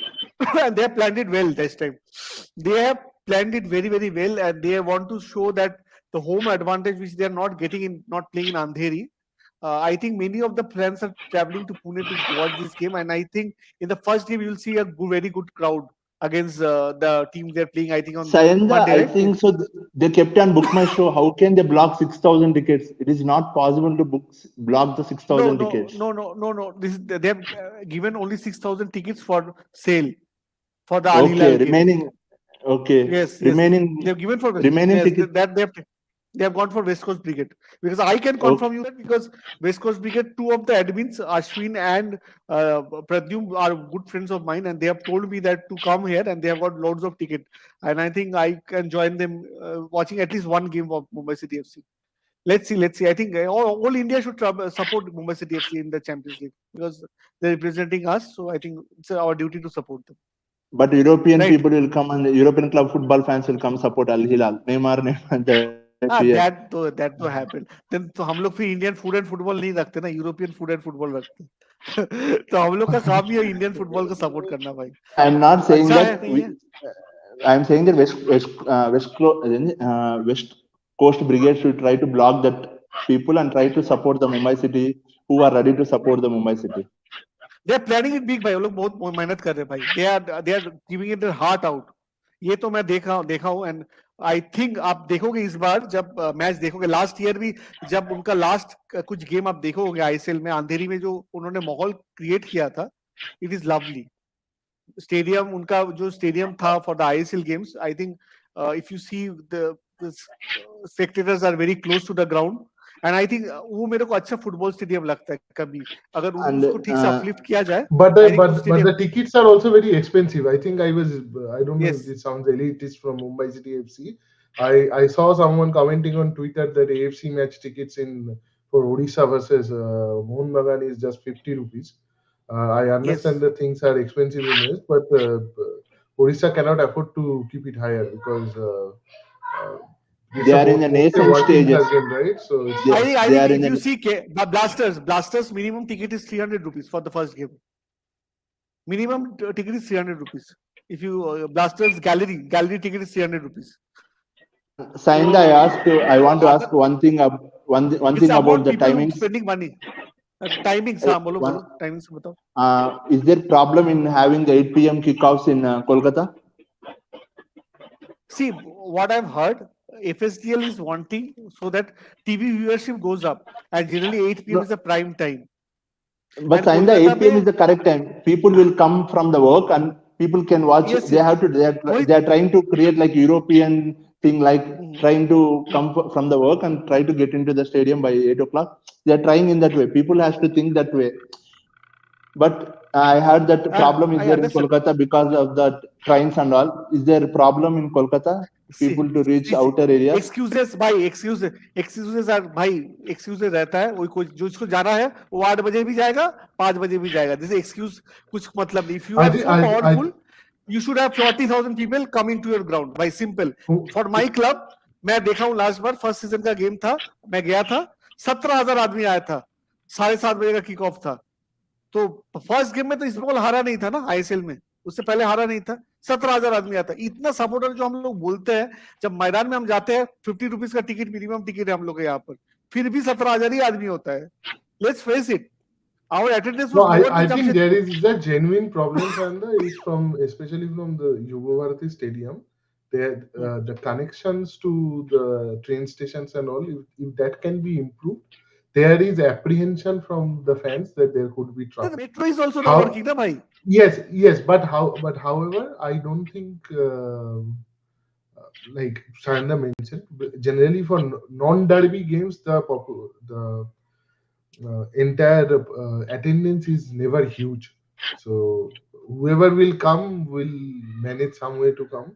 and they have planned it well this time. They have planned it very, very well, and they want to show that the home advantage which they are not getting not playing in Andheri. I think many of the fans are traveling to Pune to watch this game, and I think in the first game you will see a very good crowd against the team they're playing. I think on Sayanda, Monday, I think so. They kept on Book My Show. How can they block 6,000 tickets? It is not possible to block the 6,000 tickets. No. They have given only 6,000 tickets for sale for the Al Hilal remaining. Game. Okay. Yes. Remaining. They have given for remaining tickets. That they have gone for West Coast Brigade, because I can confirm you that because West Coast Brigade, two of the admins, Ashwin and Pradyum, are good friends of mine, and they have told me that to come here, and they have got loads of ticket, and I think I can join them watching at least one game of Mumbai City FC. Let's see. I think all India should support Mumbai City FC in the Champions League because they're representing us. So I think it's our duty to support them. But European people will come, and the European club football fans will come support Al Hilal. Neymar. That तो happen. Then तो हम लोग फिर Indian food and football नहीं रखते ना, European food and football रखते. तो हम लोग का काम ही है इंडियन फुटबॉल को सपोर्ट करना भाई. I'm not saying that. I'm saying that West Coast Brigade should try to block that people and try to support the Mumbai City who are ready to support the Mumbai City. They are planning it big भाई, वो लोग बहुत मेहनत कर रहे हैं भाई, they are giving it their heart out. ये तो मैं देखा हूँ एंड आई थिंक आप देखोगे इस बार जब मैच देखोगे, लास्ट ईयर भी जब उनका लास्ट कुछ गेम आप देखोगे आईएसएल में, अंधेरी में जो उन्होंने माहौल क्रिएट किया था, इट इज लवली। स्टेडियम, उनका जो स्टेडियम था for the ISL games, I think if you see the spectators are very close to the ground, and I think वो मेरे को अच्छा फुटबॉल स्टेडियम लगता है कभी, अगर And उसको ठीक से अपलिफ्ट किया जाए। But I think वो the stadium- tickets are also very expensive. I think I don't know Yes. if this sounds elitist from Mumbai City FC. I saw someone commenting on Twitter that AFC match tickets for Odisha versus Mohun Bagan is just 50 rupees. I understand that things are expensive in this, but Odisha cannot afford to keep it higher because They are in the nascent working stages. class game, right? So it's They- I they are think in if you the- see Blasters minimum ticket is 300 rupees for the first game. Minimum ticket is 300 rupees. If you Blasters gallery ticket is 300 rupees. Sainda, I want to ask one thing one It's thing about the people who timings. spending money. Timings, हाँ बोलो One- timings बताओ. Is there problem in having the 8 p.m. kickoffs in Kolkata? See, what I've heard, FSDL is wanting so that TV viewership goes up, and generally 8 p.m. No. is a prime time. But And Sainda, Kolkata 8 p.m. में- is the correct time. People will come from the work and people can watch. Yes, They yes. have to. Wait. They are trying to create like European thing, like Mhm. trying to come from the work and try to get into the stadium by 8 o'clock. They are trying in that way. People has to think that way. But I heard that problem is I there in understand. Kolkata because of the trains and all. Is there a problem in Kolkata? People to reach outer areas? Excuses भाई, excuses are भाई, excuses रहता है, वो कोई जो इसको जाना है वो 8 बजे भी जाएगा, 5 बजे भी जाएगा। जैसे excuse कुछ मतलब नहीं। If you I are think- so I- powerful, you should have 40,000 people coming to your ground. By simple. For my club, मैं देखा हूँ लास्ट बार फर्स्ट सीजन का गेम था, मैं गया था, 17,000 आदमी आया था, 7:30 बजे का किक ऑफ था। तो फर्स्ट गेम में तो इस्टबंगल हारा नहीं था ना आईएसएल में, उससे पहले हारा नहीं था, 17,000 आदमी आता। इतना सपोर्टर जो हम लोग बोलते हैं, जब मैदान में हम जाते हैं 50 रुपीज का टिकट मिनिमम टिकट है हम लोग के यहाँ पर, फिर भी 17,000 ही आदमी होता है। Let's face it, our attendance No, was I think there is a genuine problem, Sanda, is especially from the Yuva Bharati Stadium. The connections to the train stations and all, if that can be improved, there is apprehension from the fans that there could be trouble. Metro is also How- not working ना भाई। Yes, but however, I don't think like Sanda mentioned, generally for non-derby games, the entire attendance is never huge. So whoever will come will manage some way to come,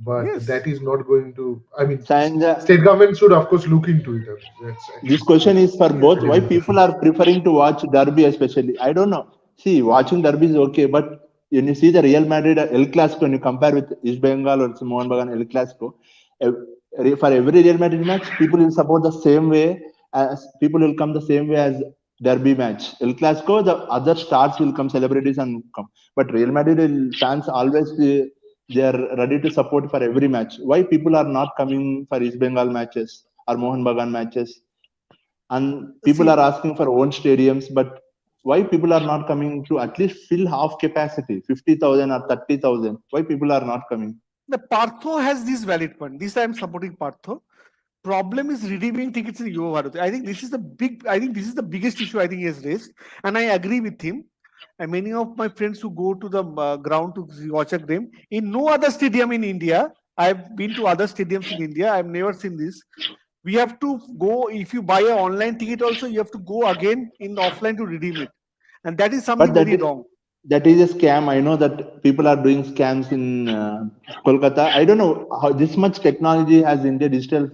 but Yes. that is not going to. I mean, Sainda, state government should of course look into it. That's this question is for both. Why Yeah. people are preferring to watch Derby especially? I don't know. See, watching Derby is okay, but when you see the Real Madrid El Clasico, when you compare with East Bengal or Mohun Bagan El Clasico, for every Real Madrid match, people will support the same way as people will come the same way as Derby match. El Clasico, the other stars will come, celebrities and come. But Real Madrid fans always they are ready to support for every match. Why people are not coming for East Bengal matches or Mohun Bagan matches? And people are asking for own stadiums, but why people are not coming to at least fill half capacity, 50,000 or 30,000? Why people are not coming? The Partho has this valid point. This I'm supporting Partho. Problem is redeeming tickets in Yuva Bharati. I think this is the biggest issue I think he has raised, and I agree with him. And many of my friends who go to the ground to watch a game, in no other stadium in India, I've been to other stadiums in India, I've never seen this. We have to go, if you buy an online ticket also, you have to go again in offline to redeem it. And that is something But very wrong. that is a scam. I know that people are doing scams in Kolkata. I don't know how this much technology has India, digital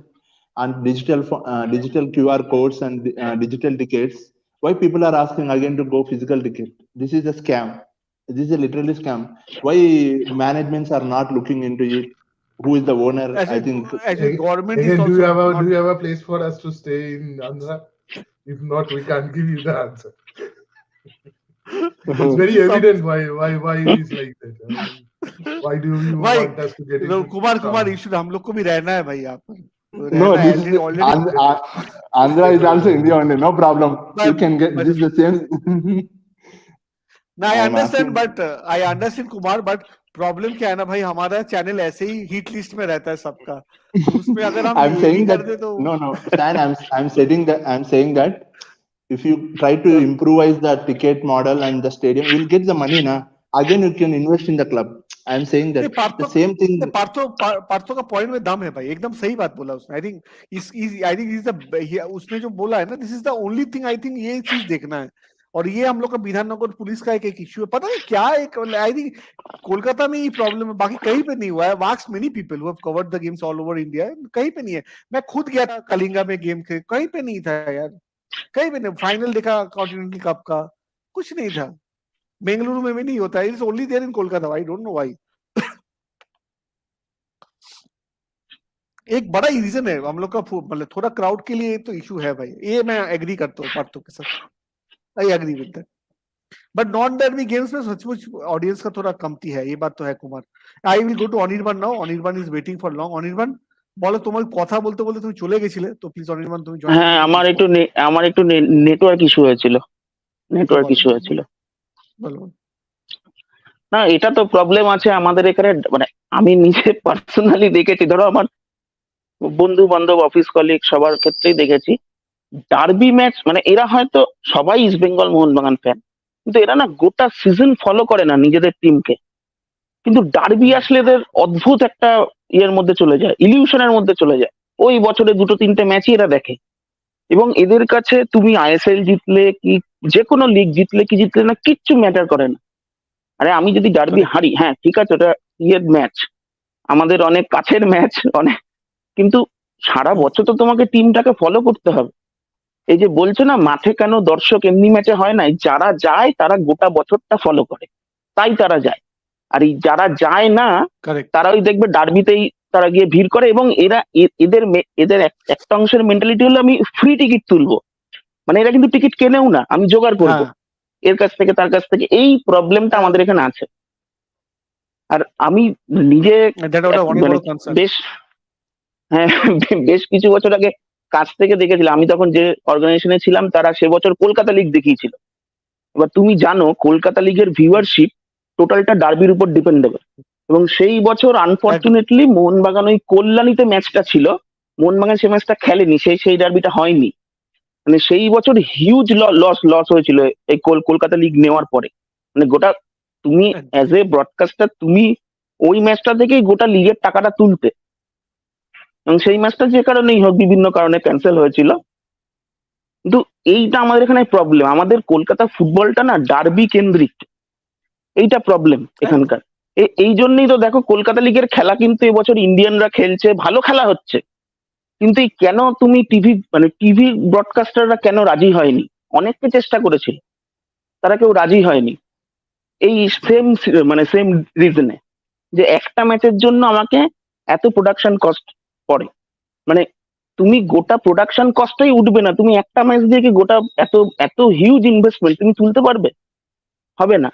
QR codes and digital tickets. Why people are asking again to go physical ticket? This is a scam. This is a literally scam. Why managements are not looking into it? Who is the owner? As I a, think as a government is Again, also do not- you have a place for us to stay in Andhra? If not, we can't give you the answer. It's very Some- evident why it is like that. I mean, why do you Why? want us to get into Kumar issue हम लोग को भी रहना है भाई यहाँ पर। no. रहना है, This is already- Andhra is also India only. No problem. But- You can get but- this is the same. ना आई I am understand asking. But I understand Kumar, but problem क्या है ना भाई, हमारा चैनल ऐसे ही हिट लिस्ट में रहता है सबका, तो उसमें अगर हम I'm ये भी saying कर that दे तो no, Stan. I'm saying that if you try to Yeah. improvise the ticket model and the stadium, you'll get the money, na. Again, you can invest in the club. I'm saying नहीं that Partho the same thing. Partho का point में दम है भाई, एकदम सही बात बोला उसने। आई थिंक उसने जो बोला है ना, this is the only thing, I think ये चीज देखना है। और ये हम लोग का विधाननगर पुलिस का एक इश्यू है, पता नहीं क्या एक, आई थिंक कोलकाता में ये प्रॉब्लम है, बाकी कहीं पे नहीं हुआ है। Wax many people who have covered the games all over India, कहीं पे नहीं है। मैं खुद गया था कलिंगा में गेम के, कहीं पे नहीं था यार, कहीं पे नहीं। फाइनल देखा कॉन्टिनेंटल कप का, कुछ नहीं था। बेंगलुरु में भी नहीं होता है, it's only there in Kolkata, I don't know why. एक बड़ा रीजन है हम लोग का, मतलब थोड़ा क्राउड के लिए तो इशू है भाई, ये मैं एग्री करता हूँ पार्थो के साथ, I agree with that. But not derby games में सचमुच ऑडियंस का थोड़ा कमती है, ये बात तो है Kumar. I will go to Anirban now, Anirban is waiting for long. Anirban বলো, তোমার কথা বলতে বলতে তুমি চলে গেছিলে, তো প্লিজ অনির্বাণ তুমি জয়েন হ্যাঁ, করতে আমার একটু নেটওয়ার্ক ইস্যু হয়েছিল, বলো। বলো না এটা তো প্রবলেম আছে আমাদের এখানে, মানে আমি নিজে পার্সোনালি দেখেছি, ধরো আমার বন্ধু বান্ধব অফিস কলিগ সবার ক্ষেত্রেই দেখেছি, ডার্বি ম্যাচ মানে এরা হয়তো সবাই ইস্ট বেঙ্গল মোহনবাগান ফ্যান, কিন্তু এরা না গোটা সিজন ফলো করে না নিজেদের টিমকে, কিন্তু ডার্বি আসলে এদের অদ্ভুত একটা ইয়ের মধ্যে চলে যায়, ইলিউশনের মধ্যে চলে যায়। ওই বছরে দুটো তিনটে ম্যাচই এরা দেখে, এবং এদের কাছে তুমি আইএসএল জিতলে কি যে কোনো লিগ জিতলে কি জিতলে না কিচ্ছু ম্যাটার করে না। আরে আমি যদি ডার্বি হারি, হ্যাঁ ঠিক আছে, ওটা ইয়ের ম্যাচ, আমাদের অনেক কাছের ম্যাচ অনেক, কিন্তু সারা বছর তো তোমাকে টিমটাকে ফলো করতে হবে। এই যে বলছো না মাঠে কেন দর্শক, এমনি ম্যাচে হয় না, যারা যায় তারা গোটা বছরটা ফলো করে, তাই তারা যায়। আর এই যারা যায় না কারেক্ট, তারা ওই দেখবে ডার্বিতেই তারা গিয়ে ভিড় করে, এবং এরা এদের একটা অংশের মেন্টালিটি হলো আমি ফ্রি টিকিট তুলবো, মানে এরা কিন্তু টিকিট কেনেও না, আমি জোগাড় করবো হ্যাঁ এর কাছ থেকে তার কাছ থেকে, এই প্রবলেমটা আমাদের এখানে আছে। আর আমি নিজে এটা ওটা অনেক মানে বড় কনসার্ন। বেশ হ্যাঁ বেশ কিছু বছর আগে কাছ থেকে দেখেছিলাম, আমি তখন যে অর্গানাইজেশনে ছিলাম তারা সে বছর কলকাতা লিগ দেখিয়েছিল। এবার তুমি জানো কলকাতা লিগের ভিউয়ারশিপ টোটালটা ডার্বির উপর ডিপেন্ডেবল, এবং সেই বছর আনফরচুনেটলি মোহনবাগান ওই কল্যাণীতে ম্যাচটা ছিল, মোহনবাগান সেই ম্যাচটা খেলেনি, সেই ডার্বিটা হয়নি, মানে সেই বছর হিউজ লস হয়েছিল এই কলকাতা লিগ নেওয়ার পরে। মানে গোটা তুমি অ্যাজ এ ব্রডকাস্টার তুমি ওই ম্যাচটা থেকেই গোটা লিগের টাকাটা তুলতে, এবং সেই ম্যাচটা যে কারণেই হোক বিভিন্ন কারণে ক্যান্সেল হয়েছিল। কিন্তু এইটা আমাদের এখানে প্রবলেম, আমাদের কলকাতা ফুটবলটা না ডার্বি কেন্দ্রিক, এইটা প্রবলেম এখানকার। এই জন্যই তো দেখো কলকাতা লিগের খেলা কিন্তু এবছর ইন্ডিয়ানরা খেলছে, ভালো খেলা হচ্ছে, কিন্তু এই কেন তুমি টিভি ব্রডকাস্টাররা কেন রাজি হয়নি? অনেককে চেষ্টা করেছিল, তারা কেউ রাজি হয়নি এই সেম রিজনে, যে একটা ম্যাচের জন্য আমাকে এত প্রোডাকশন কস্ট পড়ে, মানে তুমি গোটা প্রোডাকশন কস্টই উঠবে না, তুমি একটা ম্যাচ দিয়ে কি গোটা এত এত হিউজ ইনভেস্টমেন্ট তুমি তুলতে পারবে? হবে না।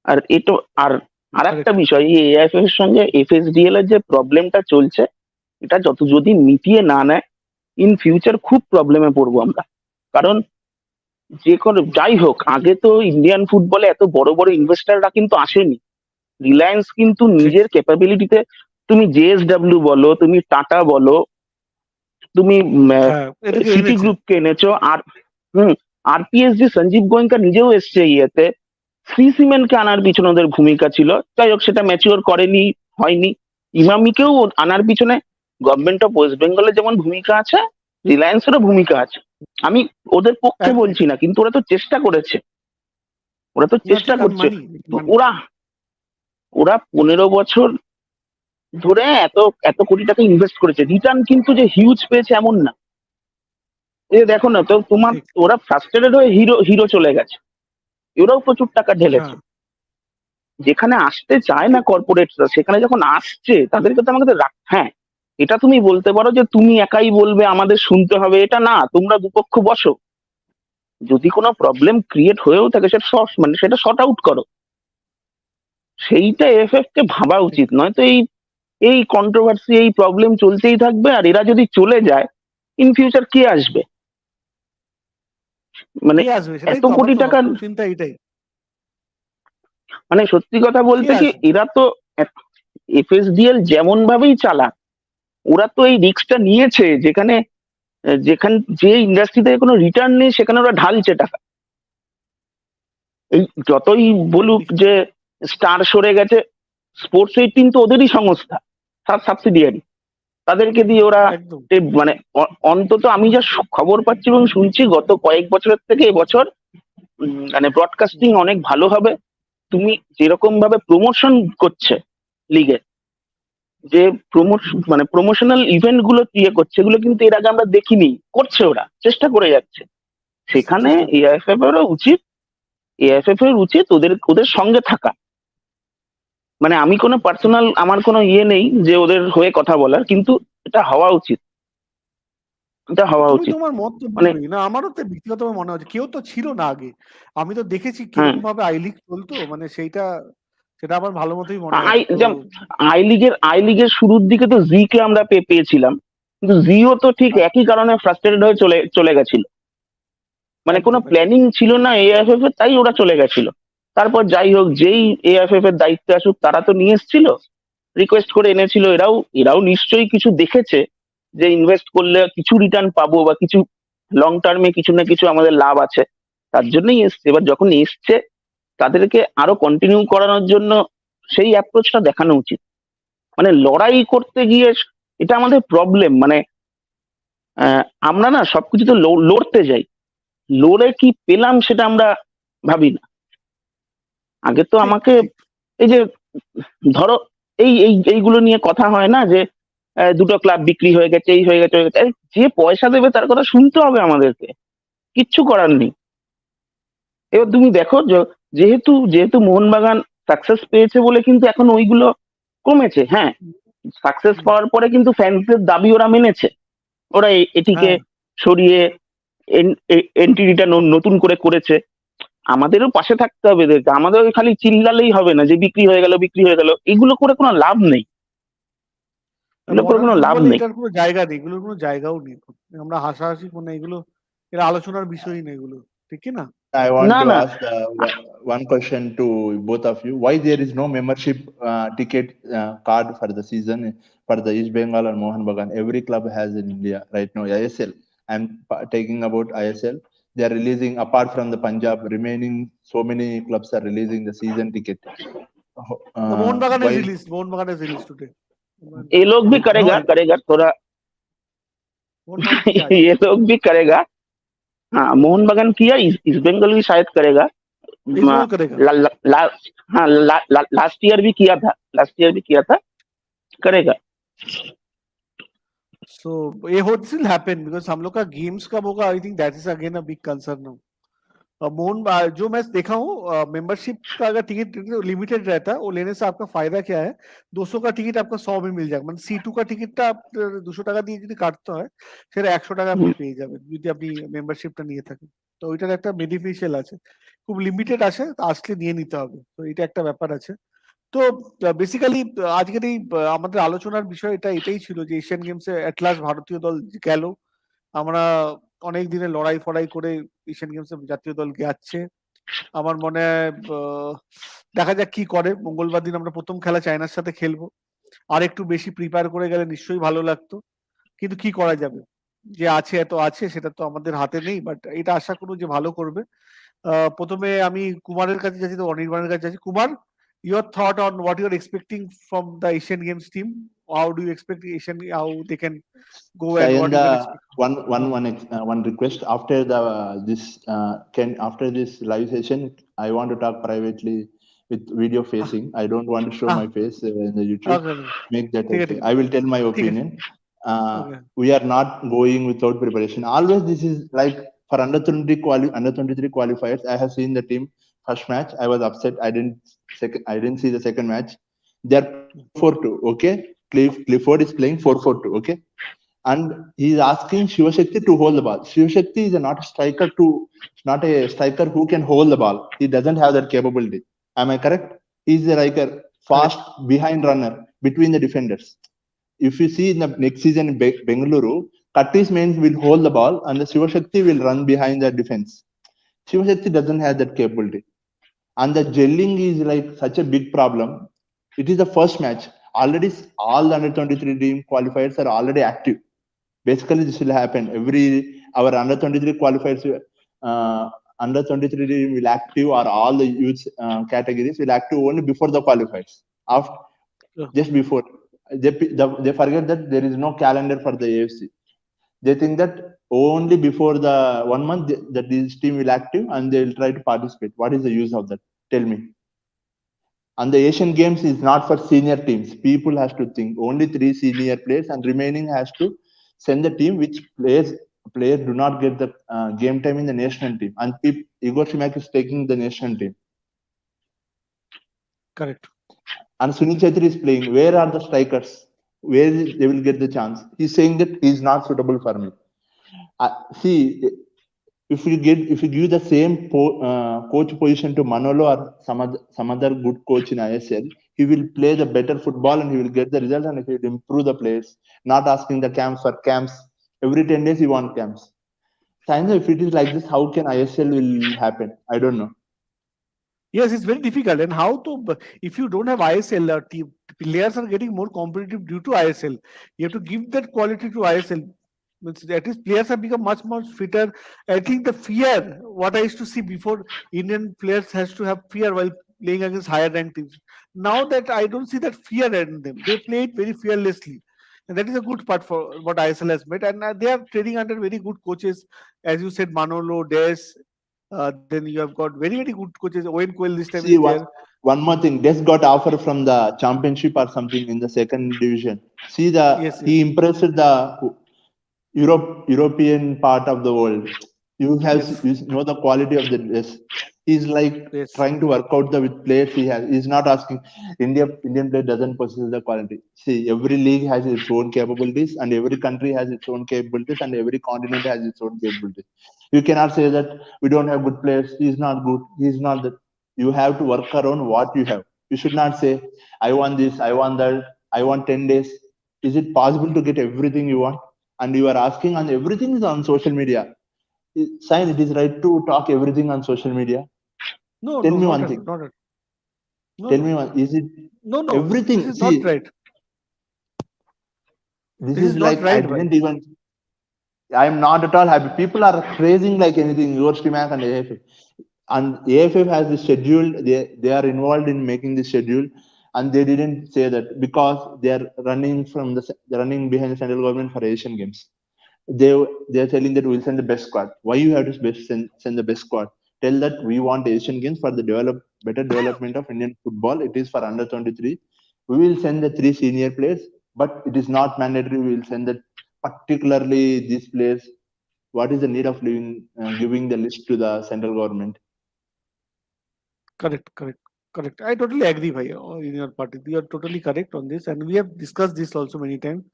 আর এটা আর একটা বিষয়, এই এআইএফএফ এর সঙ্গে এফএসডিএল এর যে প্রবলেমটা চলছে, এটা যদি মিটিয়ে না নেয়, ইন ফিউচার খুব প্রবলেমে পড়বো আমরা। কারণ যে কোনো যাই হোক, আগে তো ইন্ডিয়ান ফুটবলে এত বড় বড় ইনভেস্টাররা কিন্তু আসেনি, রিলায়েন্স কিন্তু নিজের ক্যাপাবিলিটিতে, তুমি জেএসডব্লিউ বলো, তুমি টাটা বলো, তুমি সিটি গ্রুপকে এনেছো, আর আরপিএসজি সঞ্জীব গোয়েঙ্কা নিজেও এসছে ইয়েতে, শ্রী সিমেন্টকে আনার পিছনে ওদের ভূমিকা ছিল, যাই হোক সেটা ম্যাচিওর করেনি, হয়নি। ইমামিকেও আনার পিছনে গভর্নমেন্ট অফ ওয়েস্ট বেঙ্গলের যেমন ভূমিকা আছে, রিলায়েন্সেরও ভূমিকা আছে। আমি ওদের পক্ষে বলছি না, কিন্তু ওরা তো চেষ্টা করেছে, তো ওরা 15 বছর ধরে এত কোটি টাকা ইনভেস্ট করেছে, রিটার্ন কিন্তু যে হিউজ পেয়েছে এমন না। দেখো না তো তোমার, ওরা ফ্রাস্ট্রেটেড হয়ে হিরো চলে গেছে, এরাও প্রচুর টাকা ঢেলেছে। যেখানে আসতে চায় না কর্পোরেটরা, সেখানে যখন আসছে তাদেরকে তো আমাদের হ্যাঁ, এটা তুমি বলতে পারো যে তুমি একাই বলবে আমাদের শুনতে হবে, এটা না, তোমরা দুপক্ষ বসো, যদি কোনো প্রবলেম ক্রিয়েট হয়েও থাকে সেটা শর্ট আউট করো, সেইটা এফএফ কে ভাবা উচিত। নয়তো এই কন্ট্রোভার্সি, এই প্রবলেম চলতেই থাকবে, আর এরা যদি চলে যায় ইন ফিউচার কে আসবে? মানে কে আসবে সেটাই এত তো আমার কোটি তো টাকা, চিন্তা এটাই। মানে সত্যি কথা বলতে কে কি আসবে? এরা তো এফএসডিএল যেমন ভাবেই চালাক, ওরা তো এই রিস্কটা নিয়েছে, যেখানে যে ইন্ডাস্ট্রিতে কোনো রিটার্ন নেই সেখানে ওরা ঢালছে টাকা। এই যতই বলুক যে স্টার সরে গেছে, স্পোর্টস 18 তো ওদেরই সংস্থা, সাবসিডিয়ারি, তাদেরকে দিয়ে ওরা একদম। মানে অন্তত আমি যা খবর পাচ্ছি এবং শুনছি গত কয়েক বছরের থেকে এবছর মানে ব্রডকাস্টিং অনেক ভালো হবে। তুমি যেরকম ভাবে প্রমোশন করছে লিগে, যে মানে প্রমোশনাল ইভেন্ট গুলো ইয়ে করছে, এগুলো কিন্তু এর আগে আমরা দেখিনি, করছে ওরা, চেষ্টা করে যাচ্ছে। সেখানে চেষ্টা করছে। এআইএফএফ এর উচিত ওদের সঙ্গে থাকা। মানে আমি কোনো পার্সোনাল, আমার কোনো ইয়ে নেই যে ওদের হয়ে কথা বলার, কিন্তু এটা হওয়া উচিত, এটা হওয়া তুমি উচিত। তোমার মত তো মানে বলোই না, আমারও তো ব্যক্তিগত মনে হচ্ছে কেউ তো ছিল না আগে। আমি তো দেখেছি হ্যাঁ, কিরকম ভাবে আই লিগ চলতো, মানে সেটা আমার ভালো মতোই মনে আই আছে তো। যেমন আই লিগের শুরুর দিকে তো জি কে আমরা পেয়েছিলাম, কিন্তু জিও তো ঠিক হ্যাঁ, একই কারণে ফ্রাস্ট্রেটেড হয়ে চলে গেছিল। মানে কোনো একদম একদম। প্ল্যানিং ছিল না এআইএফএফ এর, তাই ওরা চলে গেছিল। তারপর যাই হোক, যেই এআইএফএফ এর দায়িত্বে আসুক, তারা তো নিয়ে এসেছিল, রিকোয়েস্ট করে এনেছিল। এরাও নিশ্চয়ই কিছু দেখেছে যে ইনভেস্ট করলে কিছু রিটার্ন পাবো, বা কিছু লং টার্মে কিছু না কিছু আমাদের লাভ আছে, তার জন্যই এসছে। এবার যখন এসছে, তাদেরকে আরো কন্টিনিউ করানোর জন্য সেই অ্যাপ্রোচটা দেখানো উচিত। মানে লড়াই করতে গিয়ে এটা আমাদের প্রবলেম। মানে আমরা না সবকিছু তো লড়তে যাই, লড়ে কি পেলাম সেটা আমরা ভাবি না। আগে তো ঠিক আমাকে ঠিক। এই যে ধরো এইগুলো নিয়ে কথা হয় না যে দুটো ক্লাব বিক্রি হয়ে গেছে, এই হয়ে গেছে, ওই হয়ে গেছে। যে পয়সা দেবে তার কথা শুনতে হবে আমাদেরকে, কিচ্ছু করার নেই। এবার তুমি দেখো যেহেতু যেহেতু মোহনবাগান সাকসেস পেয়েছে বলে কিন্তু এখন ওইগুলো কমেছে। হ্যাঁ, সাকসেস হুম, পাওয়ার পরে কিন্তু ফ্যান্সদের দাবি ওরা মেনেছে, ওরা এটিকে হ্যাঁ। সরিয়ে এন্ট্রিটা নতুন করে করেছে। আমাদেরও পাশে থাকতে হবে এদেরকে, আমাদের ওই খালি চিল্লালেই হবে না যে বিক্রি হয়ে গেল, বিক্রি হয়ে গেল, এগুলো করে কোনো লাভ নেই, এগুলো করে মডার্ন কোনো লাভ ফুটবলে নেই। এটার কোনো জায়গা নেই, এগুলোর কোনো জায়গাও নেই। আমরা হাসাহাসি কোনো এগুলো, এর আলোচনার বিষয়ই নেই এগুলো, ঠিক কি না? I want না to না, ask one question to both of you. Why there is no membership ticket card for the season for the East Bengal or Mohan Bagan? Every club has in India right now. ISL. I'm taking about ISL. They are releasing, apart from the Punjab, remaining so many clubs are releasing the season ticket. The Mohun Bagan Why? is released. Mohun Bagan is released today. ये लोग भी No, करेगा थोड़ा। Mohun Bagan किया है। ये लोग भी करेगा। हाँ, मोहन बगान किया, इस बंगाल भी शायद करेगा। इस बार करेगा। ला, ला, ला, हाँ, लास्ट ईयर भी किया था, करेगा। So ये would still happen because हम लोग का गेम्स कब होगा? I think that is again a big concern now. Mohan जो मैं देखा हूँ मेंबरशिप का अगर टिकट लिमिटेड रहता है, वो लेने से आपका फायदा क्या है? 200 का টিকিট आपका 100 में मिल जाएगा। মানে C2 का টিকিটটা আপনার 200 টাকা দিয়ে যদি কাটতে হয়, সেটা 100 টাকা আপনি পেয়ে যাবেন যদি আপনি মেম্বারশিপটা নিয়ে থাকেন। তো ওইটার একটা বেনিফিশিয়াল আছে। খুব লিমিটেড আসে, আসলে নিয়ে নিতে হবে। তো এটা একটা ব্যাপার আছে। তো বেসিক্যালি আজকের এই আমাদের আলোচনার বিষয় এটাই ছিল যে এশিয়ান গেমসে এট লাস্ট ভারতীয় দল গেল। আমরা অনেক দিনের লড়াই ফড়াই করে এশিয়ান গেমসে জাতীয় দল যাচ্ছে। আমার মনে হয় দেখা যাক কি করে। মঙ্গলবার দিন আমরা প্রথম খেলা চায়নার সাথে খেলবো। আর একটু বেশি প্রিপেয়ার করে গেলে নিশ্চয়ই ভালো লাগতো, কিন্তু কি করা যাবে, যে আছে এত আছে, সেটা তো আমাদের হাতে নেই। বাট এটা আশা করব যে ভালো করবে। প্রথমে আমি কুমারের কাছে যাচ্ছি, তো অনির্বাণের কাছে যাচ্ছি। Kumar, your thought on what you're expecting from the Asian Games team? How do you expect how they can go and what you can Sayanda, expect? one request after the after this live session, I want to talk privately with video facing. I don't want to show my face in the YouTube. Okay, Make that ठीक है, okay. ठीक है, I will tell my ठीक है, opinion. okay. We are not going without preparation. Always this is like for under 23 qualifiers. I have seen the team first match. I was upset. I didn't see the second match. They're 4-2. Okay, Clifford is playing 4-4-2. Okay, and he's asking Shivashakti to hold the ball. Shivashakti is not a striker who can hold the ball. He doesn't have that capability. Am I correct? He's like a fast behind runner between the defenders. If you see in the next season in Bengaluru, Kattis mains will hold the ball and the Shivashakti will run behind the defense. Shiva Shakti doesn't have that capability. And the gelling is like such a big problem. It is the first match. Already all the under 23 team qualifiers are already active. Basically, this will happen. Our under 23 qualifiers, under 23 team will active, or all the youth categories will active only before the qualifiers. After, Yeah. just before. They forget that there is no calendar for the AFC. They think that only before the 1 month that this team will active and they will try to participate. What is the use of that? Tell me. And the Asian Games is not for senior teams. People has to think only 3 senior players, and remaining has to send the team which players do not get the game time in the national team. And Igor Shimak is taking the national team. Correct. And Sunil Chhetri is playing. Where are the strikers? Where they will get the chance? He's saying that he's not suitable for me. See, if you give the same coach position to Manolo or some other good coach in ISL, he will play the better football and he will get the result, and he will improve the players. Not asking the camps for camps. Every 10 days he wants camps. Science, if it is like this, how can ISL will happen? I don't know. Yes, it's very difficult. And how to, if you don't have ISL, players are getting more competitive due to ISL. You have to give that quality to ISL. At least players have become much more fitter. I think the fear, what I used to see before, Indian players has to have fear while playing against higher ranked teams. Now that I don't see that fear in them, they play it very fearlessly. And that is a good part for what ISL has made. And they are training under very good coaches. As you said, Manolo, Des, then you have got very, very good coaches. Owen Coyle this time See, is there. one more thing. Des got offer from the championship or something in the second division. See, he impressed the European part of the world. You know the quality of the Des. He's like trying to work out with players he has. He's not asking. Indian player doesn't possess the quality. See, every league has its own capabilities, and every country has its own capabilities, and every continent has its own capabilities. You cannot say that we don't have good players. He's not good. He's not that. You have to work around what you have. You should not say, I want this, I want that, I want 10 days. Is it possible to get everything you want? And you are asking, and everything is on social media. Sign, it is right to talk everything on social media. No, Tell no, me not one at- thing. not at- no, Tell no. me one. Is it No, no. everything? This is See, not right. this This is is like not right, I didn't even. I am not at all happy. People are praising like anything. Igor Stimac and AFF, and AFF has the schedule. They are involved in making the schedule, and they didn't say that because they are running behind the central government for Asian Games. They are telling that we'll send the best squad. Why you have to send the best squad? Tell that we want Asian Games for the better development of Indian football. It is for under 23. We will send the 3 senior players, but it is not mandatory. We will send that particularly these players. What is the need of giving the list to the central government? Correct. I totally agree, Bhai, in your party. You are totally correct on this, and we have discussed this also many times.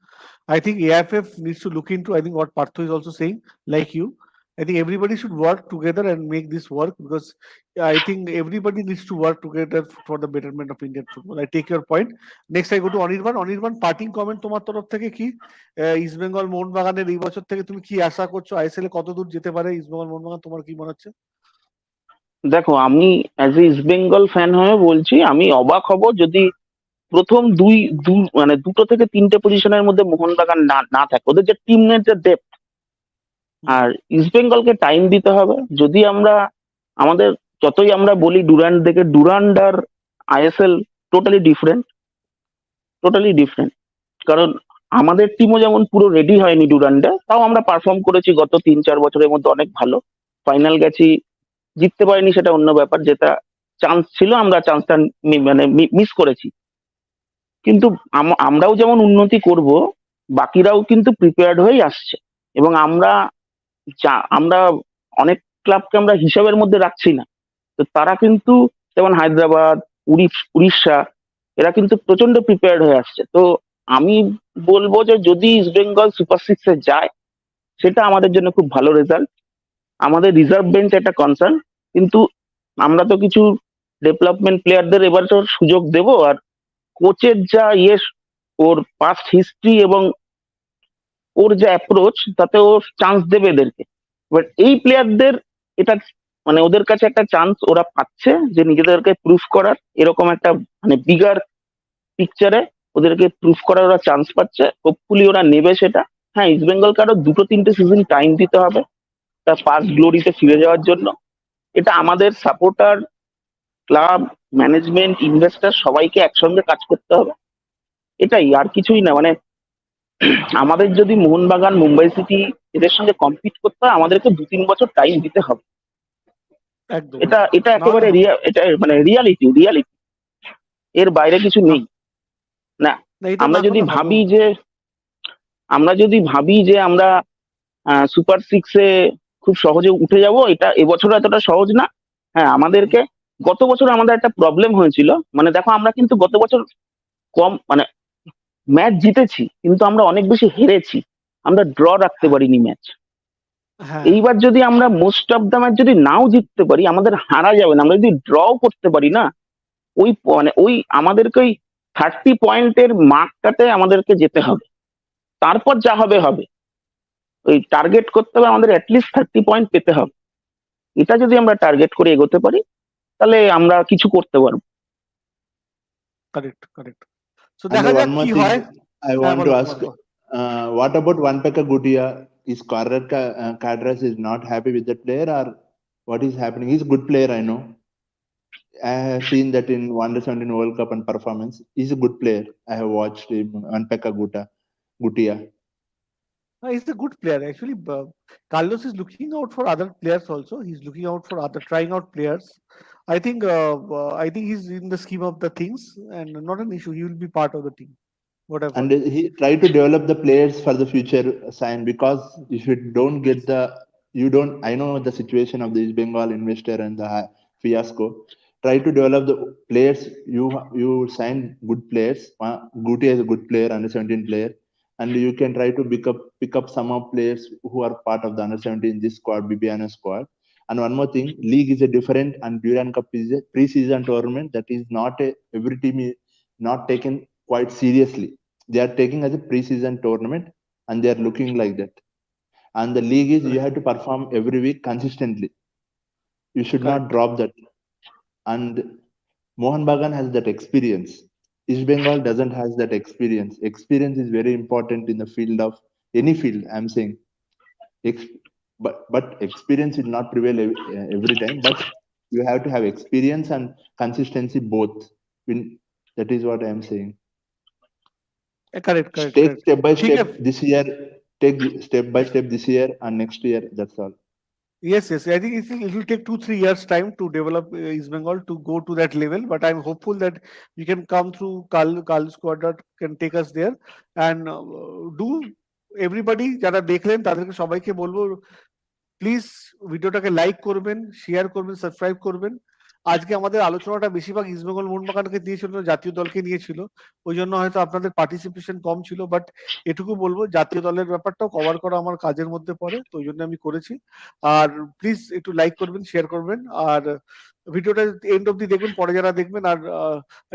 I think AFF needs to look into. I think what Partho is also saying, like you. I think everybody should work together and make this work, because I think everybody needs to work together for the betterment of Indian football. I take your point. Next, I go to Anirban. Anirban, parting comment তোমার তরফ থেকে কি? East Bengal মোহনবাগানের এই বছর থেকে তুমি কি আশা করছো? আইএসএল এ কতদূর যেতে পারে ইস্ট বেঙ্গল মোহনবাগান? তোমার কি মনে হচ্ছে? দেখো, আমি as a east Bengal fan হয়ে বলছি, আমি অবাক হব যদি প্রথম মানে 2 থেকে 3টে পজিশনের মধ্যে মোহনবাগান না থাকে। ওদের যে টিমের যে ডেপথ, আর ইস্ট বেঙ্গলকে টাইম দিতে হবে। যদি আমাদের যতই আমরা বলি ডুরান্ড আর আইএসএল টোটালি ডিফারেন্ট, কারণ আমাদের টিমও যেমন পুরো রেডি হয়নি ডুরান্ডে, তাও আমরা পারফর্ম করেছি গত 3-4 বছরের মধ্যে অনেক ভালো। ফাইনাল গেছি, জিততে পারিনি সেটা অন্য ব্যাপার। যেটা চান্স ছিল আমরা চান্সটা মানে মিস করেছি। কিন্তু আমরাও যেমন উন্নতি করব, বাকিরাও কিন্তু প্রিপেয়ার্ড হয়েই আসছে। এবং আমরা অনেক ক্লাবকে আমরা হিসাবের মধ্যে রাখছি না। তো তারা কিন্তু যেমন হায়দ্রাবাদ, উড়িষ্যা, এরা কিন্তু প্রচন্ড প্রিপেয়ার্ড হয়ে আসছে। তো আমি বলবো যে যদি ইস্ট বেঙ্গল সুপার 6 এ যায়, সেটা আমাদের জন্য খুব ভালো রেজাল্ট। আমাদের রিজার্ভ বেঞ্চ একটা কনসার্ন, কিন্তু আমরা তো কিছু ডেভেলপমেন্ট প্লেয়ারদের এবার তো সুযোগ দেব। আর কোচের যা ওর পাস্ট হিস্ট্রি এবং ওর যে অ্যাপ্রোচ, তাতে ও চান্স দেবে এদেরকে। বাট এই প্লেয়ারদের এটা মানে ওদের কাছে একটা চান্স ওরা পাচ্ছে যে নিজেদেরকে প্রুফ করার, এরকম একটা মানে বিগার পিকচারে ওদেরকে প্রুফ করার ওরা চান্স পাচ্ছে। হোপফুলি ওরা নেবে সেটা। হ্যাঁ, ইস্ট বেঙ্গলকে আরো 2-3টে সিজন টাইম দিতে হবে তার পাস্ট গ্লোরিতে ফিরে যাওয়ার জন্য। এটা আমাদের সাপোর্টার, ক্লাব, ম্যানেজমেন্ট, ইনভেস্টর সবাইকে একসঙ্গে কাজ করতে হবে, এটাই, আর কিছুই না। মানে আমাদের যদি মোহনবাগান, মুম্বাই সিটি এদের সঙ্গে কম্পিট করতে হয়, আমাদেরকে 2-3 বছর টাইম দিতে হবে। একদম এটা একদম। এটা নাহলে একেবারে এটা মানে রিয়ালিটি, এর বাইরে কিছু নেই। না, না, এটা আমরা না যদি করলে হবে ভাবি না। যে আমরা সুপার সিক্সে খুব সহজে উঠে যাব, এটা এবছরও এতটা সহজ না। হ্যাঁ, আমাদেরকে গত বছর আমাদের একটা প্রবলেম হয়েছিল, মানে দেখো আমরা কিন্তু গত বছর কম মানে ম্যাচ জিতেছি, কিন্তু আমরা অনেক বেশি হেরেছি, আমরা ড্র রাখতে হ্যাঁ পারিনি ম্যাচ। হ্যাঁ এইবার যদি আমরা মোস্ট অফ দ্য ম্যাচ যদি নাও জিততে পারি, আমাদের হারা যাবে না। আমরা যদি ড্রও করতে পারি না, ওই আমাদেরকে ওই 30 পয়েন্টের মার্কটাতে আমাদেরকে যেতে হবে, তারপর যা হবে হবে। ওই টার্গেট করতে হবে আমাদের অ্যাটলিস্ট 30 পয়েন্ট পেতে হবে। এটা যদি আমরা টার্গেট করে এগোতে পারি, তাহলে আমরা কিছু করতে পারবো। Correct correct. সো And দেখা যাক one more কি thing হয়। I হ্যাঁ want to বলো ask, বলো। what about Wanpeka Gutia? Is Kadras is not happy with that player, or what is happening? He's a good player, I know. I have seen that in Under-17 World Cup and performance. He's a good player. I have watched him, Wanpeka Gutia. He's a good player. Actually, Carlos is looking out for other players also. He's looking out for trying out players. I think he's in the scheme of the things, and not an issue. He will be part of the team, whatever. And he try to develop the players for the future, sign, because if you don't get I know the situation of the East Bengal investor and the fiasco. Try to develop the players. You sign good players. Guti is a good player, under-17 player, and you can try to pick up some of players who are part of the under-17 this squad, BBNO squad. And one more thing, league is a different, and Durand Cup is a pre-season tournament that is not every team is not taken quite seriously. They are taking as a pre-season tournament, and they are looking like that. And the league is you have to perform every week consistently. You should not Correct. drop that. And Mohan Bagan has that experience. East Bengal doesn't has that experience. Experience is very important in the field of any field, I'm saying. But experience will not prevail every time. But you have to have experience and consistency both. That is what I'm saying. Correct. Take step by ठीक है। step this year. Take step by step this year and next year. That's all. Yes. I think it will take 2-3 years time to develop East Bengal to go to that level. But I'm hopeful that we can come through. Carl squad that can take us there, and do everybody যারা দেখলেন তাদেরকে সবাইকে বলবো please ভিডিওটাকে like করবেন, share করবেন, subscribe করবেন। আজকে আমাদের আলোচনাটা বেশিরভাগ ইস্ট বেঙ্গল মোহনবাগানকে নিয়েছিল, জাতীয় দলকে নিয়েছিল, ওই জন্য হয়তো আপনাদের পার্টিসিপেশন কম ছিল। বাট এটুকু বলবো জাতীয় দলের ব্যাপারটাও কভার করা আমার কাজের মধ্যে পড়ে, তো ওই জন্য আমি করেছি। আর প্লিজ একটু লাইক করবেন, শেয়ার করবেন, আর ভিডিওটা এন্ড অব্দি দেখবেন, পরে যারা দেখবেন। আর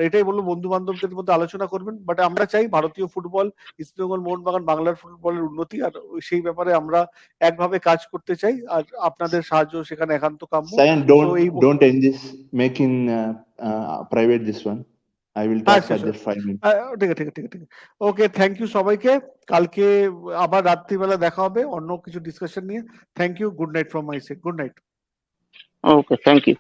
এটাই বলবো বন্ধু বান্ধবদের মধ্যে আলোচনা করবেন। বাট আমরা চাই ভারতীয় ফুটবল, ইস্ট বেঙ্গল মোহনবাগান, বাংলার ফুটবলের উন্নতি, আর সেই ব্যাপারে আমরা একভাবে কাজ করতে চাই, আর আপনাদের সাহায্য সেখানে একান্ত কাম্য। Sayan, So এই don't end this. Make in private this one. I will talk for just 5 minutes. ঠিক আছে। ওকে, থ্যাংক ইউ সবাইকে। কালকে আবার রাত্রিবেলা দেখা হবে অন্য কিছু ডিসকাশন নিয়ে। Thank you, good night from my side. Good night. Okay, thank you.